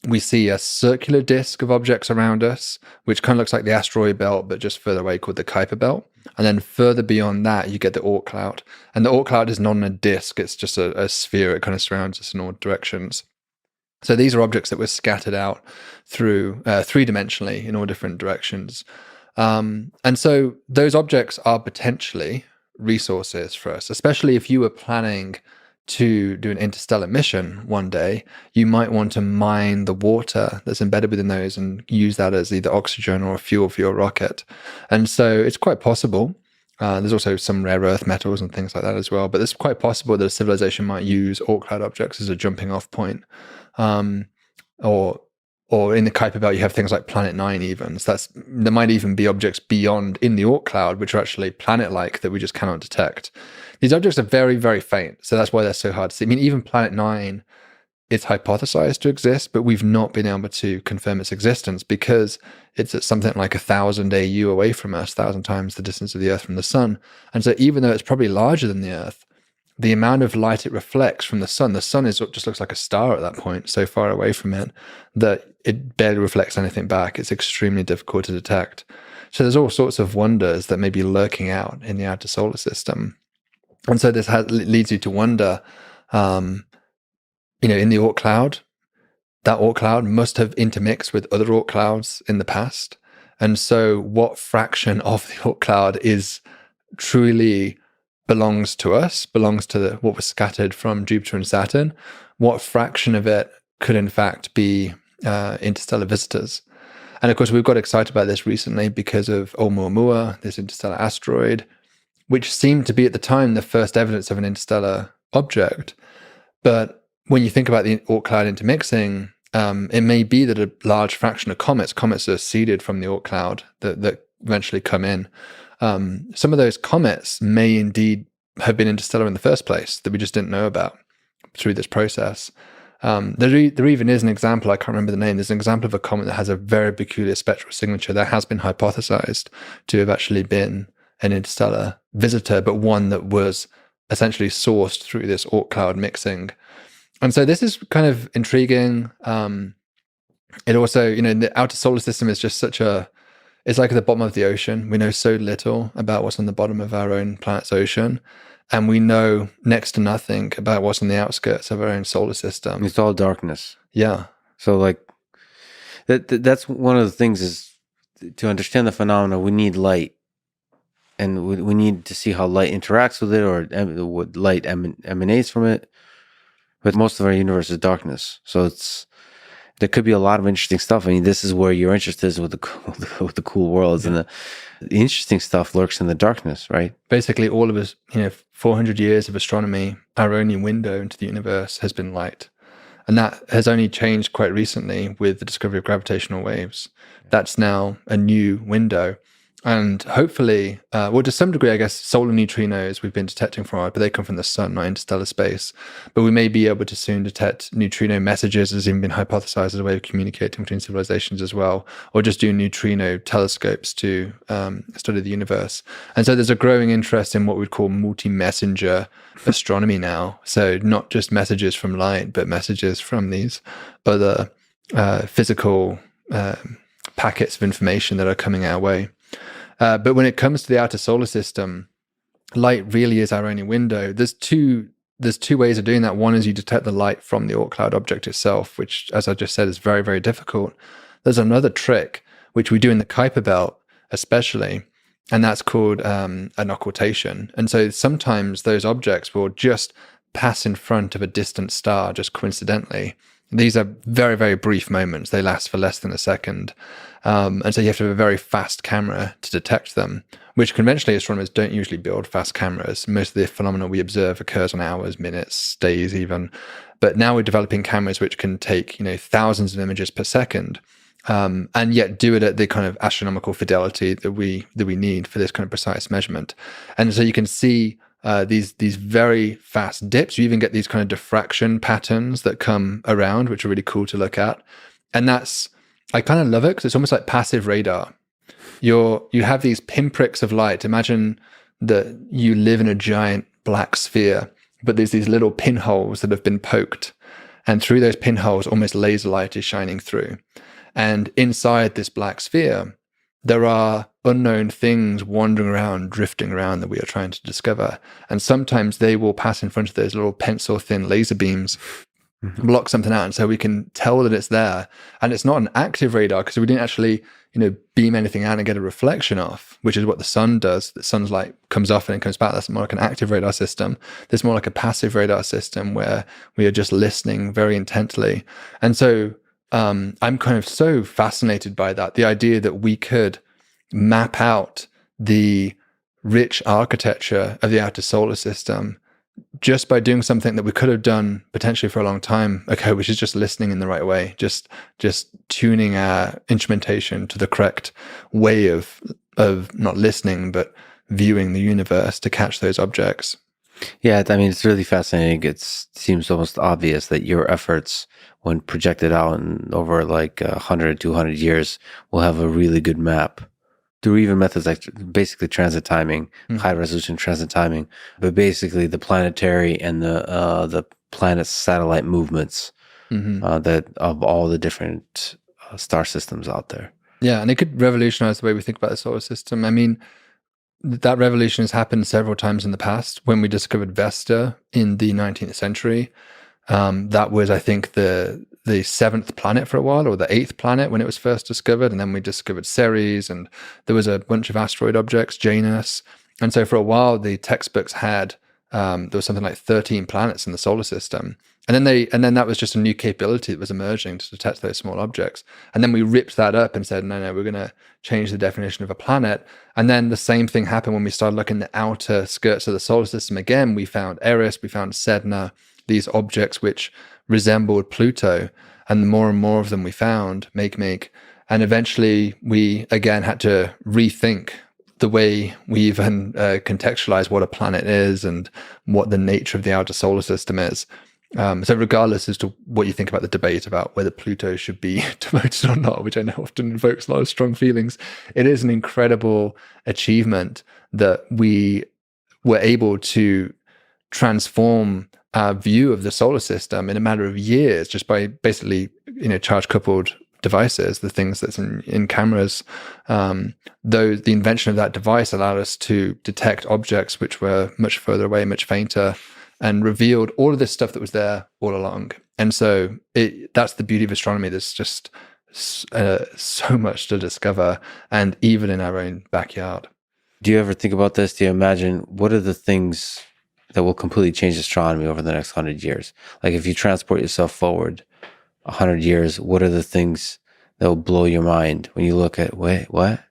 We see a circular disk of objects around us, which kind of looks like the asteroid belt, but just further away, called the Kuiper belt. And then further beyond that, you get the Oort cloud. And the Oort cloud is not a disk, it's just a sphere. It kind of surrounds us in all directions. So these are objects that were scattered out through three-dimensionally in all different directions. And so those objects are potentially resources for us, especially if you were planning to do an interstellar mission one day. You might want to mine the water that's embedded within those and use that as either oxygen or fuel for your rocket. And so it's quite possible. There's also some rare earth metals and things like that as well. But it's quite possible that a civilization might use Oort cloud objects as a jumping off point. Or in the Kuiper belt, you have things like Planet 9 even. So there might even be objects beyond in the Oort cloud, which are actually planet-like that we just cannot detect. These objects are very, very faint. So that's why they're so hard to see. I mean, even Planet 9 is hypothesized to exist, but we've not been able to confirm its existence because it's at something like 1,000 AU away from us, 1,000 times the distance of the Earth from the sun. And so even though it's probably larger than the Earth, the amount of light it reflects from the sun just looks like a star at that point, so far away from it that it barely reflects anything back. It's extremely difficult to detect. So there's all sorts of wonders that may be lurking out in the outer solar system. And so this leads you to wonder, in the Oort cloud, that Oort cloud must have intermixed with other Oort clouds in the past. And so what fraction of the Oort cloud is truly belongs to us, belongs to what was scattered from Jupiter and Saturn? What fraction of it could in fact be interstellar visitors? And of course, we've got excited about this recently because of Oumuamua, this interstellar asteroid, which seemed to be at the time the first evidence of an interstellar object. But when you think about the Oort cloud intermixing, it may be that a large fraction of comets are seeded from the Oort cloud that eventually come in. Some of those comets may indeed have been interstellar in the first place that we just didn't know about through this process. There even is an example, I can't remember the name, there's an example of a comet that has a very peculiar spectral signature that has been hypothesized to have actually been an interstellar visitor, but one that was essentially sourced through this Oort cloud mixing. And so this is kind of intriguing. It also, the outer solar system is just it's like at the bottom of the ocean. We know so little about what's on the bottom of our own planet's ocean. And we know next to nothing about what's on the outskirts of our own solar system. It's all darkness. Yeah. So like, that's one of the things is to understand the phenomena, we need light. And we need to see how light interacts with it or what light emanates from it. But most of our universe is darkness. So there could be a lot of interesting stuff. I mean, this is where your interest is with the cool worlds, and the interesting stuff lurks in the darkness, right? Basically, all of us, 400 years of astronomy, our only window into the universe has been light. And that has only changed quite recently with the discovery of gravitational waves. That's now a new window. And hopefully, to some degree, I guess, solar neutrinos we've been detecting from but they come from the sun, not interstellar space. But we may be able to soon detect neutrino messages, as even been hypothesized as a way of communicating between civilizations as well, or just do neutrino telescopes to study the universe. And so there's a growing interest in what we'd call multi-messenger astronomy now. So not just messages from light, but messages from these other physical packets of information that are coming our way. But when it comes to the outer solar system, light really is our only window. There's two ways of doing that. One is you detect the light from the Oort cloud object itself, which, as I just said, is very, very difficult. There's another trick, which we do in the Kuiper belt especially, and that's called an occultation. And so sometimes those objects will just pass in front of a distant star, just coincidentally. These are very, very brief moments. They last for less than a second. And so you have to have a very fast camera to detect them, which conventionally astronomers don't usually build fast cameras. Most of the phenomena we observe occurs on hours, minutes, days even. But now we're developing cameras which can take, thousands of images per second, and yet do it at the kind of astronomical fidelity that we need for this kind of precise measurement. And so you can see these very fast dips. You even get these kind of diffraction patterns that come around, which are really cool to look at. And I kind of love it because it's almost like passive radar. You have these pinpricks of light. Imagine that you live in a giant black sphere, but there's these little pinholes that have been poked. And through those pinholes, almost laser light is shining through. And inside this black sphere, there are unknown things wandering around, drifting around that we are trying to discover. And sometimes they will pass in front of those little pencil-thin laser beams, block something out, and so we can tell that it's there. And it's not an active radar because we didn't actually, beam anything out and get a reflection off, which is what the sun does. The sun's light comes off and it comes back. That's more like an active radar system. There's more like a passive radar system where we are just listening very intently. And so I'm kind of so fascinated by that. The idea that we could map out the rich architecture of the outer solar system just by doing something that we could have done potentially for a long time ago, which is just listening in the right way, just tuning our instrumentation to the correct way of not listening, but viewing the universe to catch those objects. Yeah, I mean, it's really fascinating. It seems almost obvious that your efforts, when projected out in over like 100, 200 years, will have a really good map through even methods like basically transit timing, high resolution transit timing, but basically the planetary and the planet's satellite movements that of all the different star systems out there. Yeah, and it could revolutionize the way we think about the solar system. I mean, that revolution has happened several times in the past. When we discovered Vesta in the 19th century, that was, I think, the seventh planet for a while, or the eighth planet when it was first discovered. And then we discovered Ceres, and there was a bunch of asteroid objects, Janus. And so for a while, the textbooks had, there was something like 13 planets in the solar system. And then that was just a new capability that was emerging to detect those small objects. And then we ripped that up and said, no, we're going to change the definition of a planet. And then the same thing happened when we started looking at the outer skirts of the solar system. Again, we found Eris, we found Sedna, these objects which resembled Pluto, and the more and more of them we found, make. And eventually we again had to rethink the way we even contextualize what a planet is and what the nature of the outer solar system is. So regardless as to what you think about the debate about whether Pluto should be demoted or not, which I know often invokes a lot of strong feelings, it is an incredible achievement that we were able to transform our view of the solar system in a matter of years just by basically, charge coupled devices, the things that's in cameras. Though the invention of that device allowed us to detect objects which were much further away, much fainter, and revealed all of this stuff that was there all along. And so that's the beauty of astronomy. There's just so much to discover, and even in our own backyard. Do you ever think about this? Do you imagine what are the things that will completely change astronomy over the next 100 years? Like if you transport yourself forward 100 years, what are the things that will blow your mind when you look at, wait, what?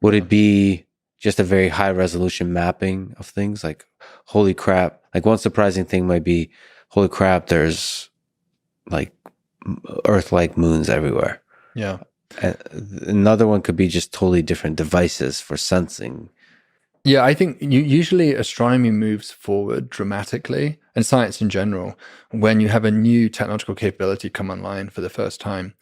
Would it be just a very high resolution mapping of things? Like, holy crap. Like one surprising thing might be, holy crap, there's like Earth-like moons everywhere. Yeah. And another one could be just totally different devices for sensing. Yeah, I think usually astronomy moves forward dramatically, and science in general, when you have a new technological capability come online for the first time.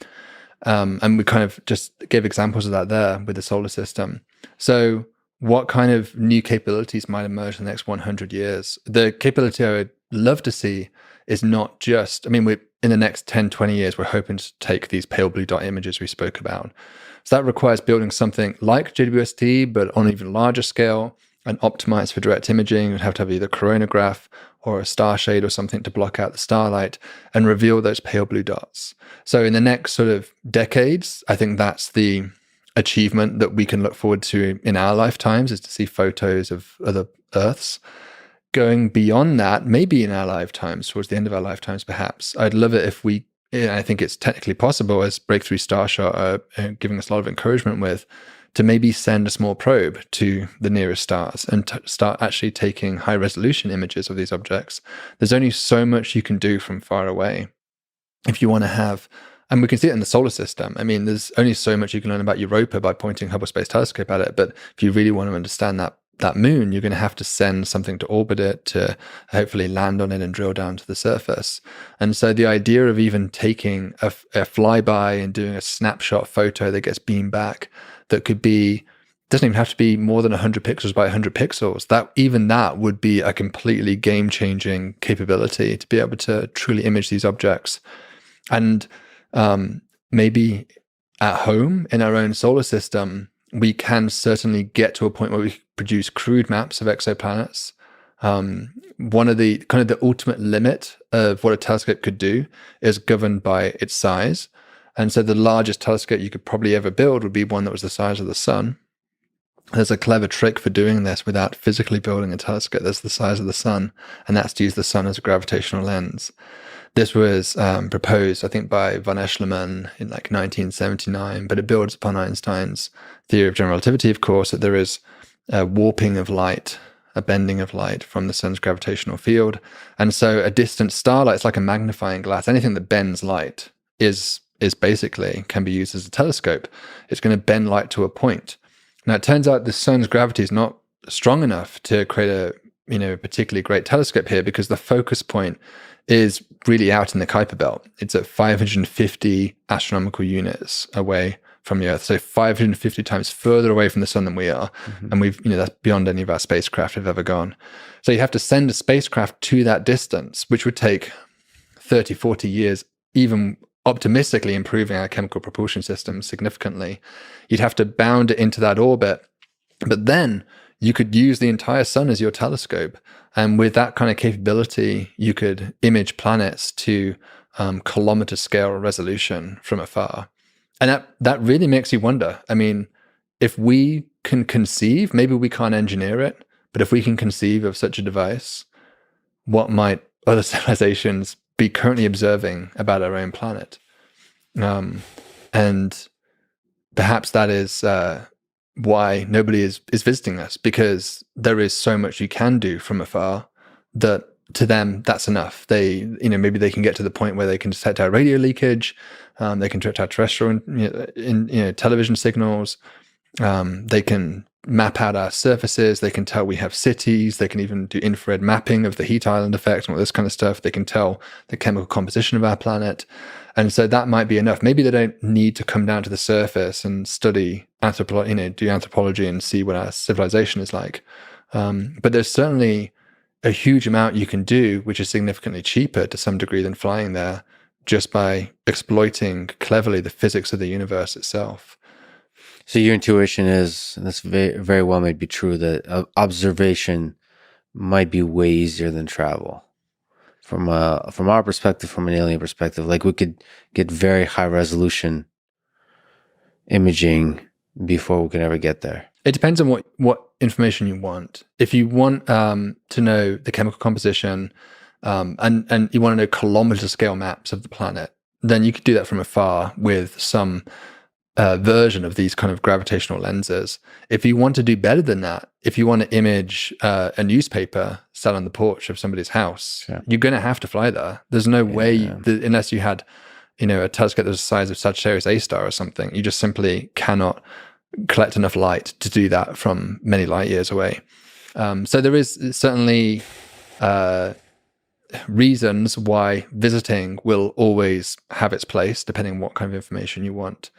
And we kind of just gave examples of that there with the solar system. So what kind of new capabilities might emerge in the next 100 years? The capability I would love to see is not just, in the next 10, 20 years, we're hoping to take these pale blue dot images we spoke about. So that requires building something like JWST, but on an even larger scale and optimized for direct imaging. You'd have to have either a coronagraph or a star shade or something to block out the starlight and reveal those pale blue dots. So in the next sort of decades, I think that's the achievement that we can look forward to in our lifetimes, is to see photos of other Earths. Going beyond that, maybe in our lifetimes, towards the end of our lifetimes perhaps, I'd love it if we, I think it's technically possible, as Breakthrough Starshot are giving us a lot of encouragement with, to maybe send a small probe to the nearest stars and start actually taking high resolution images of these objects. There's only so much you can do from far away. If you want to have, and we can see it in the solar system. There's only so much you can learn about Europa by pointing Hubble Space Telescope at it. But if you really want to understand that that moon, you're going to have to send something to orbit it to hopefully land on it and drill down to the surface. And so the idea of even taking a flyby and doing a snapshot photo that gets beamed back, that could be, doesn't even have to be more than 100 pixels by 100 pixels. That would be a completely game-changing capability to be able to truly image these objects. And maybe at home in our own solar system, we can certainly get to a point where we produce crude maps of exoplanets. One of the kind of the ultimate limit of what a telescope could do is governed by its size. And so the largest telescope you could probably ever build would be one that was the size of the sun. There's a clever trick for doing this without physically building a telescope that's the size of the sun, and that's to use the sun as a gravitational lens. This was proposed, I think, by von Eschleman in like 1979, but it builds upon Einstein's theory of general relativity, of course, that there is a warping of light, a bending of light from the sun's gravitational field. And so a distant starlight is like a magnifying glass. Anything that bends light is basically can be used as a telescope. It's going to bend light to a point. Now, it turns out the sun's gravity is not strong enough to create a particularly great telescope here, because the focus point is really out in the Kuiper belt. It's at 550 astronomical units away from the Earth, so 550 times further away from the sun than we are. And that's beyond any of our spacecraft have ever gone. So you have to send a spacecraft to that distance, which would take 30, 40 years, even optimistically improving our chemical propulsion system significantly. You'd have to bound it into that orbit, but then you could use the entire sun as your telescope. And with that kind of capability, you could image planets to kilometer scale resolution from afar. And that really makes you wonder. I mean, if we can conceive, maybe we can't engineer it, but if we can conceive of such a device, what might other civilizations be currently observing about our own planet? And perhaps that is why nobody is visiting us, because there is so much you can do from afar that to them that's enough. They, maybe they can get to the point where they can detect our radio leakage, they can detect our terrestrial television signals, they can map out our surfaces, they can tell we have cities, they can even do infrared mapping of the heat island effect and all this kind of stuff. They can tell the chemical composition of our planet. And so that might be enough. Maybe they don't need to come down to the surface and study do anthropology and see what our civilization is like. But there's certainly a huge amount you can do, which is significantly cheaper to some degree than flying there, just by exploiting cleverly the physics of the universe itself. So your intuition is, and this very, very well may be true, that observation might be way easier than travel. From our perspective, from an alien perspective, like we could get very high resolution imaging before we can ever get there. It depends on what information you want. If you want to know the chemical composition and you want to know kilometer scale maps of the planet, then you could do that from afar with some version of these kind of gravitational lenses. If you want to do better than that, if you want to image a newspaper sat on the porch of somebody's house, you're going to have to fly there. There's no way, unless you had, a telescope that's the size of Sagittarius A star or something, you just simply cannot collect enough light to do that from many light years away. So there is certainly reasons why visiting will always have its place, depending on what kind of information you want.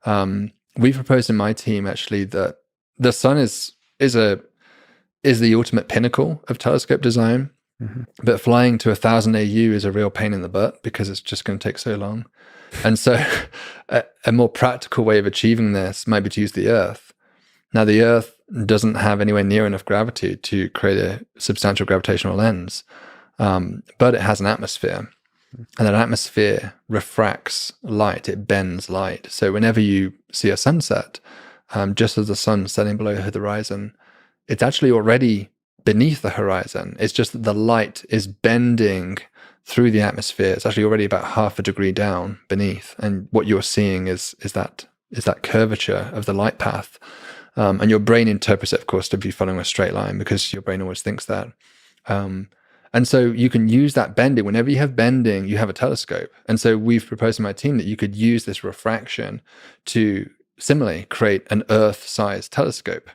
We proposed in my team actually that the sun is the ultimate pinnacle of telescope design, but flying to 1,000 AU is a real pain in the butt because it's just going to take so long. And so a more practical way of achieving this might be to use the Earth. Now, the Earth doesn't have anywhere near enough gravity to create a substantial gravitational lens, but it has an atmosphere. And that atmosphere refracts light, it bends light. So whenever you see a sunset, just as the sun's setting below the horizon, it's actually already beneath the horizon. It's just that the light is bending through the atmosphere. It's actually already about half a degree down beneath. And what you're seeing is that curvature of the light path. And your brain interprets it, of course, to be following a straight line because your brain always thinks that. And so you can use that bending. Whenever you have bending, you have a telescope. And so we've proposed in my team that you could use this refraction to similarly create an Earth-sized telescope.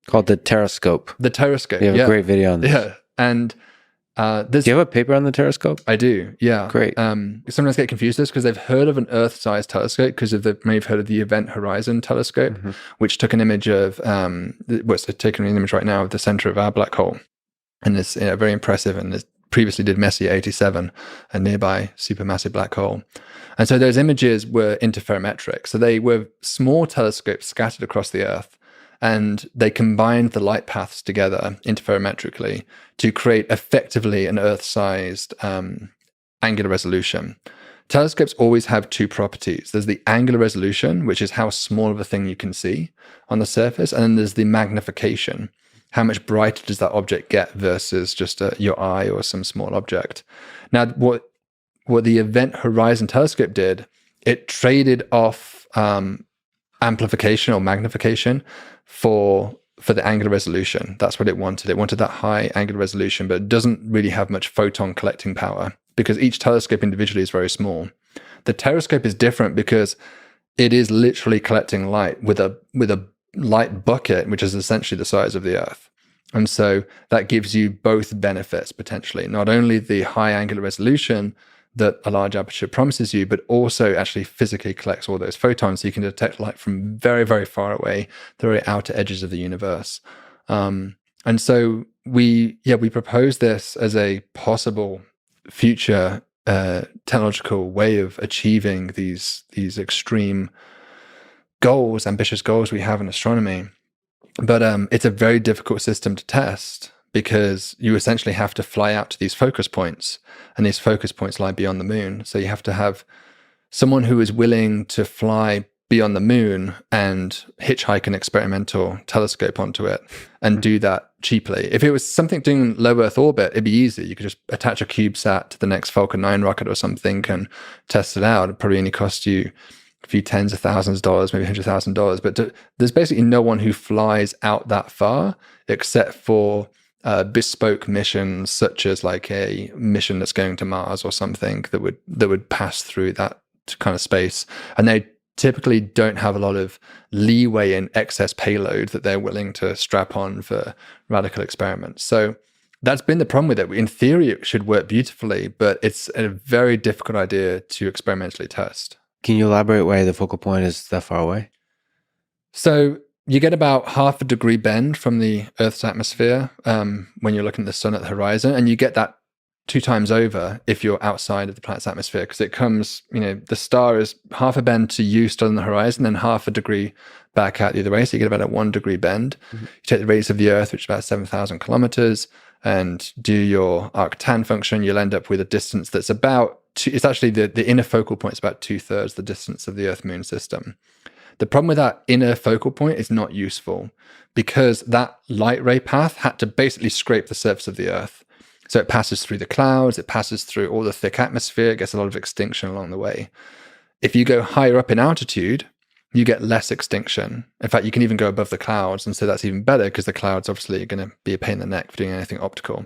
Called the Terrascope. The Terrascope. We have a great video on this. Yeah. And do you have a paper on the Terrascope? I do, yeah. Great. Sometimes get confused with this because they've heard of an Earth-sized telescope because may have heard of the Event Horizon Telescope, which took an image of, it's taking an image right now of the center of our black hole. And it's very impressive, and it previously did Messier 87, a nearby supermassive black hole. And so those images were interferometric. So they were small telescopes scattered across the Earth, and they combined the light paths together interferometrically to create effectively an Earth-sized angular resolution. Telescopes always have two properties. There's the angular resolution, which is how small of a thing you can see on the surface, and then there's the magnification. How much brighter does that object get versus just your eye or some small object? Now, what the Event Horizon Telescope did, it traded off amplification or magnification for the angular resolution. That's what it wanted. It wanted that high angular resolution, but it doesn't really have much photon collecting power because each telescope individually is very small. The Terrascope is different because it is literally collecting light with a light bucket, which is essentially the size of the Earth. And so that gives you both benefits potentially, not only the high angular resolution that a large aperture promises you, but also actually physically collects all those photons so you can detect light from very, very far away, the very outer edges of the universe. And so we propose this as a possible future technological way of achieving these extreme goals, ambitious goals we have in astronomy. But it's a very difficult system to test because you essentially have to fly out to these focus points, and these focus points lie beyond the moon. So you have to have someone who is willing to fly beyond the moon and hitchhike an experimental telescope onto it and do that cheaply. If it was something doing low Earth orbit, it'd be easy. You could just attach a CubeSat to the next Falcon 9 rocket or something and test it out. It'd probably only cost you a few tens of thousands of dollars, maybe $100,000. But there's basically no one who flies out that far except for bespoke missions, such as like a mission that's going to Mars or something that would pass through that kind of space. And they typically don't have a lot of leeway in excess payload that they're willing to strap on for radical experiments. So that's been the problem with it. In theory, it should work beautifully, but it's a very difficult idea to experimentally test. Can you elaborate why the focal point is that far away? So you get about half a degree bend from the Earth's atmosphere when you're looking at the sun at the horizon, and you get that 2 times over if you're outside of the planet's atmosphere, because it comes, the star is half a bend to you still on the horizon, then half a degree back out the other way. So you get about a 1 degree bend. Mm-hmm. You take the radius of the Earth, which is about 7,000 kilometers, and do your arctan function. You'll end up with a distance that's about, it's actually the inner focal point is about 2/3 the distance of the Earth-Moon system. The problem with that inner focal point is not useful because that light ray path had to basically scrape the surface of the Earth. So it passes through the clouds, it passes through all the thick atmosphere, it gets a lot of extinction along the way. If you go higher up in altitude, you get less extinction. In fact, you can even go above the clouds, and so that's even better because the clouds obviously are going to be a pain in the neck for doing anything optical.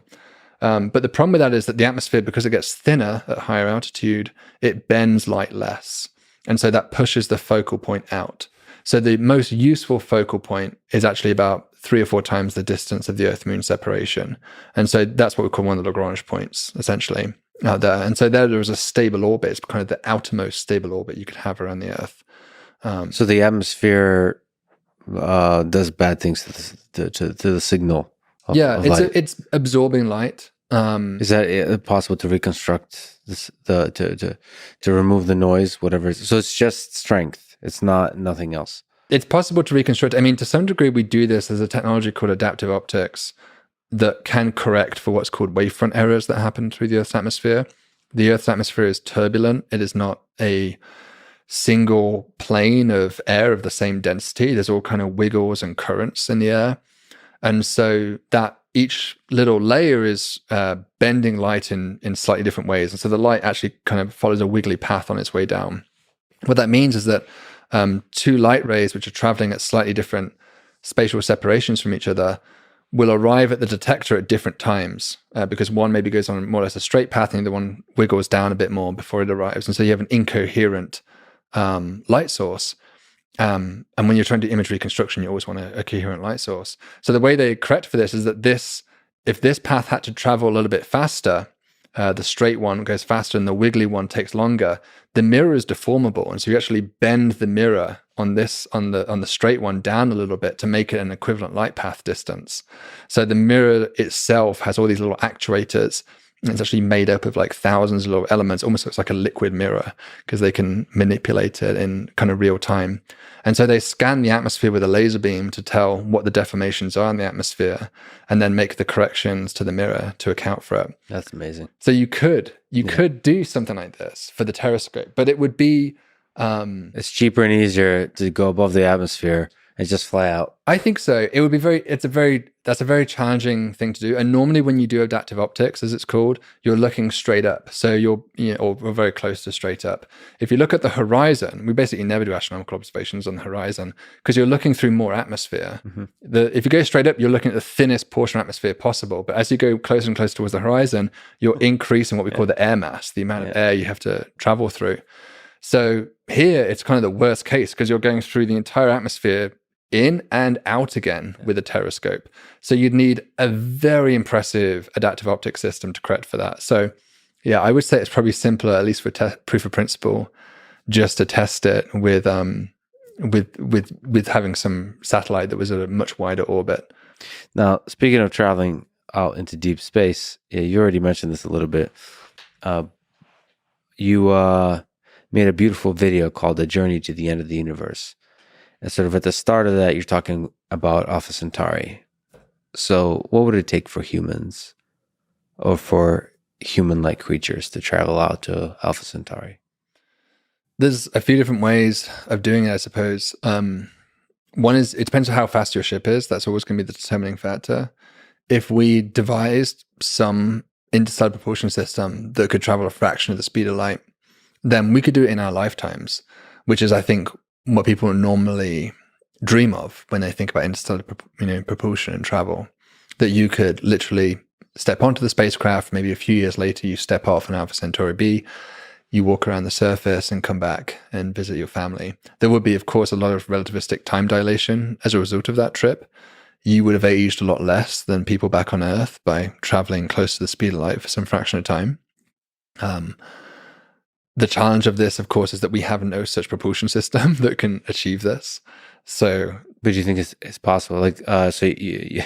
But the problem with that is that the atmosphere, because it gets thinner at higher altitude, it bends light less. And so that pushes the focal point out. So the most useful focal point is actually about 3 or 4 times the distance of the Earth-Moon separation. And so that's what we call one of the Lagrange points, essentially, out there. And so there is a stable orbit. It's kind of the outermost stable orbit you could have around the Earth. So the atmosphere does bad things to the signal of light. It's absorbing light. Is that possible to reconstruct this, to remove the noise, whatever? So it's just strength. It's nothing else. It's possible to reconstruct. I mean, to some degree, we do this as a technology called adaptive optics that can correct for what's called wavefront errors that happen through the Earth's atmosphere. The Earth's atmosphere is turbulent. It is not a single plane of air of the same density. There's all kind of wiggles and currents in the air. And so that each little layer is bending light in slightly different ways. And so the light actually kind of follows a wiggly path on its way down. What that means is that 2 light rays, which are traveling at slightly different spatial separations from each other, will arrive at the detector at different times because one maybe goes on more or less a straight path and the one wiggles down a bit more before it arrives. And so you have an incoherent light source. And when you're trying to do image reconstruction, you always want a coherent light source. So the way they correct for this is that if this path had to travel a little bit faster, the straight one goes faster and the wiggly one takes longer, the mirror is deformable. And so you actually bend the mirror on the straight one down a little bit to make it an equivalent light path distance. So the mirror itself has all these little actuators. And it's actually made up of like thousands of little elements. Almost looks like a liquid mirror because they can manipulate it in kind of real time. And so they scan the atmosphere with a laser beam to tell what the deformations are in the atmosphere and then make the corrections to the mirror to account for it. That's amazing. So you could do something like this for the terrascope, but it would be it's cheaper and easier to go above the atmosphere and just fly out. I think so. It would be that's a very challenging thing to do. And normally when you do adaptive optics, as it's called, you're looking straight up. So or very close to straight up. If you look at the horizon, we basically never do astronomical observations on the horizon because you're looking through more atmosphere. Mm-hmm. If you go straight up, you're looking at the thinnest portion of atmosphere possible. But as you go closer and closer towards the horizon, you're increasing what we call the air mass, the amount of air you have to travel through. So here it's kind of the worst case because you're going through the entire atmosphere in and out again with a terrascope. So you'd need a very impressive adaptive optics system to correct for that. So yeah, I would say it's probably simpler, at least for proof of principle, just to test it with having some satellite that was at a much wider orbit. Now, speaking of traveling out into deep space, you already mentioned this a little bit. You made a beautiful video called "The Journey to the End of the Universe." And sort of at the start of that, you're talking about Alpha Centauri. So what would it take for humans or for human-like creatures to travel out to Alpha Centauri? There's a few different ways of doing it, I suppose. One is, it depends on how fast your ship is. That's always going to be the determining factor. If we devised some interstellar propulsion system that could travel a fraction of the speed of light, then we could do it in our lifetimes, which is, I think, what people normally dream of when they think about interstellar propulsion and travel. That you could literally step onto the spacecraft, maybe a few years later you step off on Alpha Centauri B, you walk around the surface and come back and visit your family. There would be, of course, a lot of relativistic time dilation as a result of that trip. You would have aged a lot less than people back on Earth by traveling close to the speed of light for some fraction of time. The challenge of this, of course, is that we have no such propulsion system that can achieve this. So, but you think it's possible? Like, so you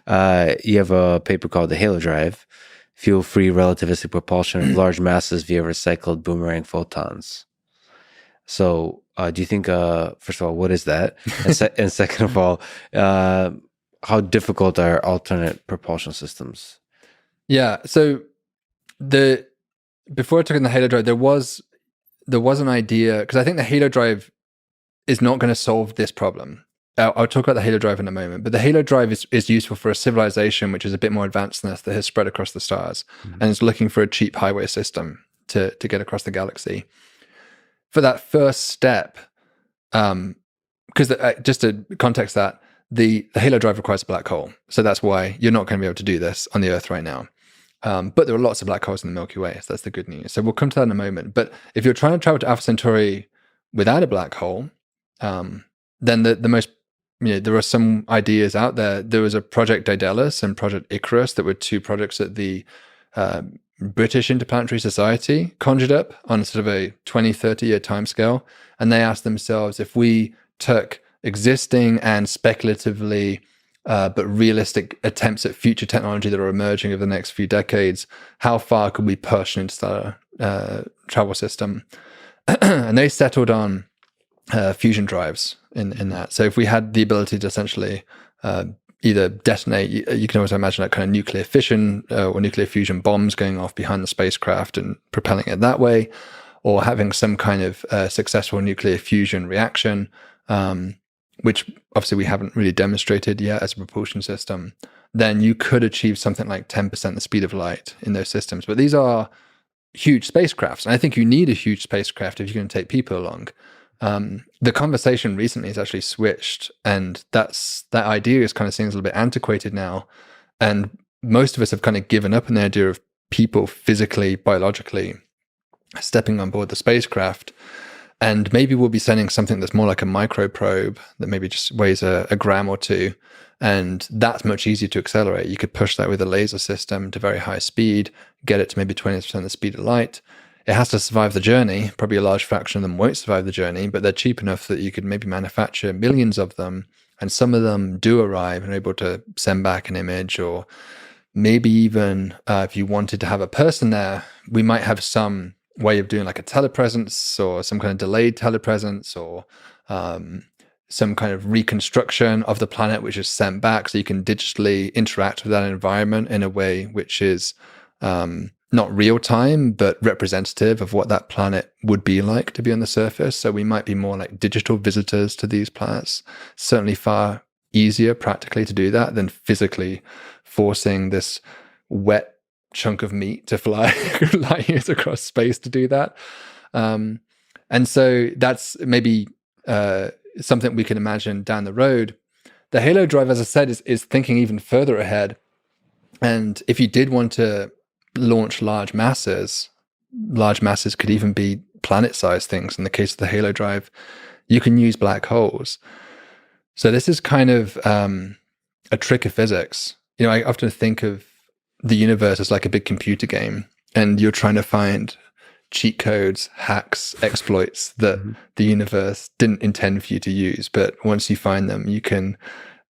have a paper called the Halo Drive, fuel-free relativistic propulsion of large masses via recycled boomerang photons. So, do you think? First of all, what is that? And second of all, how difficult are alternate propulsion systems? Yeah. So before I took in the Halo Drive, there was an idea, because I think the Halo Drive is not going to solve this problem. I'll talk about the Halo Drive in a moment, but the Halo Drive is useful for a civilization which is a bit more advanced than us, that has spread across the stars, and is looking for a cheap highway system to get across the galaxy. For that first step, because just to context that, the Halo Drive requires a black hole, so that's why you're not going to be able to do this on the Earth right now. But there are lots of black holes in the Milky Way, so that's the good news. So we'll come to that in a moment. But if you're trying to travel to Alpha Centauri without a black hole, then the most, there are some ideas out there. There was a Project Daedalus and Project Icarus that were two projects that the British Interplanetary Society conjured up on sort of a 20, 30-year timescale. And they asked themselves, if we took existing and speculatively but realistic attempts at future technology that are emerging over the next few decades, how far could we push an interstellar travel system? And they settled on fusion drives in that. So if we had the ability to essentially either detonate, you can also imagine that kind of nuclear fission or nuclear fusion bombs going off behind the spacecraft and propelling it that way, or having some kind of successful nuclear fusion reaction, which obviously we haven't really demonstrated yet as a propulsion system, then you could achieve something like 10% the speed of light in those systems. But these are huge spacecrafts, and I think you need a huge spacecraft if you're going to take people along. The conversation recently has actually switched, and that idea is kind of seems a little bit antiquated now. And most of us have kind of given up on the idea of people physically, biologically stepping on board the spacecraft. And maybe we'll be sending something that's more like a microprobe that maybe just weighs a gram or two. And that's much easier to accelerate. You could push that with a laser system to very high speed, get it to maybe 20% the speed of light. It has to survive the journey. Probably a large fraction of them won't survive the journey, but they're cheap enough that you could maybe manufacture millions of them. And some of them do arrive and are able to send back an image, or maybe even if you wanted to have a person there, we might have some way of doing like a telepresence or some kind of delayed telepresence, or some kind of reconstruction of the planet which is sent back, so you can digitally interact with that environment in a way which is not real time, but representative of what that planet would be like to be on the surface. So we might be more like digital visitors to these planets. Certainly far easier practically to do that than physically forcing this wet chunk of meat to fly light years across space to do that. And so that's maybe something we can imagine down the road. The Halo drive, as I said, is thinking even further ahead. And if you did want to launch large masses could even be planet-sized things. In the case of the Halo drive, you can use black holes. So this is kind of a trick of physics. You know, I often think of the universe as like a big computer game, and you're trying to find cheat codes, hacks, exploits that the universe didn't intend for you to use. But once you find them, you can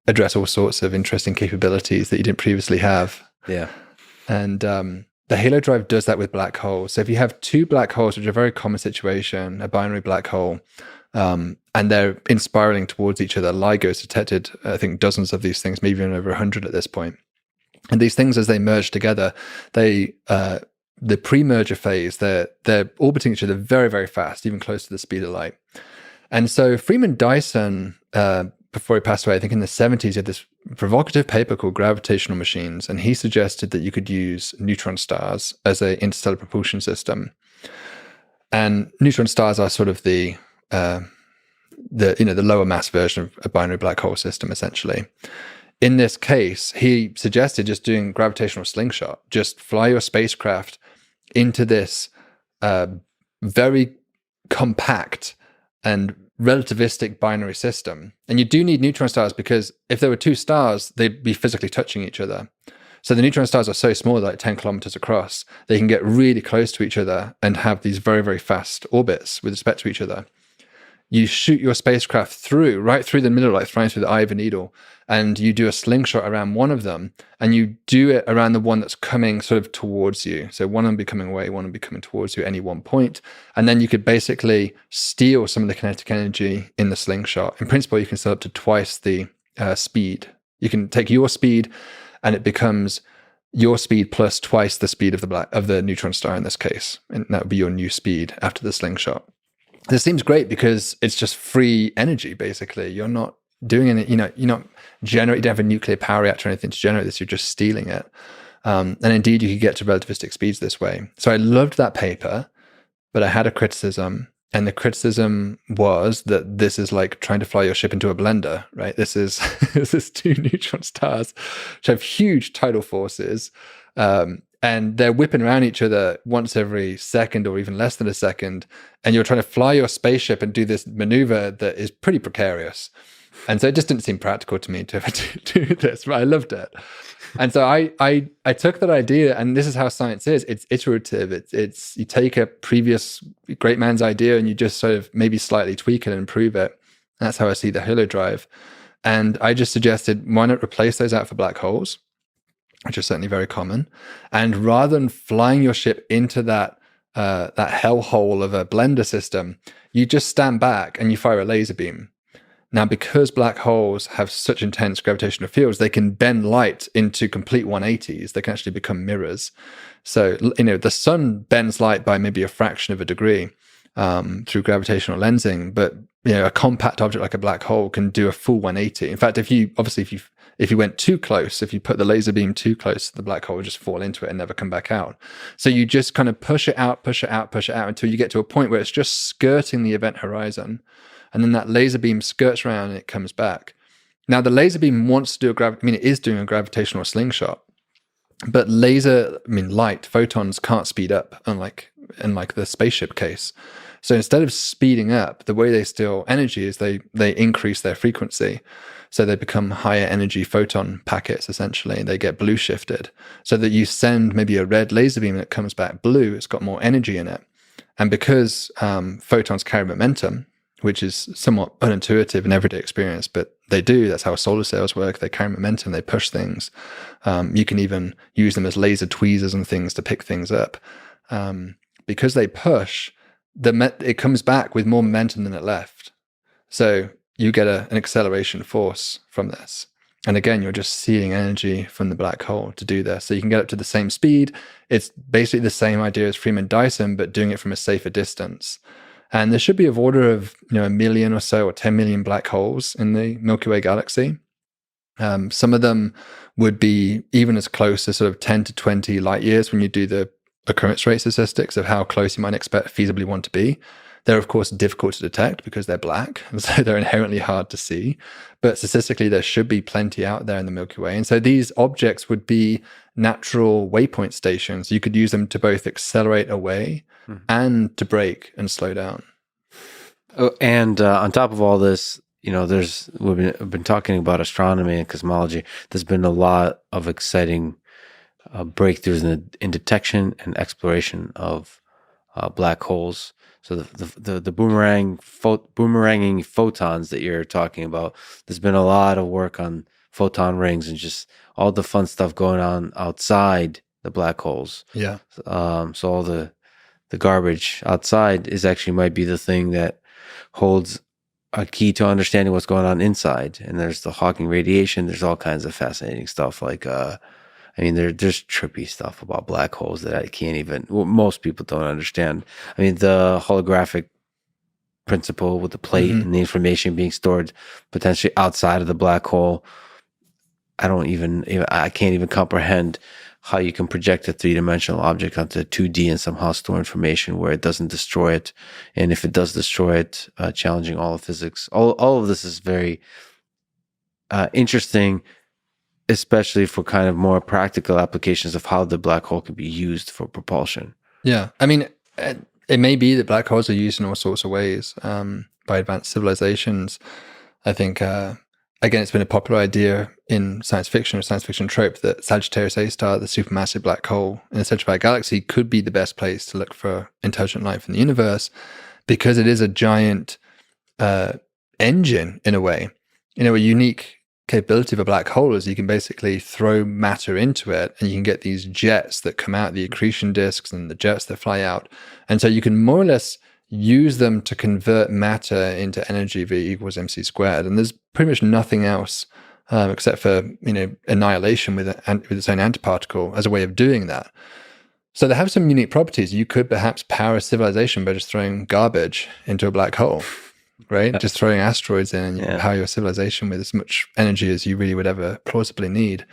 address all sorts of interesting capabilities that you didn't previously have. Yeah. And the Halo drive does that with black holes. So if you have two black holes, which are a very common situation, a binary black hole, and they're spiraling towards each other, LIGO's detected, I think, dozens of these things, maybe even over 100 at this point. And these things, as they merge together, the pre-merger phase, they're orbiting each other very, very fast, even close to the speed of light. And so Freeman Dyson, before he passed away, I think in the 70s, he had this provocative paper called Gravitational Machines, and he suggested that you could use neutron stars as an interstellar propulsion system. And neutron stars are sort of the lower mass version of a binary black hole system, essentially. In this case, he suggested just doing gravitational slingshot, just fly your spacecraft into this very compact and relativistic binary system. And you do need neutron stars, because if there were two stars, they'd be physically touching each other. So the neutron stars are so small, like 10 kilometers across, they can get really close to each other and have these very, very fast orbits with respect to each other. You shoot your spacecraft right through the middle, like flying through the eye of a needle, and you do a slingshot around one of them, and you do it around the one that's coming sort of towards you. So one of them be coming away, one will be coming towards you at any one point. And then you could basically steal some of the kinetic energy in the slingshot. In principle, you can set up to twice the speed. You can take your speed, and it becomes your speed plus twice the speed of the neutron star in this case. And that would be your new speed after the slingshot. This seems great because it's just free energy, basically. You're not doing it, you're not generating, you don't have a nuclear power reactor or anything to generate this, you're just stealing it. And indeed, you could get to relativistic speeds this way. So I loved that paper, but I had a criticism. And the criticism was that this is like trying to fly your ship into a blender, right? This is two neutron stars which have huge tidal forces. And they're whipping around each other once every second or even less than a second. And you're trying to fly your spaceship and do this maneuver that is pretty precarious. And so it just didn't seem practical to me to do this, but I loved it. And so I took that idea, and this is how science is. It's iterative. It's you take a previous great man's idea and you just sort of maybe slightly tweak it and improve it. And that's how I see the Halo drive. And I just suggested, why not replace those out for black holes, which is certainly very common. And rather than flying your ship into that hellhole of a blender system, you just stand back and you fire a laser beam. Now, because black holes have such intense gravitational fields, they can bend light into complete 180s. They can actually become mirrors. So, the sun bends light by maybe a fraction of a degree through gravitational lensing, but a compact object like a black hole can do a full 180. In fact, if you went too close, if you put the laser beam too close, the black hole would just fall into it and never come back out. So you just kind of push it out until you get to a point where it's just skirting the event horizon. And then that laser beam skirts around and it comes back. Now, the laser beam wants to do it is doing a gravitational slingshot, but light, photons can't speed up, unlike in like the spaceship case. So instead of speeding up, the way they steal energy is they increase their frequency. So they become higher energy photon packets, essentially. They get blue shifted so that you send maybe a red laser beam and it comes back blue. It's got more energy in it. And because photons carry momentum, which is somewhat unintuitive in everyday experience, but they do. That's how solar sails work. They carry momentum. They push things. You can even use them as laser tweezers and things to pick things up. Because they push, it comes back with more momentum than it left. So you get an acceleration force from this. And again, you're just seeing energy from the black hole to do this. So you can get up to the same speed. It's basically the same idea as Freeman-Dyson, but doing it from a safer distance. And there should be of order of 1 million or so, or 10 million black holes in the Milky Way galaxy. Some of them would be even as close as sort of 10 to 20 light years when you do the occurrence rate statistics of how close you might expect feasibly one to be. They're, of course, difficult to detect because they're black, and so they're inherently hard to see. But statistically, there should be plenty out there in the Milky Way. And so these objects would be natural waypoint stations. You could use them to both accelerate away and to brake and slow down. Oh, and on top of all this, we've been talking about astronomy and cosmology. There's been a lot of exciting breakthroughs in detection and exploration of black holes. So the boomeranging photons that you're talking about, there's been a lot of work on photon rings and just all the fun stuff going on outside the black holes. Yeah. So all the garbage outside might be the thing that holds a key to understanding what's going on inside. And there's the Hawking radiation. There's all kinds of fascinating stuff like there's trippy stuff about black holes that I can't even, most people don't understand. I mean, the holographic principle with the plate and the information being stored potentially outside of the black hole. I can't even comprehend how you can project a three-dimensional object onto 2D and somehow store information where it doesn't destroy it. And if it does destroy it, challenging all of physics. All of this is very interesting, especially for kind of more practical applications of how the black hole can be used for propulsion. Yeah. I mean, it may be that black holes are used in all sorts of ways by advanced civilizations. I think, again, it's been a popular idea in science fiction or science fiction trope that Sagittarius A star, the supermassive black hole in the Central Valley Galaxy, could be the best place to look for intelligent life in the universe because it is a giant engine in a way. A unique capability of a black hole is you can basically throw matter into it and you can get these jets that come out, the accretion disks and the jets that fly out. And so you can more or less use them to convert matter into energy V equals mc squared. And there's pretty much nothing else except for annihilation with its own antiparticle as a way of doing that. So they have some unique properties. You could perhaps power a civilization by just throwing garbage into a black hole, right? Just throwing asteroids in and you power your civilization with as much energy as you really would ever plausibly need.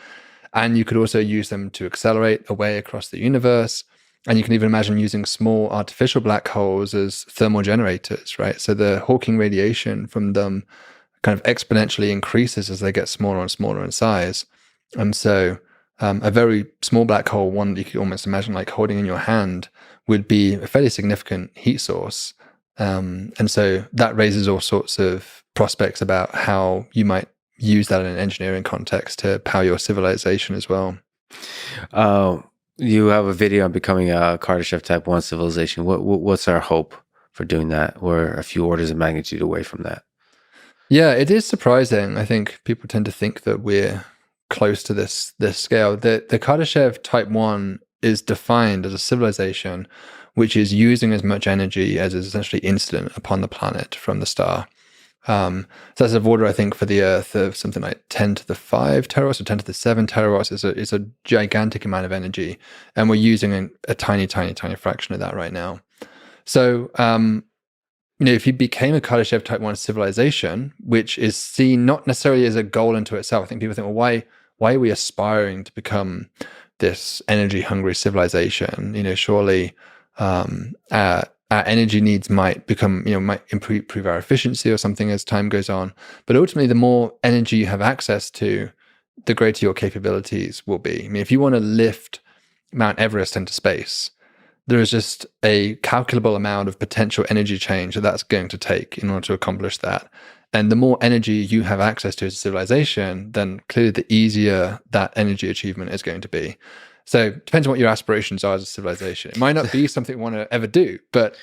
And you could also use them to accelerate away across the universe. And you can even imagine using small artificial black holes as thermal generators, right? So the Hawking radiation from them kind of exponentially increases as they get smaller and smaller in size. And so a very small black hole, one that you could almost imagine like holding in your hand, would be a fairly significant heat source. And so that raises all sorts of prospects about how you might use that in an engineering context to power your civilization as well. You have a video on becoming a Kardashev Type 1 civilization. What's our hope for doing that? We're a few orders of magnitude away from that. Yeah, it is surprising. I think people tend to think that we're close to this scale. The Kardashev Type 1 is defined as a civilization which is using as much energy as is essentially incident upon the planet from the star. So that's of order, I think, for the Earth of something like 10 to the 5 terawatts or 10 to the 7 terawatts. It's a gigantic amount of energy. And we're using a tiny, tiny, tiny fraction of that right now. So, if you became a Kardashev Type 1 civilization, which is seen not necessarily as a goal unto itself, I think people think, well, why are we aspiring to become this energy-hungry civilization? Surely our energy needs might become, might improve our efficiency or something as time goes on. But ultimately, the more energy you have access to, the greater your capabilities will be. I mean, if you want to lift Mount Everest into space, there is just a calculable amount of potential energy change that that's going to take in order to accomplish that. And the more energy you have access to as a civilization, then clearly the easier that energy achievement is going to be. So it depends on what your aspirations are as a civilization. It might not be something we want to ever do, but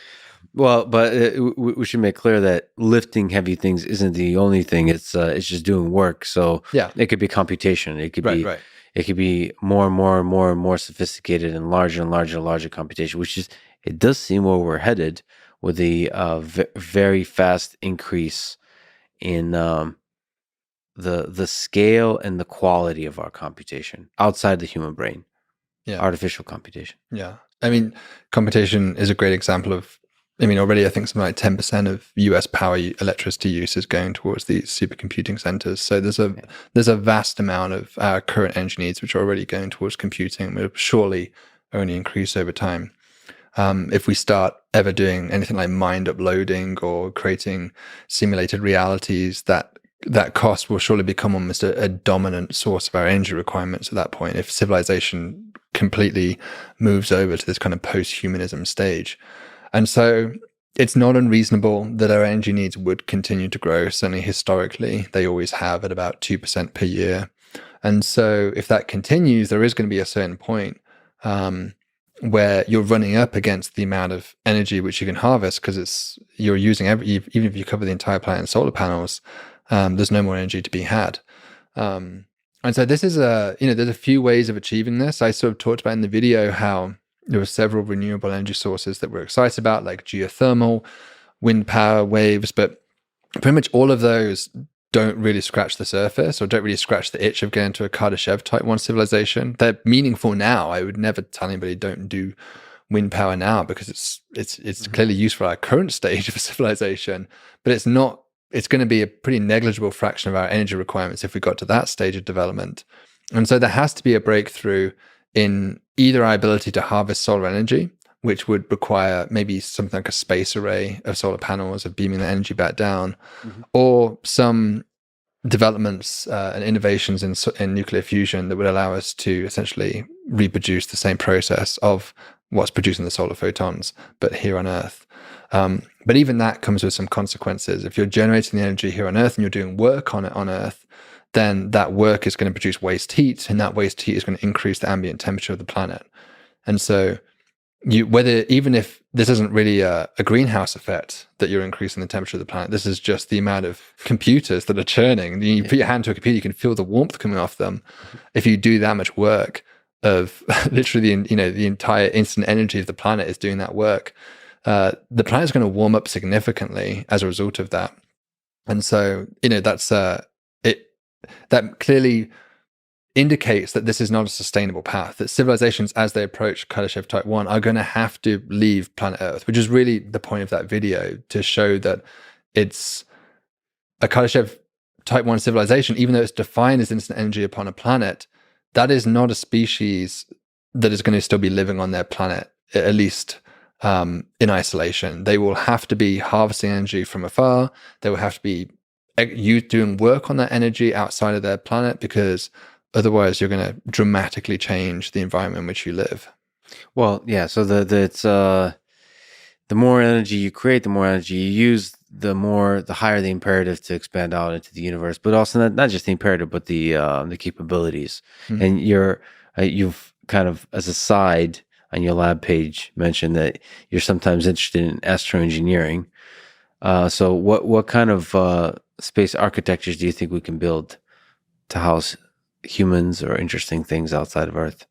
we should make clear that lifting heavy things isn't the only thing. It's just doing work. So yeah, it could be computation. It could right. It could be more and more and more and more sophisticated and larger and larger and larger computation. Which is, it does seem where we're headed with the very fast increase in the scale and the quality of our computation outside the human brain. Yeah, artificial computation. Yeah, I mean, computation is a great example of. I mean, already I think something like 10% of US power electricity use is going towards these supercomputing centers. So there's a vast amount of our current energy needs which are already going towards computing, and will surely only increase over time. If we start ever doing anything like mind uploading or creating simulated realities, that cost will surely become almost a dominant source of our energy requirements at that point, if civilization completely moves over to this kind of post-humanism stage. And so it's not unreasonable that our energy needs would continue to grow. Certainly historically, they always have at about 2% per year. And so if that continues, there is going to be a certain point where you're running up against the amount of energy which you can harvest, because you're using even if you cover the entire planet in solar panels, there's no more energy to be had. And so this is there's a few ways of achieving this. I sort of talked about in the video how there were several renewable energy sources that we're excited about, like geothermal, wind power, waves, but pretty much all of those don't really scratch the surface or don't really scratch the itch of getting to a Kardashev type 1 civilization. They're meaningful now. I would never tell anybody don't do wind power now, because it's clearly useful at our current stage of a civilization, but it's not. It's going to be a pretty negligible fraction of our energy requirements if we got to that stage of development. And so there has to be a breakthrough in either our ability to harvest solar energy, which would require maybe something like a space array of solar panels of beaming the energy back down, or some developments and innovations in nuclear fusion that would allow us to essentially reproduce the same process of what's producing the solar photons, but here on Earth. But even that comes with some consequences. If you're generating the energy here on Earth and you're doing work on it on Earth, then that work is going to produce waste heat, and that waste heat is going to increase the ambient temperature of the planet. And so even if this isn't really a greenhouse effect that you're increasing the temperature of the planet, this is just the amount of computers that are churning. You put your hand to a computer, you can feel the warmth coming off them. If you do that much work of literally the entire instant energy of the planet is doing that work, the planet is going to warm up significantly as a result of that. And so, that's that clearly indicates that this is not a sustainable path, that civilizations, as they approach Kardashev Type 1, are going to have to leave planet Earth, which is really the point of that video, to show that it's a Kardashev Type 1 civilization, even though it's defined as instant energy upon a planet, that is not a species that is going to still be living on their planet, at least in isolation. They will have to be harvesting energy from afar. They will have to be doing work on that energy outside of their planet, because otherwise you're going to dramatically change the environment in which you live. Well, yeah. So the more energy you create, the more energy you use, the higher the imperative to expand out into the universe. But also not just the imperative, but the capabilities. And you've kind of, as a side on your lab page, mentioned that you're sometimes interested in astroengineering. So what kind of space architectures do you think we can build to house humans or interesting things outside of Earth?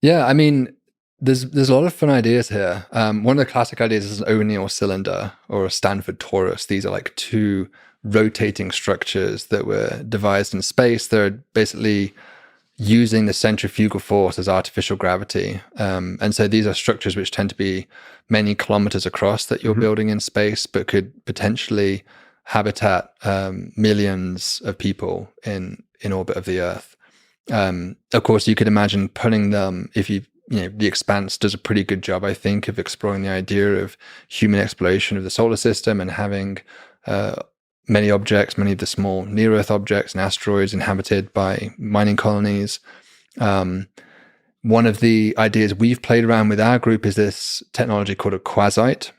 Yeah, I mean, there's a lot of fun ideas here. One of the classic ideas is an O'Neill cylinder or a Stanford torus. These are like two rotating structures that were devised in space. They're basically using the centrifugal force as artificial gravity. And so these are structures which tend to be many kilometers across that you're building in space, but could potentially habitat millions of people in orbit of the Earth. Of course, you could imagine putting them, if The Expanse does a pretty good job, I think, of exploring the idea of human exploration of the solar system and having many objects, many of the small near-Earth objects and asteroids inhabited by mining colonies. One of the ideas we've played around with our group is this technology called a quasite.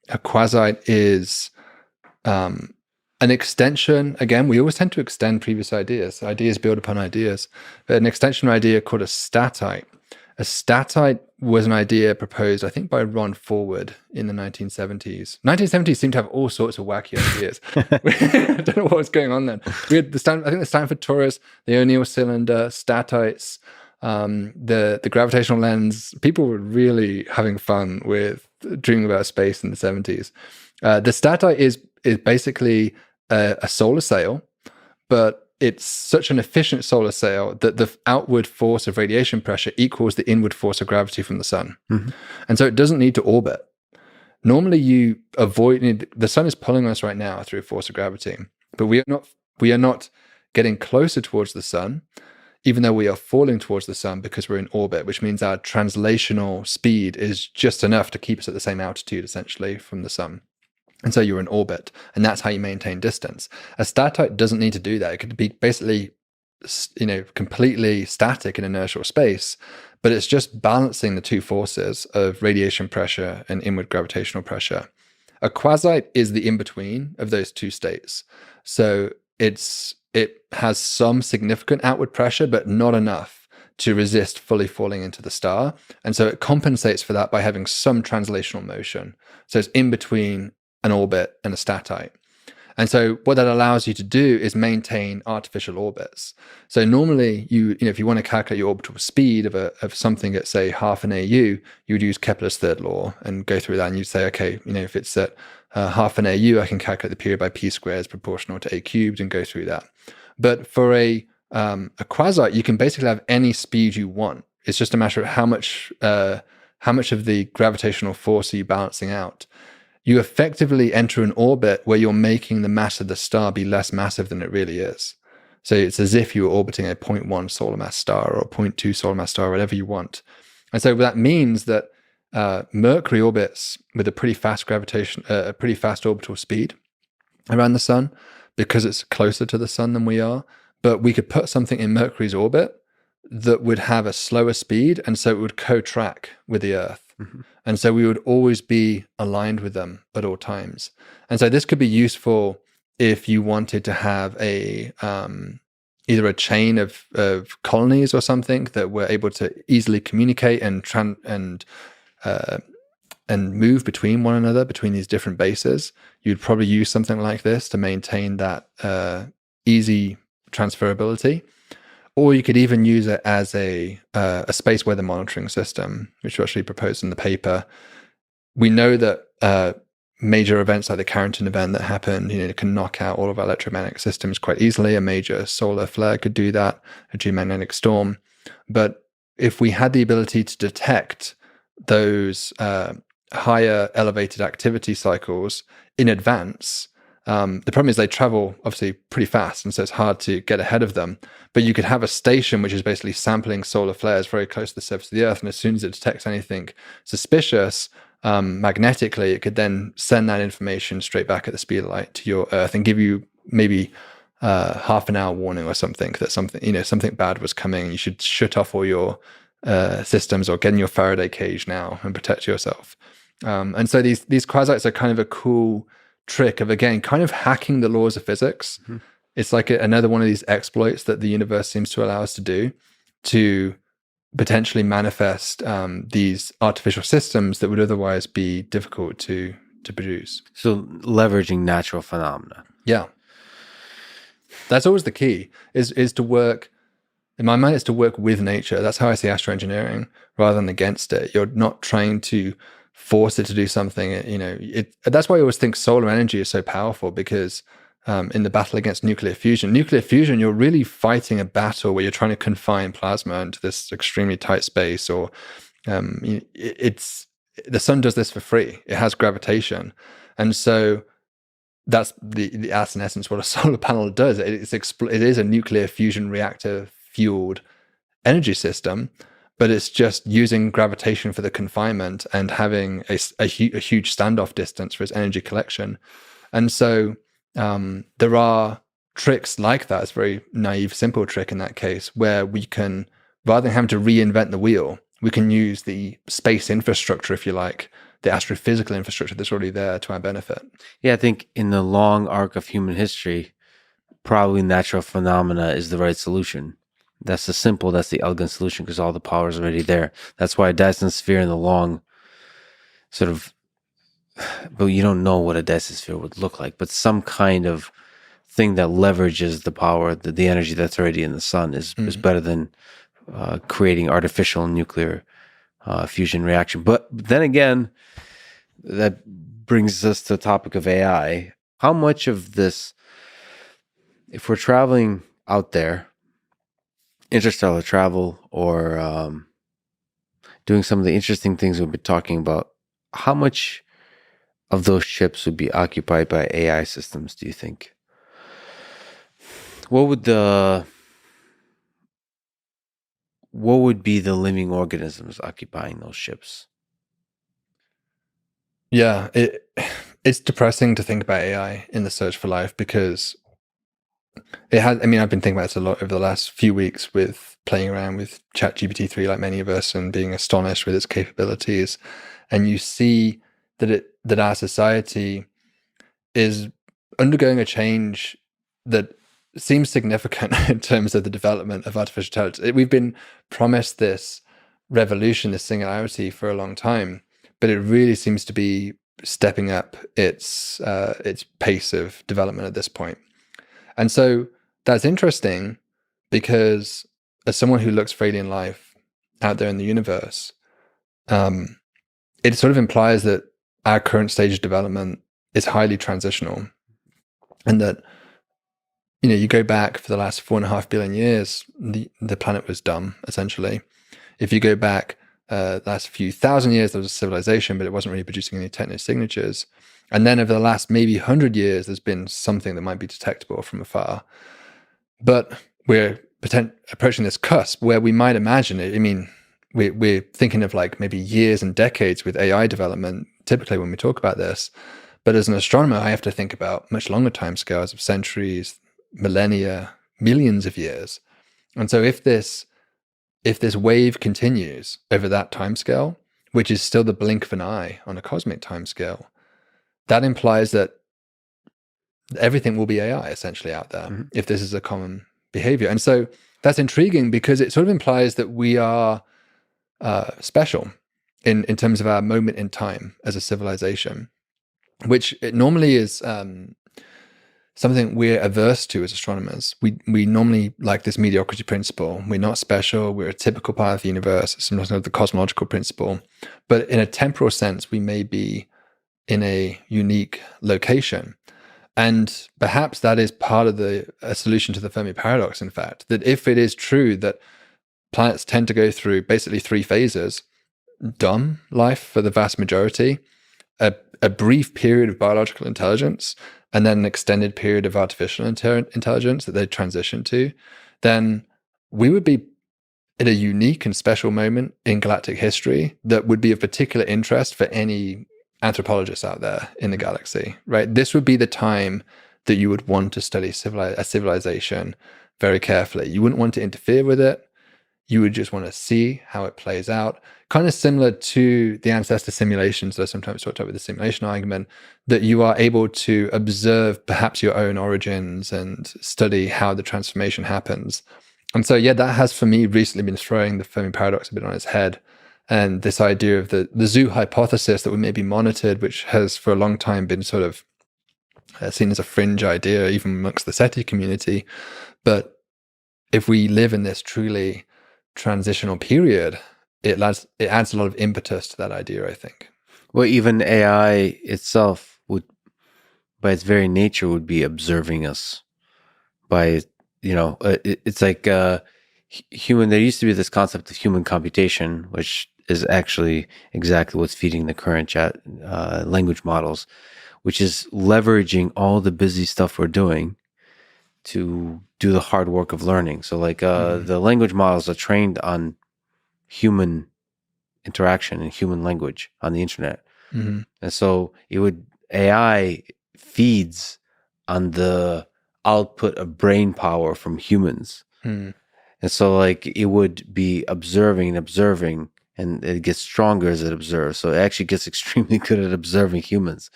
A quasite is an extension. Again, we always tend to extend previous ideas. Ideas build upon ideas. But an extension idea called a statite. A statite was an idea proposed, I think, by Ron Forward in the 1970s. 1970s seemed to have all sorts of wacky ideas. I don't know what was going on then. We had I think the Stanford torus, the O'Neill cylinder, statites, the gravitational lens. People were really having fun with dreaming about space in the 70s. The statite is basically a solar sail, but it's such an efficient solar sail that the outward force of radiation pressure equals the inward force of gravity from the sun. Mm-hmm. And so it doesn't need to orbit. Normally you avoid, the sun is pulling us right now through force of gravity, but we are not getting closer towards the sun, even though we are falling towards the sun because we're in orbit, which means our translational speed is just enough to keep us at the same altitude, essentially, from the sun. And so you're in orbit, and that's how you maintain distance. A statite doesn't need to do that. It could be basically, completely static in inertial space, but it's just balancing the two forces of radiation pressure and inward gravitational pressure. A quasite is the in-between of those two states. So it has some significant outward pressure, but not enough to resist fully falling into the star. And so it compensates for that by having some translational motion. So it's in between an orbit and a statite. And so what that allows you to do is maintain artificial orbits. So normally if you want to calculate your orbital speed of something at, say, half an AU, you would use Kepler's third law and go through that, and you'd say, okay, if it's at half an AU, I can calculate the period by p squared is proportional to a cubed and go through that. But for a quasite, you can basically have any speed you want. It's just a matter of how much of the gravitational force are you balancing out. You effectively enter an orbit where you're making the mass of the star be less massive than it really is. So it's as if you were orbiting a 0.1 solar mass star or a 0.2 solar mass star, whatever you want. And so that means that Mercury orbits with a pretty fast orbital speed around the sun because it's closer to the sun than we are. But we could put something in Mercury's orbit that would have a slower speed, and so it would co-track with the Earth. Mm-hmm. And so we would always be aligned with them at all times. And so this could be useful if you wanted to have either a chain of colonies or something that were able to easily communicate and move between one another, between these different bases. You'd probably use something like this to maintain that easy transferability. Or you could even use it as a space weather monitoring system, which was actually proposed in the paper. We know that major events like the Carrington event that happened, can knock out all of our electromagnetic systems quite easily. A major solar flare could do that, a geomagnetic storm. But if we had the ability to detect those higher elevated activity cycles in advance, the problem is they travel obviously pretty fast, and so it's hard to get ahead of them. But you could have a station which is basically sampling solar flares very close to the surface of the Earth, and as soon as it detects anything suspicious magnetically, it could then send that information straight back at the speed of light to your Earth and give you maybe half an hour warning or something that something bad was coming. You should shut off all your systems or get in your Faraday cage now and protect yourself. And so these quasites are kind of a cool trick of, again, kind of hacking the laws of physics. Mm-hmm. It's like another one of these exploits that the universe seems to allow us to do to potentially manifest these artificial systems that would otherwise be difficult to produce. So leveraging natural phenomena. Yeah. That's always the key, is to work, in my mind, it's to work with nature. That's how I see astroengineering rather than against it. You're not trying to force it to do something. That's why I always think solar energy is so powerful, because in the battle against nuclear fusion, you're really fighting a battle where you're trying to confine plasma into this extremely tight space, or the sun does this for free. It has gravitation. And so that's in essence what a solar panel does. It is a nuclear fusion reactor fueled energy system, but it's just using gravitation for the confinement and having a huge standoff distance for its energy collection. And so there are tricks like that. It's a very naive, simple trick in that case, where we can rather than having to reinvent the wheel, we can use the space infrastructure, if you like, the astrophysical infrastructure that's already there to our benefit. Yeah, I think in the long arc of human history, probably natural phenomena is the right solution. That's the elegant solution because all the power is already there. That's why a Dyson sphere in the long sort of, but you don't know what a Dyson sphere would look like, but some kind of thing that leverages the power, the energy that's already in the sun is better than creating artificial nuclear fusion reaction. But then again, that brings us to the topic of AI. How much of this, if we're traveling out there, interstellar travel, or doing some of the interesting things we've been talking about, how much of those ships would be occupied by AI systems, do you think? What would be the living organisms occupying those ships? Yeah, it's depressing to think about AI in the search for life because it has. I mean, I've been thinking about this a lot over the last few weeks with playing around with ChatGPT-3, like many of us, and being astonished with its capabilities. And you see that our society is undergoing a change that seems significant in terms of the development of artificial intelligence. We've been promised this revolution, this singularity for a long time, but it really seems to be stepping up its pace of development at this point. And so that's interesting because as someone who looks for alien life out there in the universe, it sort of implies that our current stage of development is highly transitional, and that you go back for the last 4.5 billion years, the planet was dumb essentially. If you go back last few thousand years, there was a civilization, but it wasn't really producing any techno signatures. And then over the last maybe 100 years, there's been something that might be detectable from afar. But we're approaching this cusp where we might imagine it. I mean, we're thinking of like maybe years and decades with AI development, typically when we talk about this. But as an astronomer, I have to think about much longer timescales of centuries, millennia, millions of years. And so if this wave continues over that timescale, which is still the blink of an eye on a cosmic timescale, that implies that everything will be AI essentially out there, if this is a common behavior. And so that's intriguing because it sort of implies that we are special in terms of our moment in time as a civilization, which it normally is something we're averse to as astronomers. We normally like this mediocrity principle. We're not special. We're a typical part of the universe. It's sometimes called the cosmological principle. But in a temporal sense, we may be in a unique location. And perhaps that is part of a solution to the Fermi paradox, in fact, that if it is true that planets tend to go through basically 3 phases, dumb life for the vast majority, a brief period of biological intelligence, and then an extended period of artificial intelligence that they transition to, then we would be at a unique and special moment in galactic history that would be of particular interest for any anthropologists out there in the galaxy, right? This would be the time that you would want to study a civilization very carefully. You wouldn't want to interfere with it. You would just want to see how it plays out. Kind of similar to the ancestor simulations that I sometimes talked about with the simulation argument, that you are able to observe perhaps your own origins and study how the transformation happens. And so, yeah, that has for me recently been throwing the Fermi paradox a bit on its head. And this idea of the zoo hypothesis that we may be monitored, which has for a long time been sort of seen as a fringe idea, even amongst the SETI community. But if we live in this truly transitional period, it adds a lot of impetus to that idea, I think. Well, even AI itself would, by its very nature, would be observing us. It's like human. There used to be this concept of human computation, which is actually exactly what's feeding the current chat language models, which is leveraging all the busy stuff we're doing to do the hard work of learning. So like the language models are trained on human interaction and human language on the internet. And so AI feeds on the output of brain power from humans. And so like it would be observing and observing, and it gets stronger as it observes. So it actually gets extremely good at observing humans.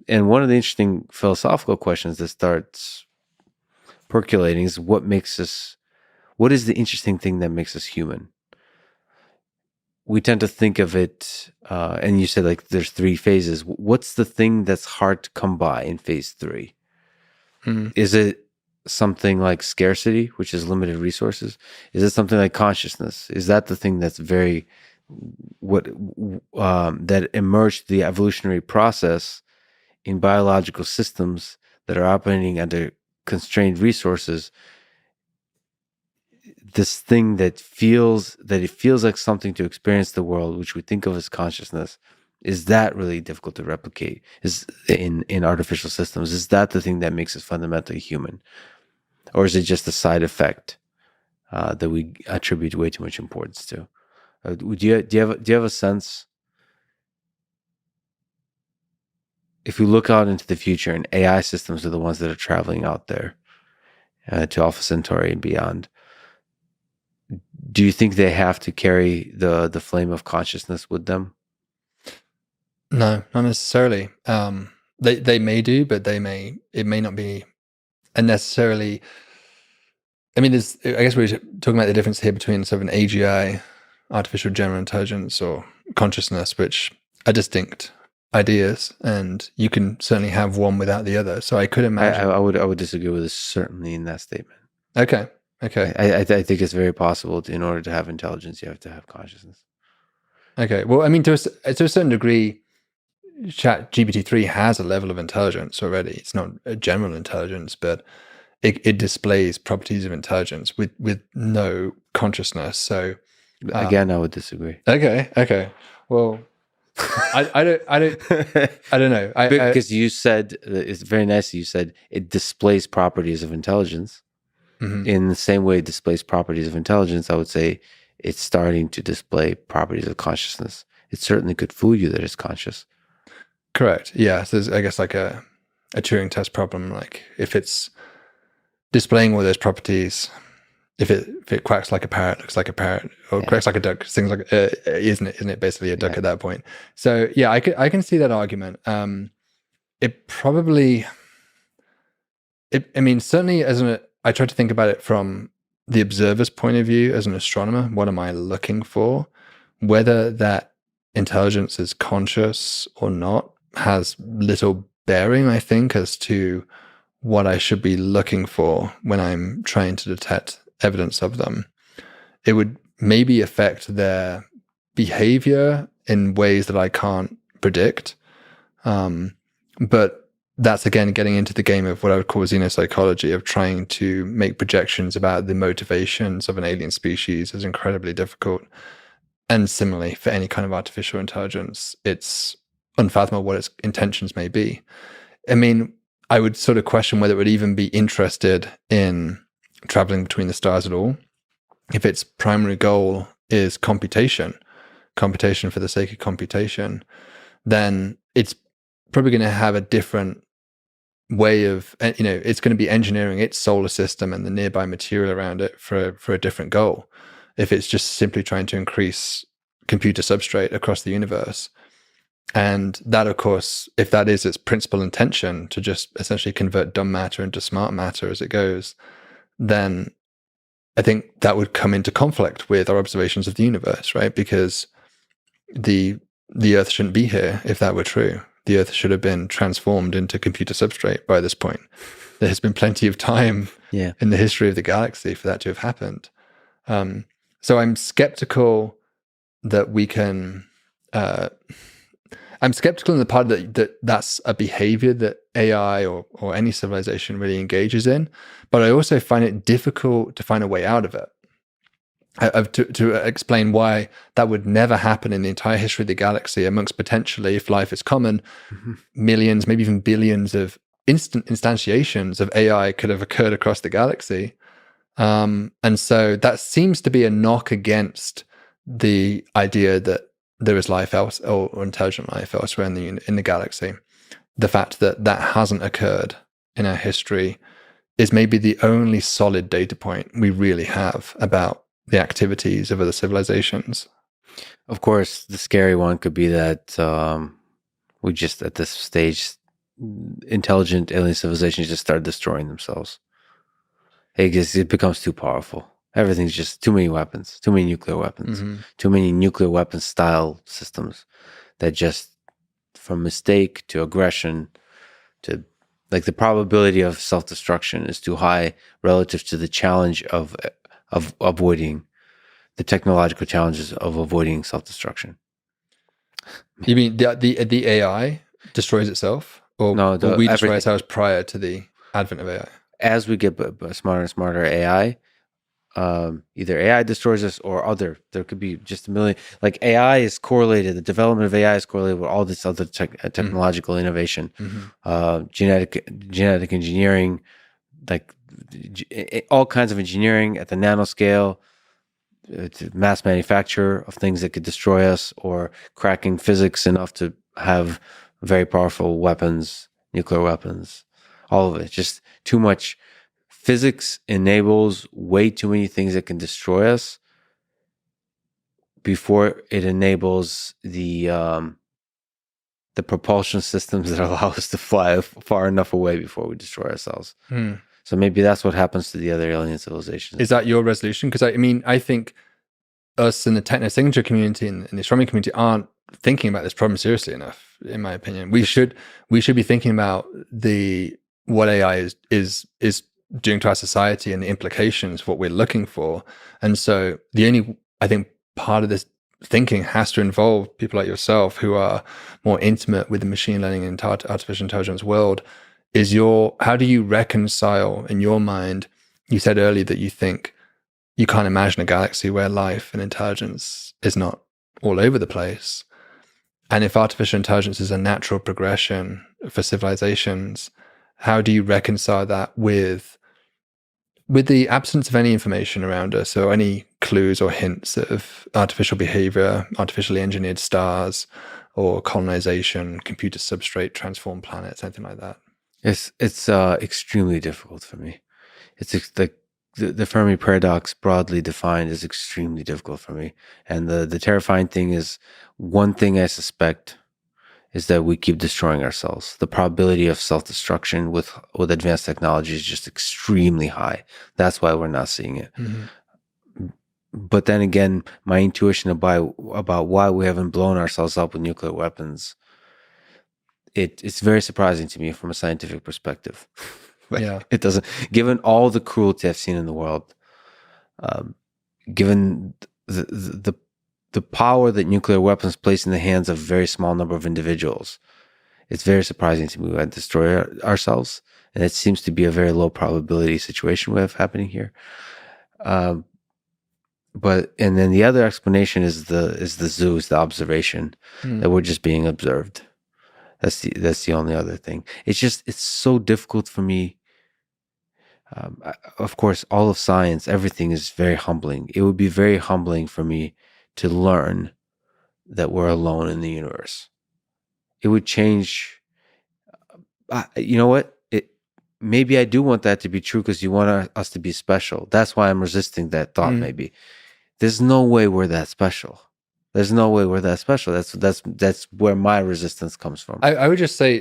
And one of the interesting philosophical questions that starts percolating is what is the interesting thing that makes us human? We tend to think of it, and you said like there's 3 phases. What's the thing that's hard to come by in phase 3? Is it something like scarcity, which is limited resources? Is it something like consciousness? Is that the thing that's very that emerged the evolutionary process in biological systems that are operating under constrained resources? This thing that it feels like something to experience the world, which we think of as consciousness, is that really difficult to replicate? Is in artificial systems? Is that the thing that makes us fundamentally human, or is it just a side effect that we attribute way too much importance to? Do you have a sense? If we look out into the future and AI systems are the ones that are traveling out there to Alpha Centauri and beyond, do you think they have to carry the flame of consciousness with them? No, not necessarily. They may do, but it may not be necessarily. I mean, I guess we're talking about the difference here between sort of an AGI, artificial general intelligence, or consciousness, which are distinct ideas, and you can certainly have one without the other. So I could imagine. I would disagree with this certainly in that statement. Okay. I think it's very possible in order to have intelligence, you have to have consciousness. Okay. Well, I mean, to a certain degree, GPT-3 has a level of intelligence already. It's not a general intelligence, but it displays properties of intelligence with no consciousness. So again, I would disagree. Okay. Well, I don't know. Because you said, it's very nice that you said it displays properties of intelligence. Mm-hmm. In the same way it displays properties of intelligence, I would say it's starting to display properties of consciousness. It certainly could fool you that it's conscious. Correct. Yeah. So there's, I guess, like a Turing test problem. Like if it's displaying all those properties, if it quacks like a parrot, looks like a parrot, or quacks like a duck, things like isn't it basically a duck at that point? So yeah, I can see that argument. It probably, I mean, certainly I try to think about it from the observer's point of view as an astronomer. What am I looking for? Whether that intelligence is conscious or not has little bearing, I think, as to what I should be looking for when I'm trying to detect evidence of them. It would maybe affect their behavior in ways that I can't predict. But that's, again, getting into the game of what I would call xenopsychology, of trying to make projections about the motivations of an alien species is incredibly difficult. And similarly, for any kind of artificial intelligence, it's unfathomable what its intentions may be. I mean, I would sort of question whether it would even be interested in traveling between the stars at all. If its primary goal is computation for the sake of computation, then it's probably going to have a different way of, it's going to be engineering its solar system and the nearby material around it for a different goal. If it's just simply trying to increase computer substrate across the universe. And that, of course, if that is its principal intention, to just essentially convert dumb matter into smart matter as it goes, then I think that would come into conflict with our observations of the universe, right? Because the Earth shouldn't be here if that were true. The Earth should have been transformed into computer substrate by this point. There has been plenty of time in the history of the galaxy for that to have happened. So I'm skeptical that we can... I'm skeptical in the part that's a behavior that AI or any civilization really engages in, but I also find it difficult to find a way out of it. To explain why that would never happen in the entire history of the galaxy, amongst potentially, if life is common, millions, maybe even billions of instantiations of AI could have occurred across the galaxy. And so that seems to be a knock against the idea that there is life else or intelligent life elsewhere in the galaxy. The fact that hasn't occurred in our history is maybe the only solid data point we really have about the activities of other civilizations. Of course, the scary one could be that we just, at this stage, intelligent alien civilizations just start destroying themselves. It becomes too powerful. Everything's just too many weapons, too many nuclear weapons, too many nuclear weapon style systems that just, from mistake to aggression to, like, the probability of self-destruction is too high relative to the challenge of avoiding the technological challenges of avoiding self-destruction. You mean the AI destroys itself, or No, we destroy ourselves prior to the advent of AI? As we get smarter and smarter AI, either AI destroys us or there could be just a million. Like, AI is correlated. The development of AI is correlated with all this other technological innovation, genetic engineering, like all kinds of engineering at the nanoscale, to mass manufacture of things that could destroy us, or cracking physics enough to have very powerful weapons, nuclear weapons. All of it, just too much. Physics enables way too many things that can destroy us before it enables the propulsion systems that allow us to fly far enough away before we destroy ourselves. So maybe that's what happens to the other alien civilizations. Is that your resolution? Because I think us in the techno-signature community and the astronomy community aren't thinking about this problem seriously enough, in my opinion. We should be thinking about what AI is doing to our society and the implications of what we're looking for. And so the only, I think, part of this thinking has to involve people like yourself who are more intimate with the machine learning and artificial intelligence world. How do you reconcile in your mind? You said earlier that you think you can't imagine a galaxy where life and intelligence is not all over the place. And if artificial intelligence is a natural progression for civilizations, how do you reconcile that with the absence of any information around us, or any clues or hints of artificial behavior, artificially engineered stars, or colonization, computer substrate, transformed planets, anything like that? It's extremely difficult for me. It's the Fermi paradox, broadly defined, is extremely difficult for me. And the terrifying thing is, one thing I suspect is that we keep destroying ourselves. The probability of self-destruction with advanced technology is just extremely high. That's why we're not seeing it. But then again, my intuition about why we haven't blown ourselves up with nuclear weapons, it's very surprising to me from a scientific perspective. Yeah, it doesn't. Given all the cruelty I've seen in the world, given the power that nuclear weapons place in the hands of a very small number of individuals, it's very surprising to me we had to destroy ourselves, and it seems to be a very low probability situation we have happening here. But then the other explanation is the zoo, is the observation that we're just being observed. That's the only other thing. It's so difficult for me. Of course, all of science, everything is very humbling. It would be very humbling for me to learn that we're alone in the universe. It would change. You know what? Maybe I do want that to be true, because you want us to be special. That's why I'm resisting that thought. Maybe there's no way we're that special. There's no way we're that special. That's where my resistance comes from. I would just say,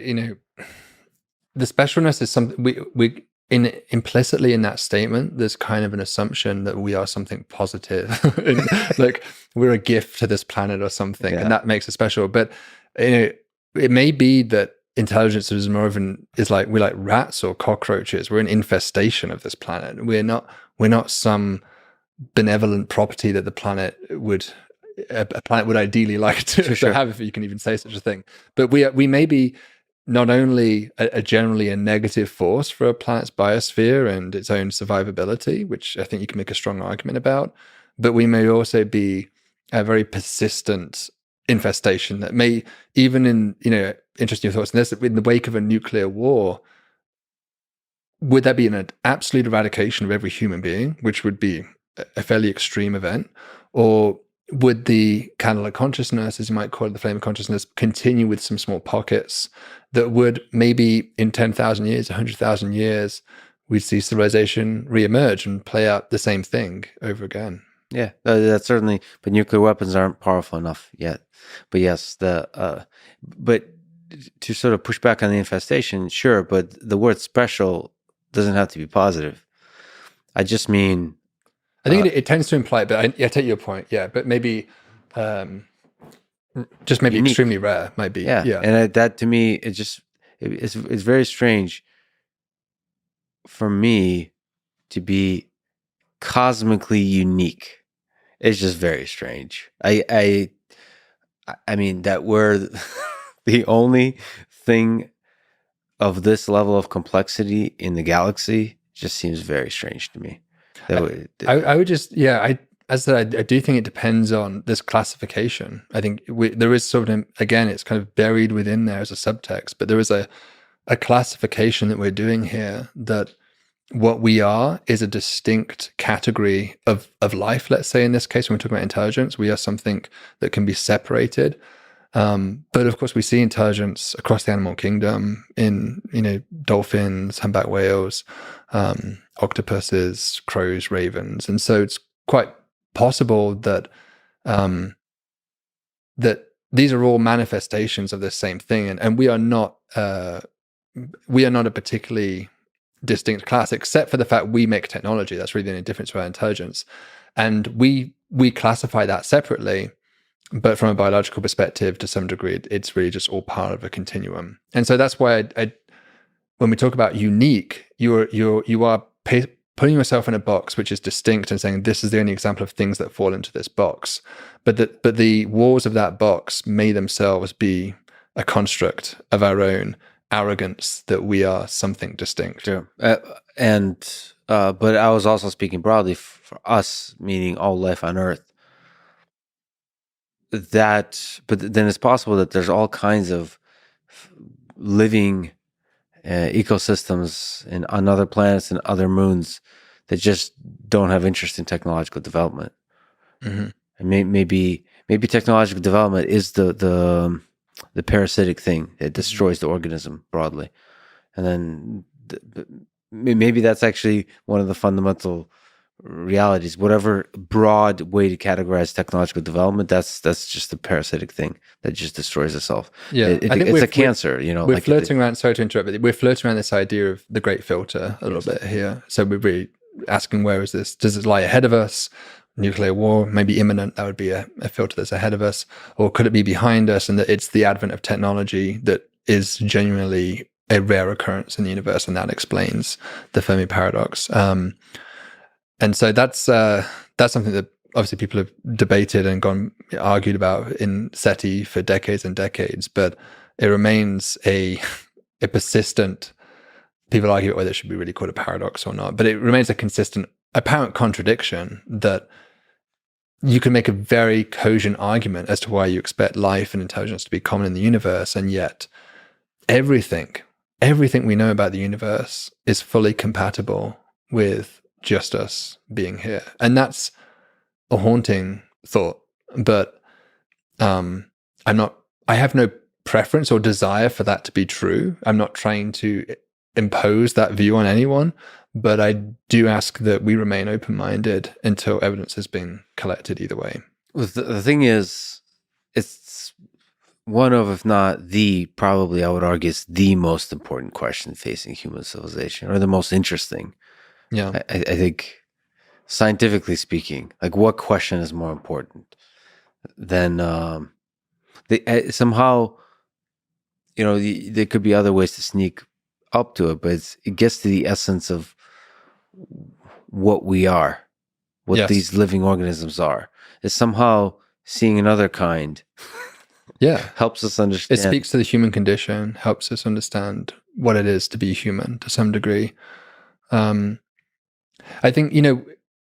the specialness is something we implicitly in that statement. There's kind of an assumption that we are something positive, like we're a gift to this planet or something, and that makes us special. But it may be that intelligence is more of we're like rats or cockroaches. We're an infestation of this planet. We're not some benevolent property that the planet would ideally like to have, if you can even say such a thing. But we may be not only a generally a negative force for a planet's biosphere and its own survivability, which I think you can make a strong argument about, but we may also be a very persistent infestation that may, even in, interesting thoughts in this, in the wake of a nuclear war, would there be an absolute eradication of every human being, which would be a fairly extreme event? Or would the candle of consciousness, as you might call it, the flame of consciousness, continue with some small pockets that would maybe in 10,000 years, 100,000 years, we'd see civilization reemerge and play out the same thing over again. Yeah, that's certainly. But nuclear weapons aren't powerful enough yet. But yes, but to sort of push back on the infestation, sure. But the word special doesn't have to be positive. I just mean. I think it tends to imply, but I take your point. Yeah, but maybe just maybe unique. Extremely rare might be. Yeah. And that to me, it's very strange for me to be cosmically unique. It's just very strange. I mean that we're the only thing of this level of complexity in the galaxy just seems very strange to me. I would just, as I said, I do think it depends on this classification. I think there is sort of, again, it's kind of buried within there as a subtext, but there is a classification that we're doing here that what we are is a distinct category of life. Let's say in this case, when we're talking about intelligence, we are something that can be separated. But of course, we see intelligence across the animal kingdom in, dolphins, humpback whales, octopuses, crows, ravens. And so it's quite possible that that these are all manifestations of the same thing. And we are not a particularly distinct class, except for the fact we make technology. That's really the only difference to our intelligence. And we classify that separately. But from a biological perspective, to some degree, it's really just all part of a continuum. And so that's why when we talk about unique, you are putting yourself in a box which is distinct and saying this is the only example of things that fall into this box. But the walls of that box may themselves be a construct of our own arrogance that we are something distinct. Sure. But I was also speaking broadly for us, meaning all life on Earth. But then it's possible that there's all kinds of living ecosystems on other planets and other moons that just don't have interest in technological development. Mm-hmm. And maybe technological development is the parasitic thing that destroys the organism broadly, and then maybe that's actually one of the fundamental realities. Whatever broad way to categorize technological development, that's just the parasitic thing that just destroys itself. Yeah, I think it's a cancer. We're flirting around. Sorry to interrupt, but we're flirting around this idea of the great filter a little bit here. So we're really asking, where is this? Does it lie ahead of us? Nuclear war, maybe imminent. That would be a filter that's ahead of us, or could it be behind us? And that it's the advent of technology that is genuinely a rare occurrence in the universe, and that explains the Fermi paradox. And so that's something that obviously people have debated and argued about in SETI for decades and decades, but it remains a persistent. People argue whether it should be really called a paradox or not, but it remains a consistent, apparent contradiction that you can make a very cogent argument as to why you expect life and intelligence to be common in the universe, and yet everything we know about the universe is fully compatible with just us being here. And that's a haunting thought, but I have no preference or desire for that to be true. I'm not trying to impose that view on anyone, but I do ask that we remain open-minded until evidence has been collected either way. Well, the thing is, it's one of, if not the, probably I would argue it's the most important question facing human civilization, or the most interesting. Yeah, I think scientifically speaking, like what question is more important than somehow, there could be other ways to sneak up to it, but it gets to the essence of what we are, what these living organisms are. Is somehow seeing another kind helps us understand. It speaks to the human condition, helps us understand what it is to be human to some degree. I think,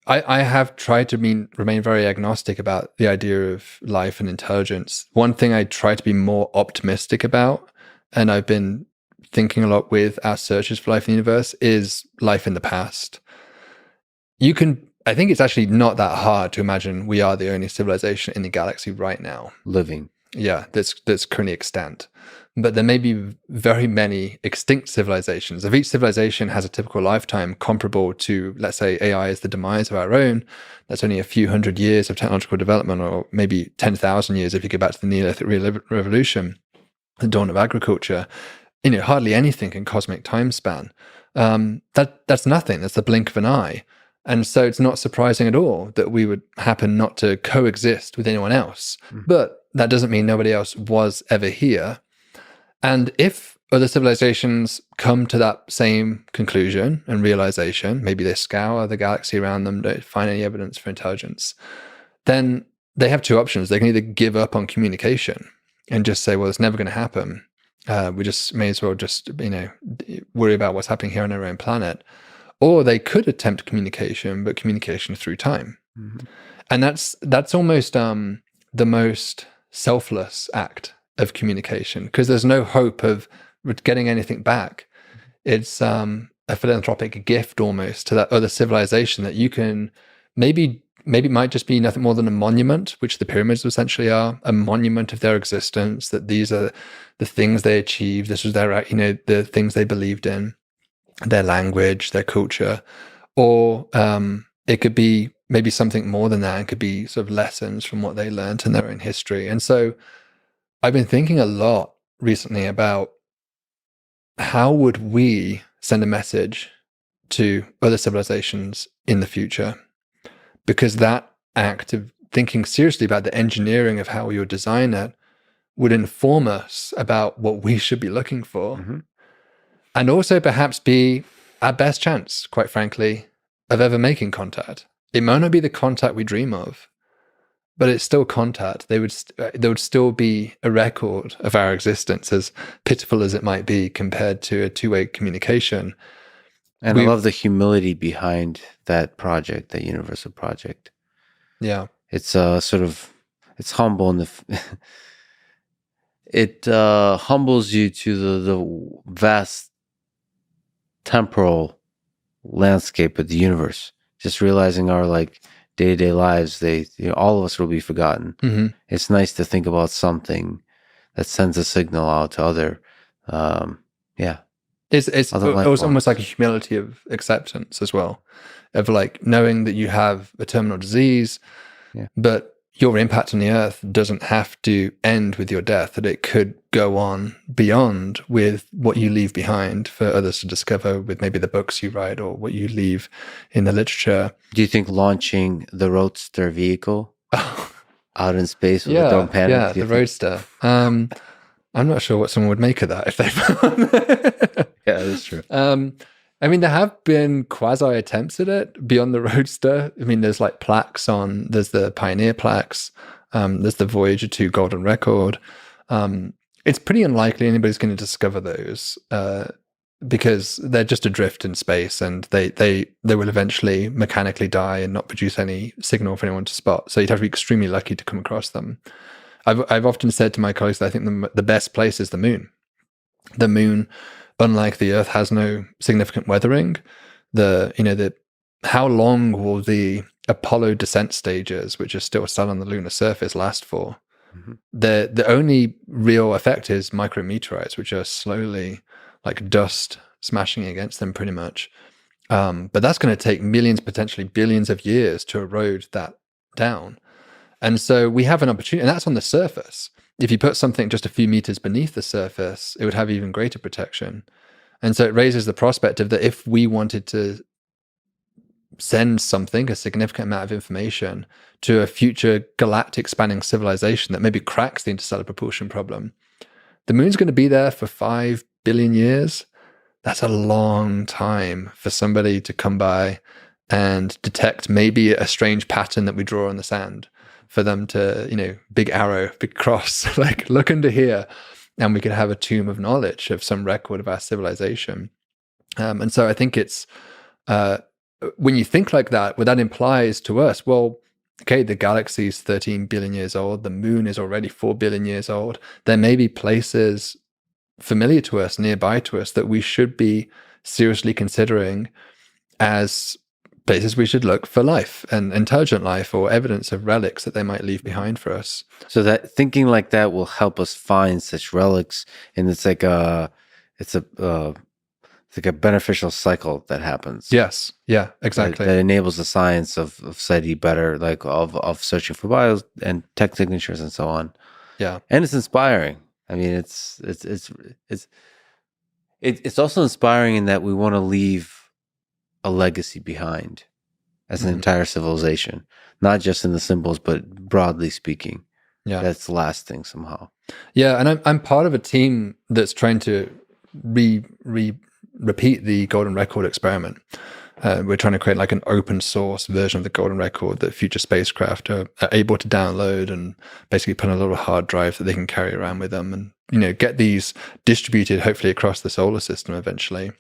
I have tried to remain very agnostic about the idea of life and intelligence. One thing I try to be more optimistic about, and I've been thinking a lot with our searches for life in the universe, is life in the past. I think it's actually not that hard to imagine we are the only civilization in the galaxy right now. Living. Yeah, that's currently extant. but there may be very many extinct civilizations. If each civilization has a typical lifetime comparable to, let's say, AI is the demise of our own, that's only a few hundred years of technological development, or maybe 10,000 years if you go back to the Neolithic Revolution, the dawn of agriculture. Hardly anything in cosmic time span. That's nothing. That's the blink of an eye. And so it's not surprising at all that we would happen not to coexist with anyone else. But that doesn't mean nobody else was ever here. And if other civilizations come to that same conclusion and realization, maybe they scour the galaxy around them, don't find any evidence for intelligence, then they have two options. They can either give up on communication and just say, well, it's never going to happen. We just may as well just, worry about what's happening here on our own planet. Or they could attempt communication, but communication through time. And that's almost the most selfless act of communication, because there's no hope of getting anything back. It's a philanthropic gift almost to that other civilization that you can maybe it might just be nothing more than a monument, which the pyramids essentially are, a monument of their existence, that these are the things they achieved, this was their, the things they believed in, their language, their culture. Or it could be maybe something more than that. It could be sort of lessons from what they learned in their own history. And so I've been thinking a lot recently about how would we send a message to other civilizations in the future? Because that act of thinking seriously about the engineering of how we would design it would inform us about what we should be looking for. And also perhaps be our best chance, quite frankly, of ever making contact. It might not be the contact we dream of, but it's still contact. There would still be a record of our existence, as pitiful as it might be compared to a two-way communication. And I love the humility behind that project, that universal project. Yeah. It's it's humble, and it humbles you to the vast temporal landscape of the universe. Just realizing our day-to-day lives, all of us will be forgotten. It's nice to think about something that sends a signal out to other. It's almost like a humility of acceptance as well, of knowing that you have a terminal disease, but your impact on the earth doesn't have to end with your death, that it could go on beyond with what you leave behind for others to discover with maybe the books you write or what you leave in the literature. Do you think launching the Roadster vehicle out in space with the Drone Panic? Yeah, the Roadster. I'm not sure what someone would make of that if they found it. Yeah, that's true. There have been quasi attempts at it beyond the Roadster. There's plaques there's the Pioneer plaques, there's the Voyager 2 Golden Record. It's pretty unlikely anybody's going to discover those because they're just adrift in space, and they will eventually mechanically die and not produce any signal for anyone to spot. So you'd have to be extremely lucky to come across them. I've often said to my colleagues that I think the best place is the moon. The moon, unlike the Earth, has no significant weathering. How long will the Apollo descent stages, which are still on the lunar surface, last for? The only real effect is micrometeorites, which are slowly like dust smashing against them pretty much. But that's going to take millions, potentially billions of years to erode that down. And so we have an opportunity, and that's on the surface. If you put something just a few meters beneath the surface, it would have even greater protection. And so it raises the prospect of that if we wanted to send something, a significant amount of information, to a future galactic spanning civilization that maybe cracks the interstellar propulsion problem, the moon's going to be there for 5 billion years. That's a long time for somebody to come by and detect maybe a strange pattern that we draw on the sand, for them to, big arrow, big cross, like look under here, and we could have a tomb of knowledge of some record of our civilization. And so I think it's, when you think like that, what that implies to us, well, okay, the galaxy is 13 billion years old. The moon is already 4 billion years old. There may be places familiar to us, nearby to us, that we should be seriously considering as places we should look for life and intelligent life or evidence of relics that they might leave behind for us. So that thinking like that will help us find such relics, and it's like it's like a beneficial cycle that happens. Yes. Yeah, exactly. That enables the science of SETI better, like of searching for bios and tech signatures and so on. Yeah. And it's inspiring. I mean, it's also inspiring in that we want to leave a legacy behind as an entire civilization, not just in the symbols, but broadly speaking. Yeah. That's lasting somehow. Yeah, and I'm part of a team that's trying to repeat the Golden Record experiment. We're trying to create like an open source version of the Golden Record that future spacecraft are able to download and basically put on a little hard drive that they can carry around with them, and get these distributed hopefully across the solar system eventually.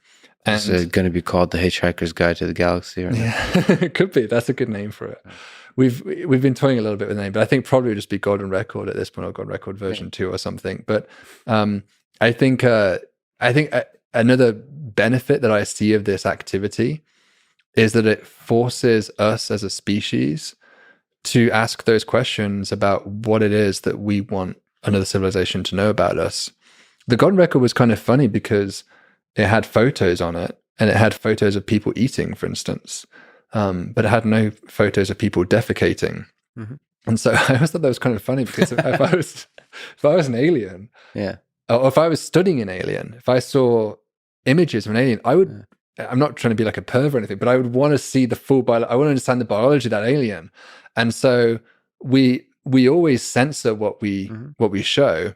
And is it going to be called the Hitchhiker's Guide to the Galaxy? Or yeah, it could be. That's a good name for it. We've been toying a little bit with the name, but I think probably it would just be Golden Record at this point, or Golden Record version 2 or something. But I think another benefit that I see of this activity is that it forces us as a species to ask those questions about what it is that we want another civilization to know about us. The Golden Record was kind of funny because it had photos on it, and it had photos of people eating, for instance, but it had no photos of people defecating. Mm-hmm. And so I always thought that was kind of funny because if I was an alien, yeah, or if I was studying an alien, if I saw images of an alien, I would. I'm not trying to be like a perv or anything, but I would want to see the full I want to understand the biology of that alien, and so we always censor what we show.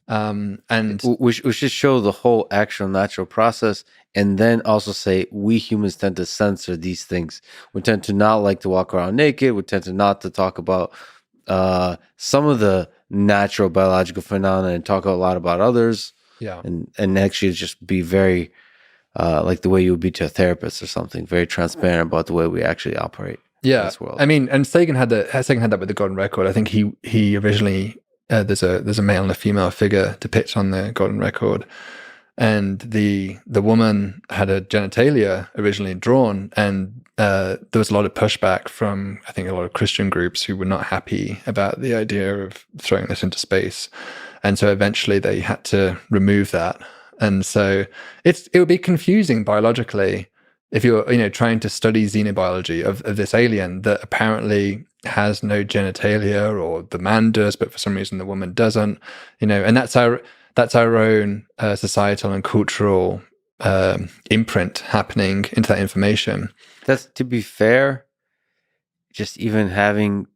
And we should show the whole actual natural process, and then also say we humans tend to censor these things. We tend to not like to walk around naked. We tend to not to talk about some of the natural biological phenomena and talk a lot about others. Yeah, and actually just be very like the way you would be to a therapist or something, very transparent about the way we actually operate. Yeah, in this world. I mean, and Sagan had that with the Golden Record. I think he originally. There's a male and a female figure depicted on the Golden Record, and the woman had a genitalia originally drawn, and there was a lot of pushback from, I think, a lot of Christian groups who were not happy about the idea of throwing this into space, and so eventually they had to remove that. And so it would be confusing biologically if you're trying to study xenobiology of this alien that apparently has no genitalia, or the man does, but for some reason the woman doesn't, and that's our own societal and cultural imprint happening into that information. That's, to be fair, just even having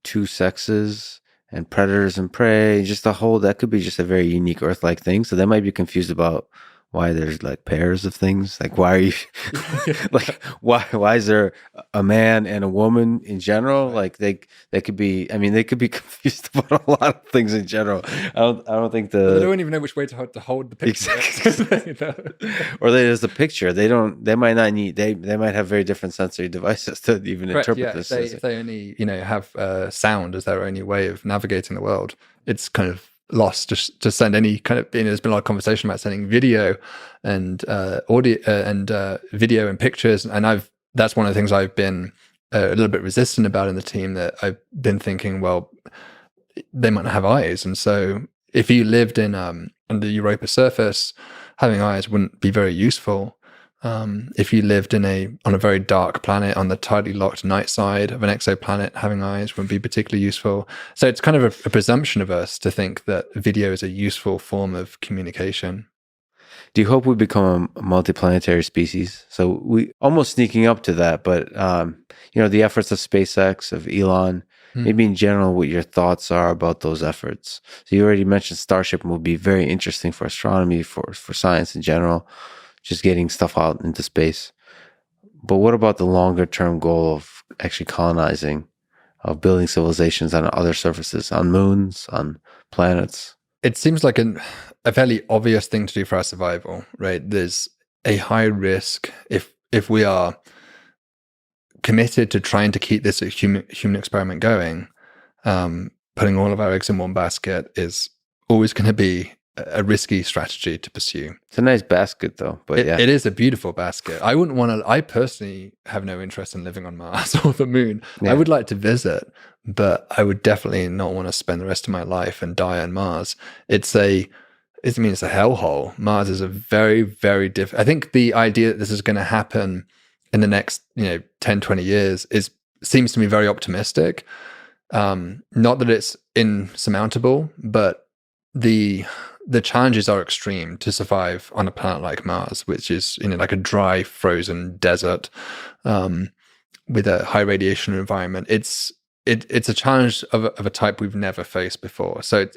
two sexes and predators and prey, just that could be just a very unique Earth-like thing. So they might be confused about why there's like pairs of things. Like, why are you like, why is there a man and a woman in general? Like they could be, they could be confused about a lot of things in general. I don't think they don't even know which way to hold the picture. Exactly. Or there's a picture. They might not need, they might have very different sensory devices to even interpret this. If they only, have sound as their only way of navigating the world, it's kind of lost to send any kind of, there's been a lot of conversation about sending video and audio and video and pictures, and that's one of the things I've been a little bit resistant about in the team, that I've been thinking, well, they might not have eyes, and so if you lived in on the Europa surface, having eyes wouldn't be very useful. If you lived on a very dark planet on the tightly locked night side of an exoplanet, having eyes wouldn't be particularly useful. So it's kind of a presumption of us to think that video is a useful form of communication. Do you hope we become a multiplanetary species? So we almost sneaking up to that, but the efforts of SpaceX, of Elon, maybe in general, what your thoughts are about those efforts. So you already mentioned Starship will be very interesting for astronomy, for science in general, just getting stuff out into space. But what about the longer term goal of actually colonizing, of building civilizations on other surfaces, on moons, on planets? It seems like a fairly obvious thing to do for our survival, right? There's a high risk if we are committed to trying to keep this human experiment going. Putting all of our eggs in one basket is always going to be a risky strategy to pursue. It's a nice basket, though. But It is a beautiful basket. I wouldn't want to. I personally have no interest in living on Mars or the moon. Yeah. I would like to visit, but I would definitely not want to spend the rest of my life and die on Mars. It's a hellhole. Mars is a very, very different. I think the idea that this is going to happen in the next 10, 20 years seems to me very optimistic. Not that it's insurmountable, but the challenges are extreme to survive on a planet like Mars, which is like a dry, frozen desert with a high radiation environment. It's a challenge of a type we've never faced before. So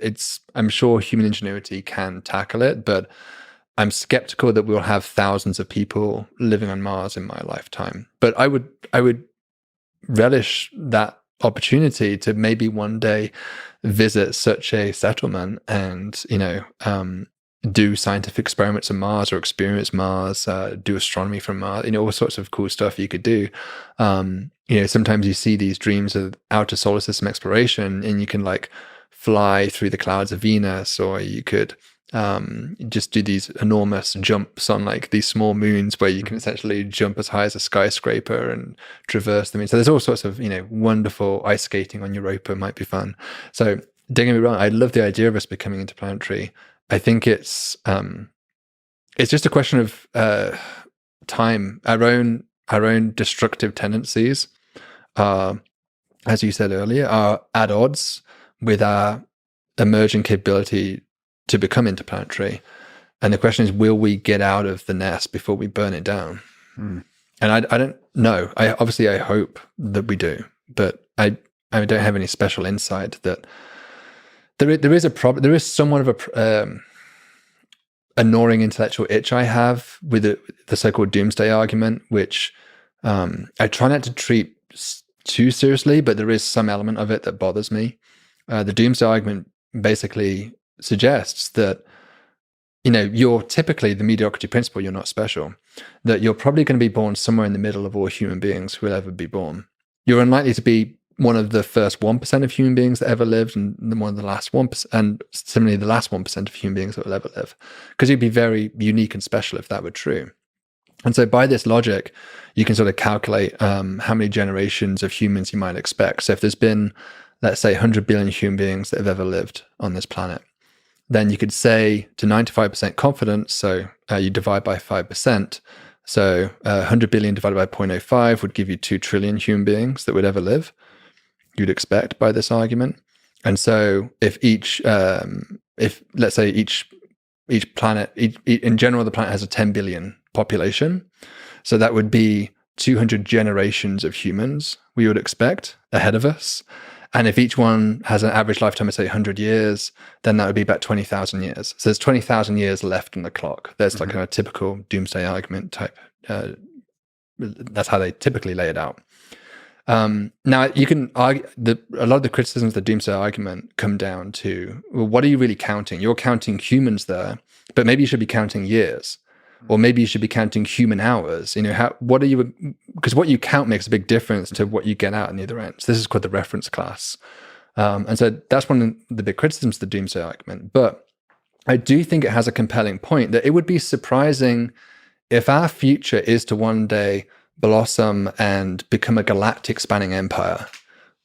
I'm sure human ingenuity can tackle it, but I'm skeptical that we'll have thousands of people living on Mars in my lifetime. But I would relish that opportunity to maybe one day visit such a settlement and do scientific experiments on Mars or experience Mars, do astronomy from Mars, all sorts of cool stuff you could do. Sometimes you see these dreams of outer solar system exploration, and you can like fly through the clouds of Venus, or you could just do these enormous jumps on like these small moons where you can essentially jump as high as a skyscraper and traverse them. So there's all sorts of wonderful ice skating on Europa might be fun. So don't get me wrong, I love the idea of us becoming interplanetary. I think it's just a question of time. Our own destructive tendencies are, as you said earlier, are at odds with our emerging capability to become interplanetary. And the question is, will we get out of the nest before we burn it down? And I don't know. I hope that we do, but I don't have any special insight that there is a problem. There is somewhat of a gnawing intellectual itch I have with the so-called doomsday argument, which I try not to treat too seriously, but there is some element of it that bothers me. The doomsday argument basically suggests that you're typically the mediocrity principle, you're not special, that you're probably going to be born somewhere in the middle of all human beings who will ever be born. You're unlikely to be one of the first 1% of human beings that ever lived, and one of the last 1%, and similarly the last 1% of human beings that will ever live, because you'd be very unique and special if that were true. And so by this logic, you can sort of calculate how many generations of humans you might expect. So if there's been, let's say, 100 billion human beings that have ever lived on this planet, then you could say to 95% confidence, so you divide by 5%. So 100 billion divided by 0.05 would give you 2 trillion human beings that would ever live, you'd expect by this argument. And so if let's say each planet, in general, the planet has a 10 billion population. So that would be 200 generations of humans we would expect ahead of us. And if each one has an average lifetime of, say, 100 years, then that would be about 20,000 years. So there's 20,000 years left on the clock. There's like a typical doomsday argument type. That's how they typically lay it out. Now, you can argue a lot of the criticisms of the doomsday argument come down to, well, what are you really counting? You're counting humans there, but maybe you should be counting years. Or maybe you should be counting human hours. Because what you count makes a big difference to what you get out on the other end. So this is called the reference class. And so that's one of the big criticisms of the doomsday argument. But I do think it has a compelling point that it would be surprising if our future is to one day blossom and become a galactic spanning empire.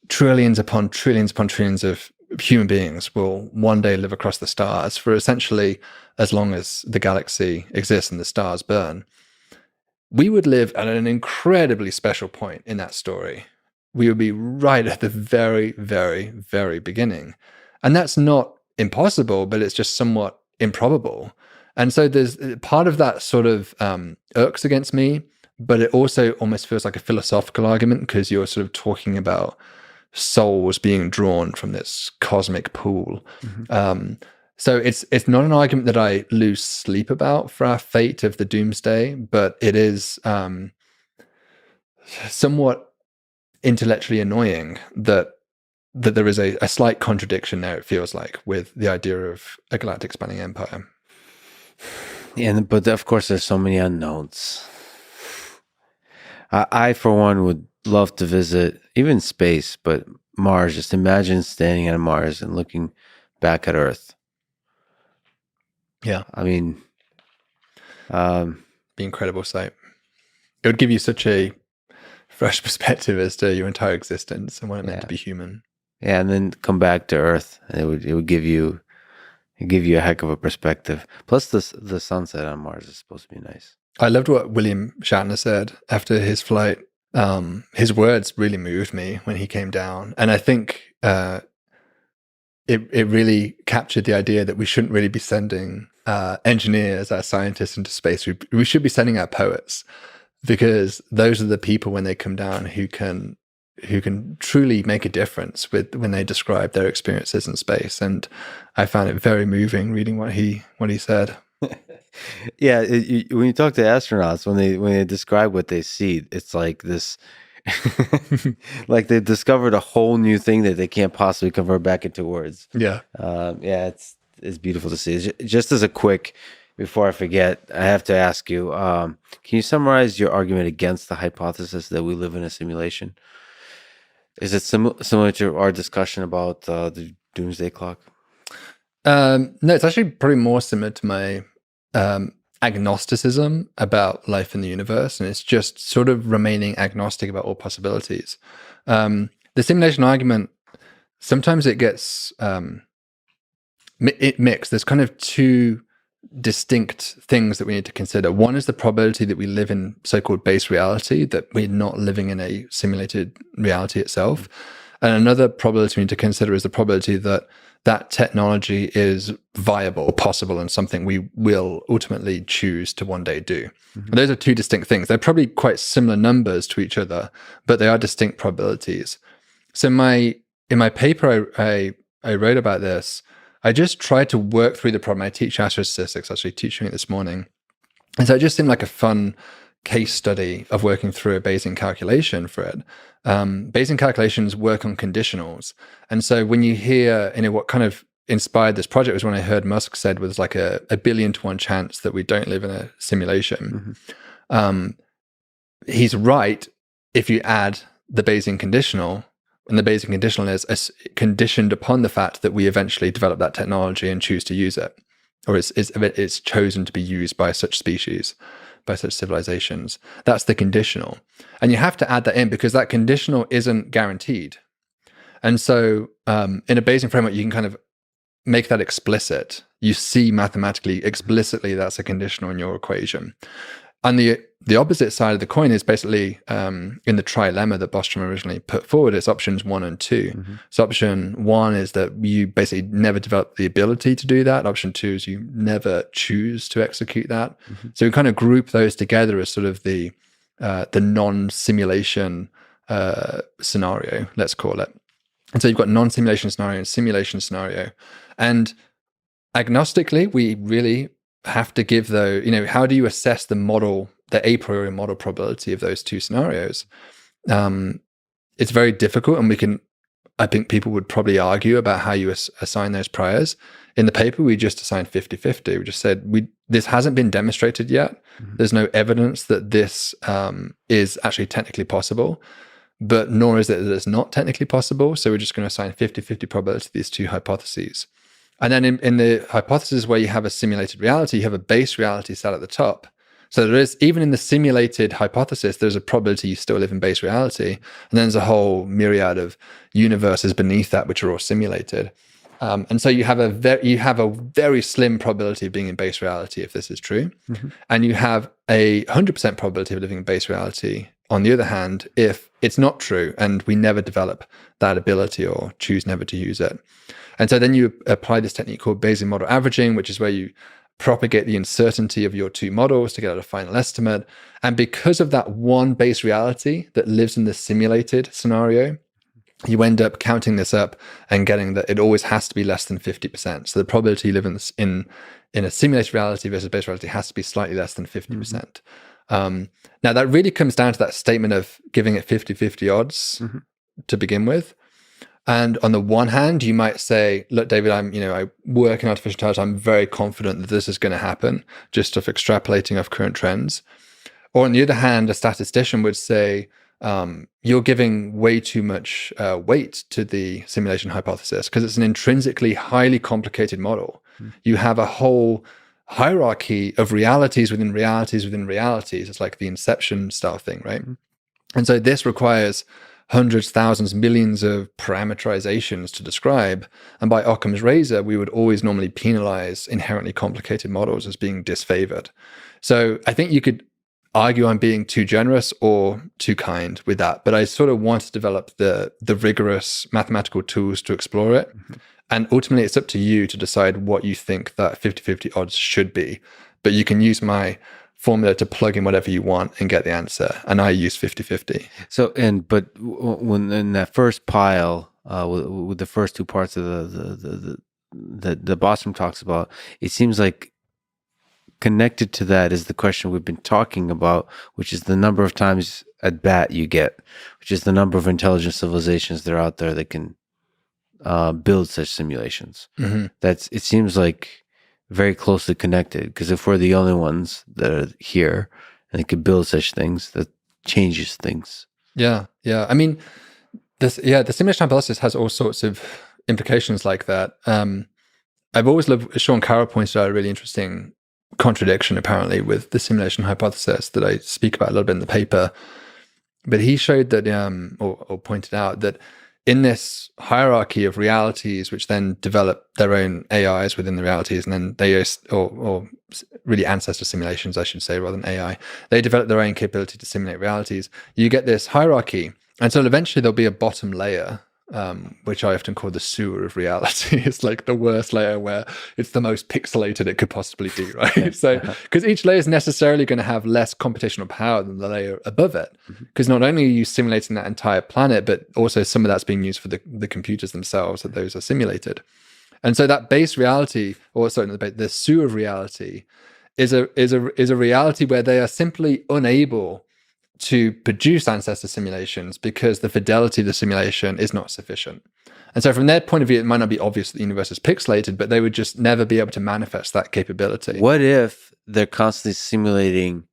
Trillions upon trillions upon trillions of human beings will one day live across the stars for essentially as long as the galaxy exists and the stars burn. We would live at an incredibly special point in that story. We would be right at the very, very, very beginning. And that's not impossible, but it's just somewhat improbable. And so there's part of that sort of irks against me, but it also almost feels like a philosophical argument because you're sort of talking about souls being drawn from this cosmic pool. So it's not an argument that I lose sleep about for our fate of the doomsday, but it is somewhat intellectually annoying that there is a slight contradiction there, it feels like, with the idea of a galactic spanning empire. Yeah, but of course there's so many unknowns. I for one would love to visit even space, but Mars. Just imagine standing on Mars and looking back at Earth. Yeah. I mean, Be incredible sight. It would give you such a fresh perspective as to your entire existence and what it meant to be human. yeah, and then come back to Earth, and it would give you a heck of a perspective. Plus, the sunset on Mars is supposed to be nice. I loved what William Shatner said after his flight. His words really moved me when he came down, and I think it really captured the idea that we shouldn't really be sending engineers, our scientists into space. We should be sending our poets, because those are the people when they come down who can truly make a difference when they describe their experiences in space. And I found it very moving reading what he said. Yeah, when you talk to astronauts, when they describe what they see, it's like this, like they've discovered a whole new thing that they can't possibly convert back into words. Yeah. Yeah, it's beautiful to see. Just as a quick, before I forget, I have to ask you, can you summarize your argument against the hypothesis that we live in a simulation? Is it similar to our discussion about the doomsday clock? No, it's actually probably more similar to my agnosticism about life in the universe, and it's just sort of remaining agnostic about all possibilities. The simulation argument, sometimes it gets mixed. There's kind of two distinct things that we need to consider. One is the probability that we live in so-called base reality, that we're not living in a simulated reality itself. And another probability we need to consider is the probability that technology is viable, possible, and something we will ultimately choose to one day do. And those are two distinct things. They're probably quite similar numbers to each other, but they are distinct probabilities. So in my paper, I wrote about this. I just tried to work through the problem. I teach astrophysics, actually teaching it this morning. And so it just seemed like a fun case study of working through a Bayesian calculation for it. Bayesian calculations work on conditionals. And so when you hear, what kind of inspired this project was when I heard Musk said was like a 1,000,000,000 to 1 chance that we don't live in a simulation. He's right if you add the Bayesian conditional. And the Bayesian conditional is conditioned upon the fact that we eventually develop that technology and choose to use it, or it's chosen to be used by such species, by such civilizations. That's the conditional. And you have to add that in because that conditional isn't guaranteed. And so in a Bayesian framework, you can kind of make that explicit. You see mathematically, explicitly, that's a conditional in your equation. And the opposite side of the coin is basically in the trilemma that Bostrom originally put forward. It's options 1 and 2. So option 1 is that you basically never develop the ability to do that. Option 2 is you never choose to execute that. So we kind of group those together as sort of the non-simulation scenario, let's call it. And so you've got non-simulation scenario and simulation scenario. And agnostically, we really have to give how do you assess the a priori model probability of those two scenarios? It's very difficult, and I think people would probably argue about how you assign those priors. In the paper, we just assigned 50-50. We just said, this hasn't been demonstrated yet. There's no evidence that this is actually technically possible, but nor is it that it's not technically possible. So we're just going to assign 50-50 probability to these two hypotheses. And then in the hypothesis where you have a simulated reality, you have a base reality sat at the top. So there is, even in the simulated hypothesis, there's a probability you still live in base reality. And then there's a whole myriad of universes beneath that, which are all simulated. And so you have a very slim probability of being in base reality if this is true. And you have a 100% probability of living in base reality, on the other hand, if it's not true and we never develop that ability or choose never to use it. And so then you apply this technique called Bayesian model averaging, which is where you propagate the uncertainty of your two models to get out a final estimate. And because of that one base reality that lives in the simulated scenario, you end up counting this up and getting that it always has to be less than 50%. So the probability you live in a simulated reality versus base reality has to be slightly less than 50%. Now, that really comes down to that statement of giving it 50-50 odds to begin with. And on the one hand, you might say, look, David, I work in artificial intelligence. I'm very confident that this is going to happen, just of extrapolating off current trends. Or on the other hand, a statistician would say, you're giving way too much weight to the simulation hypothesis because it's an intrinsically highly complicated model. You have a whole hierarchy of realities within realities within realities. It's like the Inception style thing, right? And so this requires hundreds, thousands, millions of parameterizations to describe. And by Occam's razor, we would always normally penalize inherently complicated models as being disfavored. So I think you could argue I'm being too generous or too kind with that, but I sort of want to develop the rigorous mathematical tools to explore it. And ultimately, it's up to you to decide what you think that 50-50 odds should be. But you can use my formula to plug in whatever you want and get the answer. And I use 50-50. So, but when in that first pile, with the first two parts of the Bostrom talks about, it seems like connected to that is the question we've been talking about, which is the number of times at bat you get, which is the number of intelligent civilizations that are out there that can build such simulations. It seems like very closely connected, because if we're the only ones that are here and they could build such things, that changes things. Yeah. I mean, the simulation hypothesis has all sorts of implications like that. I've always loved, Sean Carroll pointed out a really interesting contradiction apparently with the simulation hypothesis that I speak about a little bit in the paper. But he showed that, or pointed out that in this hierarchy of realities, which then develop their own AIs within the realities, and then they, or really ancestor simulations, I should say, rather than AI, they develop their own capability to simulate realities. You get this hierarchy. And so eventually there'll be a bottom layer, which I often call the sewer of reality. It's like the worst layer where it's the most pixelated it could possibly be, right? So, because each layer is necessarily going to have less computational power than the layer above it. Because not only are you simulating that entire planet, but also some of that's being used for the computers themselves that those are simulated. And so that base reality, or sorry, the sewer of reality, is a reality where they are simply unable to produce ancestor simulations because the fidelity of the simulation is not sufficient. And so from their point of view, it might not be obvious that the universe is pixelated, but they would just never be able to manifest that capability. What if they're constantly simulating,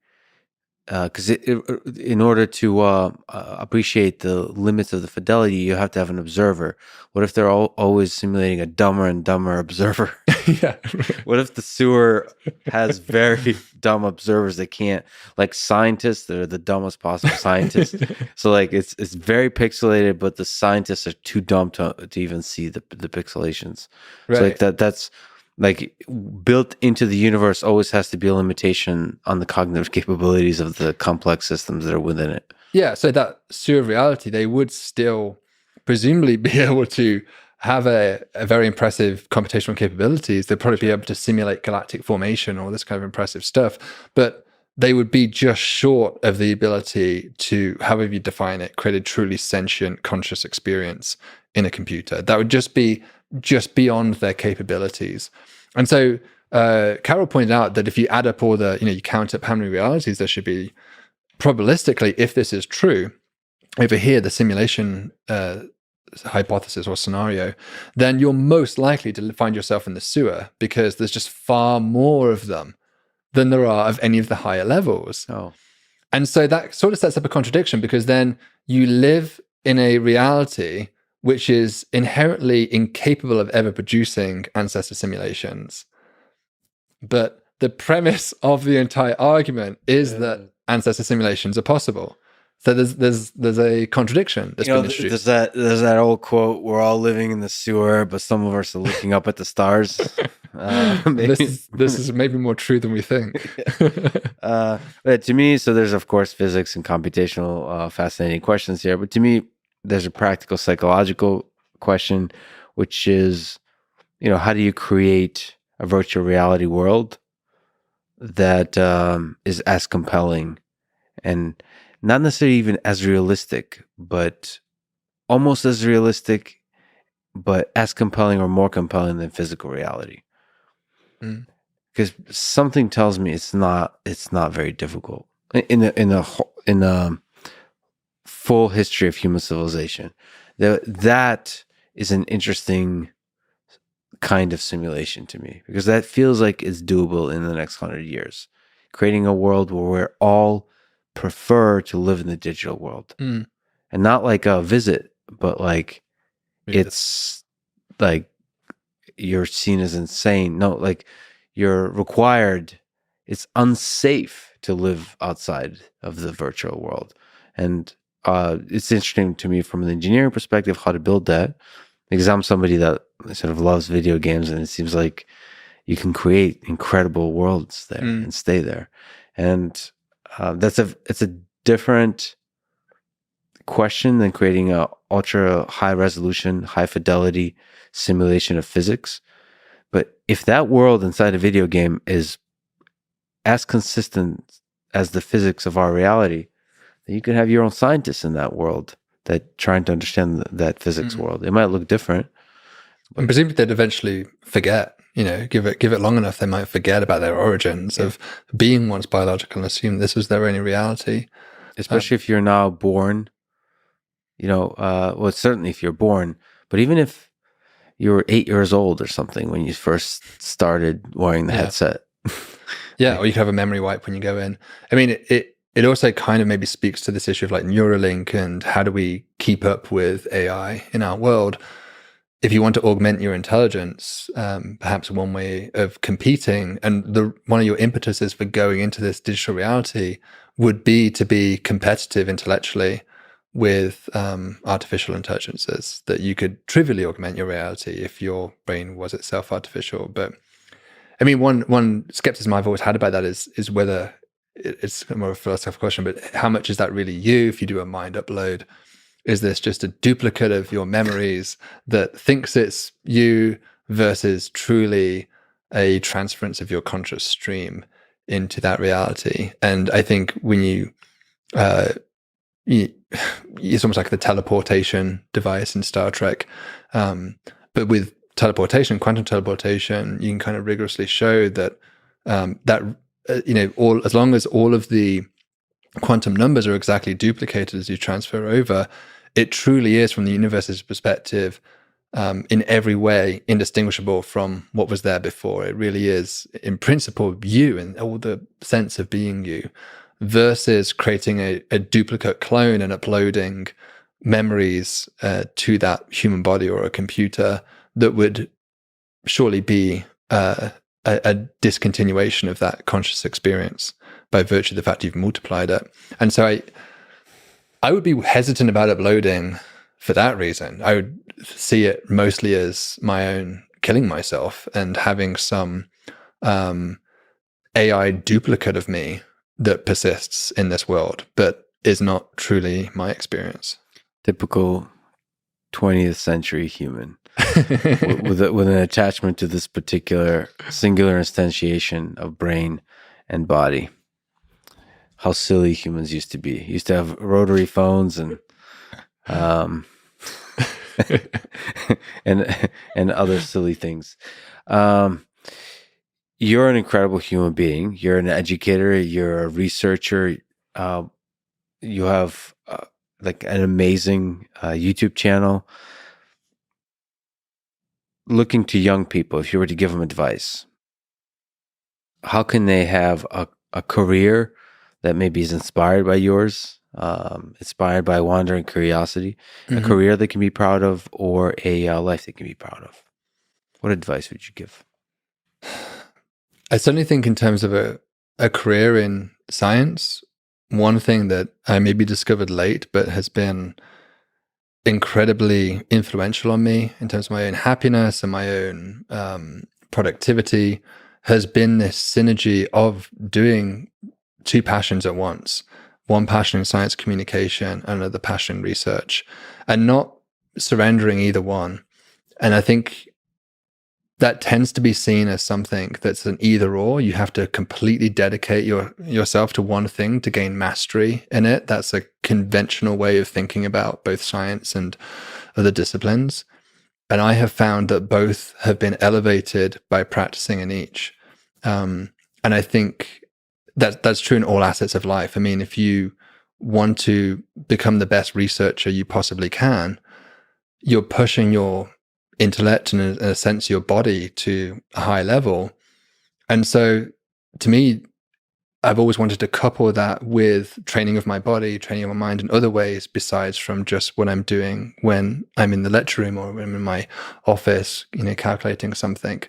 because in order to appreciate the limits of the fidelity, you have to have an observer. What if they're always simulating a dumber and dumber observer? Yeah. What if the sewer has very dumb observers that can't, like scientists that are the dumbest possible scientists? So like it's very pixelated, but the scientists are too dumb to even see the pixelations. Right. So like that's like built into the universe always has to be a limitation on the cognitive capabilities of the complex systems that are within it. Yeah, so that sewer of reality, they would still presumably be able to have a very impressive computational capabilities. They'd probably be able to simulate galactic formation, all this kind of impressive stuff, but they would be just short of the ability to, however you define it, create a truly sentient conscious experience in a computer. That would just be beyond their capabilities. And so Carroll pointed out that if you add up all the, you count up how many realities there should be, probabilistically, if this is true, over here, the simulation hypothesis or scenario, then you're most likely to find yourself in the sewer because there's just far more of them than there are of any of the higher levels. Oh. And so that sort of sets up a contradiction, because then you live in a reality which is inherently incapable of ever producing ancestor simulations. But the premise of the entire argument is that ancestor simulations are possible. So there's a contradiction that's been introduced. There's that old quote: "We're all living in the sewer, but some of us are looking up at the stars." This is maybe more true than we think. But to me, so there's of course physics and computational fascinating questions here. But to me, there's a practical psychological question, which is, how do you create a virtual reality world that is as compelling and not necessarily even as realistic, but almost as realistic, but as compelling or more compelling than physical reality? Because something tells me it's not very difficult in a full history of human civilization. That is an interesting kind of simulation to me, because that feels like it's doable in the next 100 years. Creating a world where we're all prefer to live in the digital world, and not like a visit, but like it's like you're seen as insane. No, like you're required, it's unsafe to live outside of the virtual world. And it's interesting to me from an engineering perspective how to build that, because I'm somebody that sort of loves video games, and it seems like you can create incredible worlds there and stay there. And it's a different question than creating a ultra high resolution, high fidelity simulation of physics. But if that world inside a video game is as consistent as the physics of our reality, then you could have your own scientists in that world that trying to understand that physics world. It might look different. And presumably they'd eventually forget, give it long enough, they might forget about their origins of being once biological and assume this was their only reality. Especially if you're now born, well, certainly if you're born, but even if you were 8 years old or something when you first started wearing the headset. Yeah, or you could have a memory wipe when you go in. I mean, it also kind of maybe speaks to this issue of like Neuralink and how do we keep up with AI in our world. If you want to augment your intelligence, perhaps one way of competing, and one of your impetuses for going into this digital reality would be to be competitive intellectually with artificial intelligences, that you could trivially augment your reality if your brain was itself artificial. But I mean, one skepticism I've always had about that is whether it's more of a philosophical question, but how much is that really you if you do a mind upload? Is this just a duplicate of your memories that thinks it's you versus truly a transference of your conscious stream into that reality? And I think when it's almost like the teleportation device in Star Trek. But with teleportation, quantum teleportation, you can kind of rigorously show that as long as all of the quantum numbers are exactly duplicated as you transfer over, it truly is, from the universe's perspective, in every way indistinguishable from what was there before. It really is, in principle, you and all the sense of being you, versus creating a duplicate clone and uploading memories to that human body or a computer that would surely be a discontinuation of that conscious experience by virtue of the fact you've multiplied it. And so I would be hesitant about uploading for that reason. I would see it mostly as my own killing myself and having some AI duplicate of me that persists in this world, but is not truly my experience. Typical 20th century human with an attachment to this particular singular instantiation of brain and body. How silly humans used to be. Used to have rotary phones and and other silly things. You're an incredible human being. You're an educator. You're a researcher. You have like an amazing YouTube channel. Looking to young people, if you were to give them advice, how can they have a career that maybe is inspired by yours, inspired by wandering curiosity, a career they can be proud of, or a life they can be proud of? What advice would you give? I certainly think in terms of a career in science, one thing that I maybe discovered late, but has been incredibly influential on me in terms of my own happiness and my own productivity, has been this synergy of doing two passions at once. One passion in science communication, another passion in research, and not surrendering either one. And I think that tends to be seen as something that's an either or. You have to completely dedicate yourself to one thing to gain mastery in it. That's a conventional way of thinking about both science and other disciplines. And I have found that both have been elevated by practicing in each. And I think that's true in all assets of life. I mean, if you want to become the best researcher you possibly can, you're pushing your intellect and in a sense your body to a high level. And so to me, I've always wanted to couple that with training of my body, training of my mind in other ways besides from just what I'm doing when I'm in the lecture room or when I'm in my office, calculating something.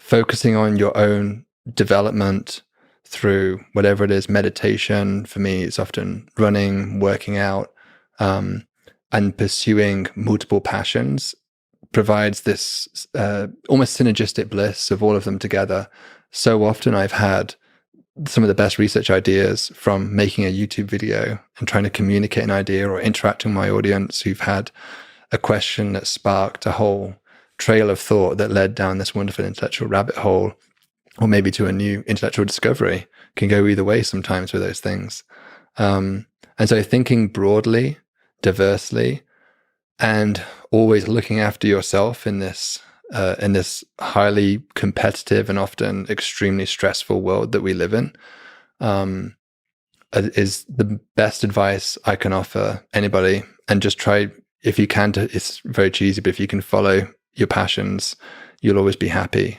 focusing on your own development through whatever it is, meditation. For me, it's often running, working out, and pursuing multiple passions provides this almost synergistic bliss of all of them together. So often I've had some of the best research ideas from making a YouTube video and trying to communicate an idea, or interacting with my audience who've had a question that sparked a whole trail of thought that led down this wonderful intellectual rabbit hole, or maybe to a new intellectual discovery. Can go either way sometimes with those things. And so thinking broadly, diversely, and always looking after yourself in this highly competitive and often extremely stressful world that we live in, is the best advice I can offer anybody. And just try, if you can, it's very cheesy, but if you can follow your passions, you'll always be happy.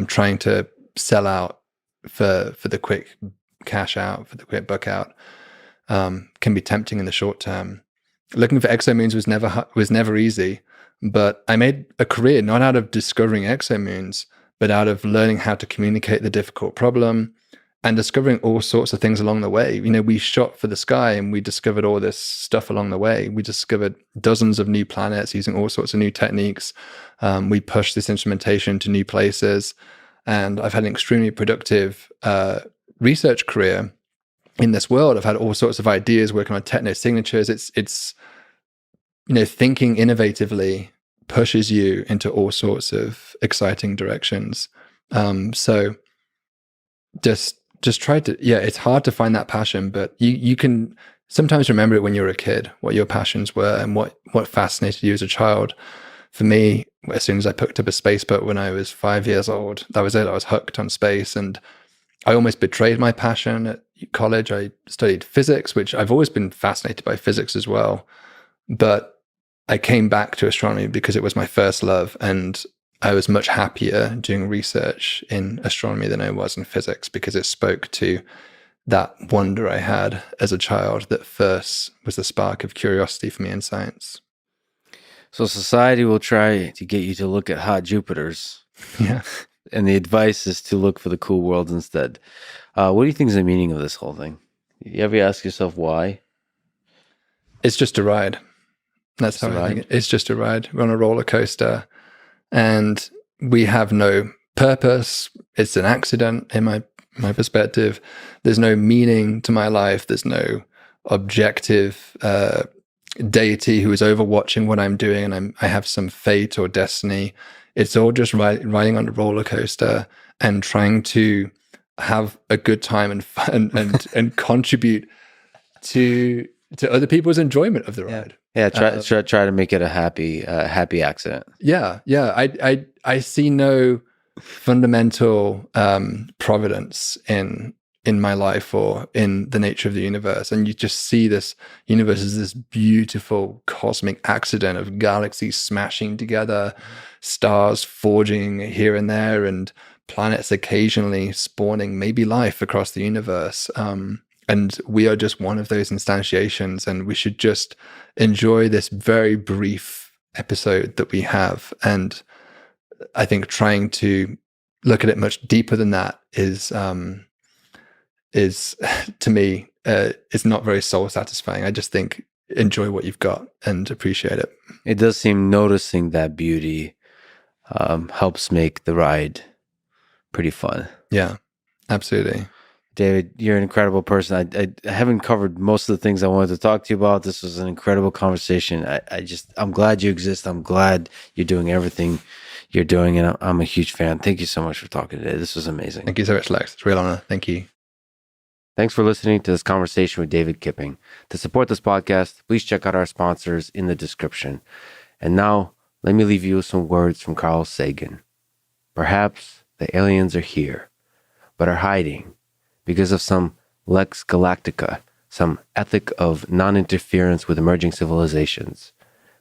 Trying to sell out for the quick cash out, for the quick buck out, can be tempting in the short term. Looking for exomoons was never easy, but I made a career not out of discovering exomoons, but out of learning how to communicate the difficult problem and discovering all sorts of things along the way. We shot for the sky and we discovered all this stuff along the way. We discovered dozens of new planets using all sorts of new techniques. We pushed this instrumentation to new places, and I've had an extremely productive research career in this world. I've had all sorts of ideas, working on techno signatures. It's thinking innovatively pushes you into all sorts of exciting directions. So just try to, it's hard to find that passion, but you can sometimes remember it when you were a kid, what your passions were and what fascinated you as a child. For me, as soon as I picked up a space boat when I was 5 years old, that was it. I was hooked on space, and I almost betrayed my passion at college. I studied physics, which I've always been fascinated by physics as well. But I came back to astronomy because it was my first love, and I was much happier doing research in astronomy than I was in physics, because it spoke to that wonder I had as a child that first was the spark of curiosity for me in science. So society will try to get you to look at hot Jupiters. Yeah. And the advice is to look for the cool worlds instead. What do you think is the meaning of this whole thing? You ever ask yourself why? It's just a ride. That's how I think it. It's just a ride. We're on a roller coaster, and we have no purpose. It's an accident in my perspective. There's no meaning to my life. There's no objective deity who is overwatching what I'm doing, and I have some fate or destiny. It's all just riding on a roller coaster and trying to have a good time and fun and contribute to other people's enjoyment of the ride. Yeah, try to make it a happy accident. Yeah. I see no fundamental providence in my life or in the nature of the universe, and you just see this universe as this beautiful cosmic accident of galaxies smashing together, stars forging here and there, and planets occasionally spawning maybe life across the universe. And we are just one of those instantiations, and we should just enjoy this very brief episode that we have. And I think trying to look at it much deeper than that is to me, is not very soul satisfying. I just think enjoy what you've got and appreciate it. It does seem noticing that beauty helps make the ride pretty fun. Yeah, absolutely. David, you're an incredible person. I haven't covered most of the things I wanted to talk to you about. This was an incredible conversation. I'm glad you exist. I'm glad you're doing everything you're doing, and I'm a huge fan. Thank you so much for talking today. This was amazing. Thank you so much, Lex. It's a real honor. Thank you. Thanks for listening to this conversation with David Kipping. To support this podcast, please check out our sponsors in the description. And now, let me leave you with some words from Carl Sagan. Perhaps the aliens are here, but are hiding because of some lex galactica, some ethic of non-interference with emerging civilizations.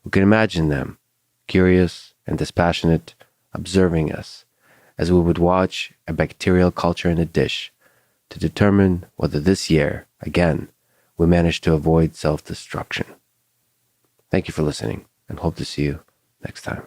We can imagine them, curious and dispassionate, observing us as we would watch a bacterial culture in a dish to determine whether this year, again, we manage to avoid self-destruction. Thank you for listening, and hope to see you next time.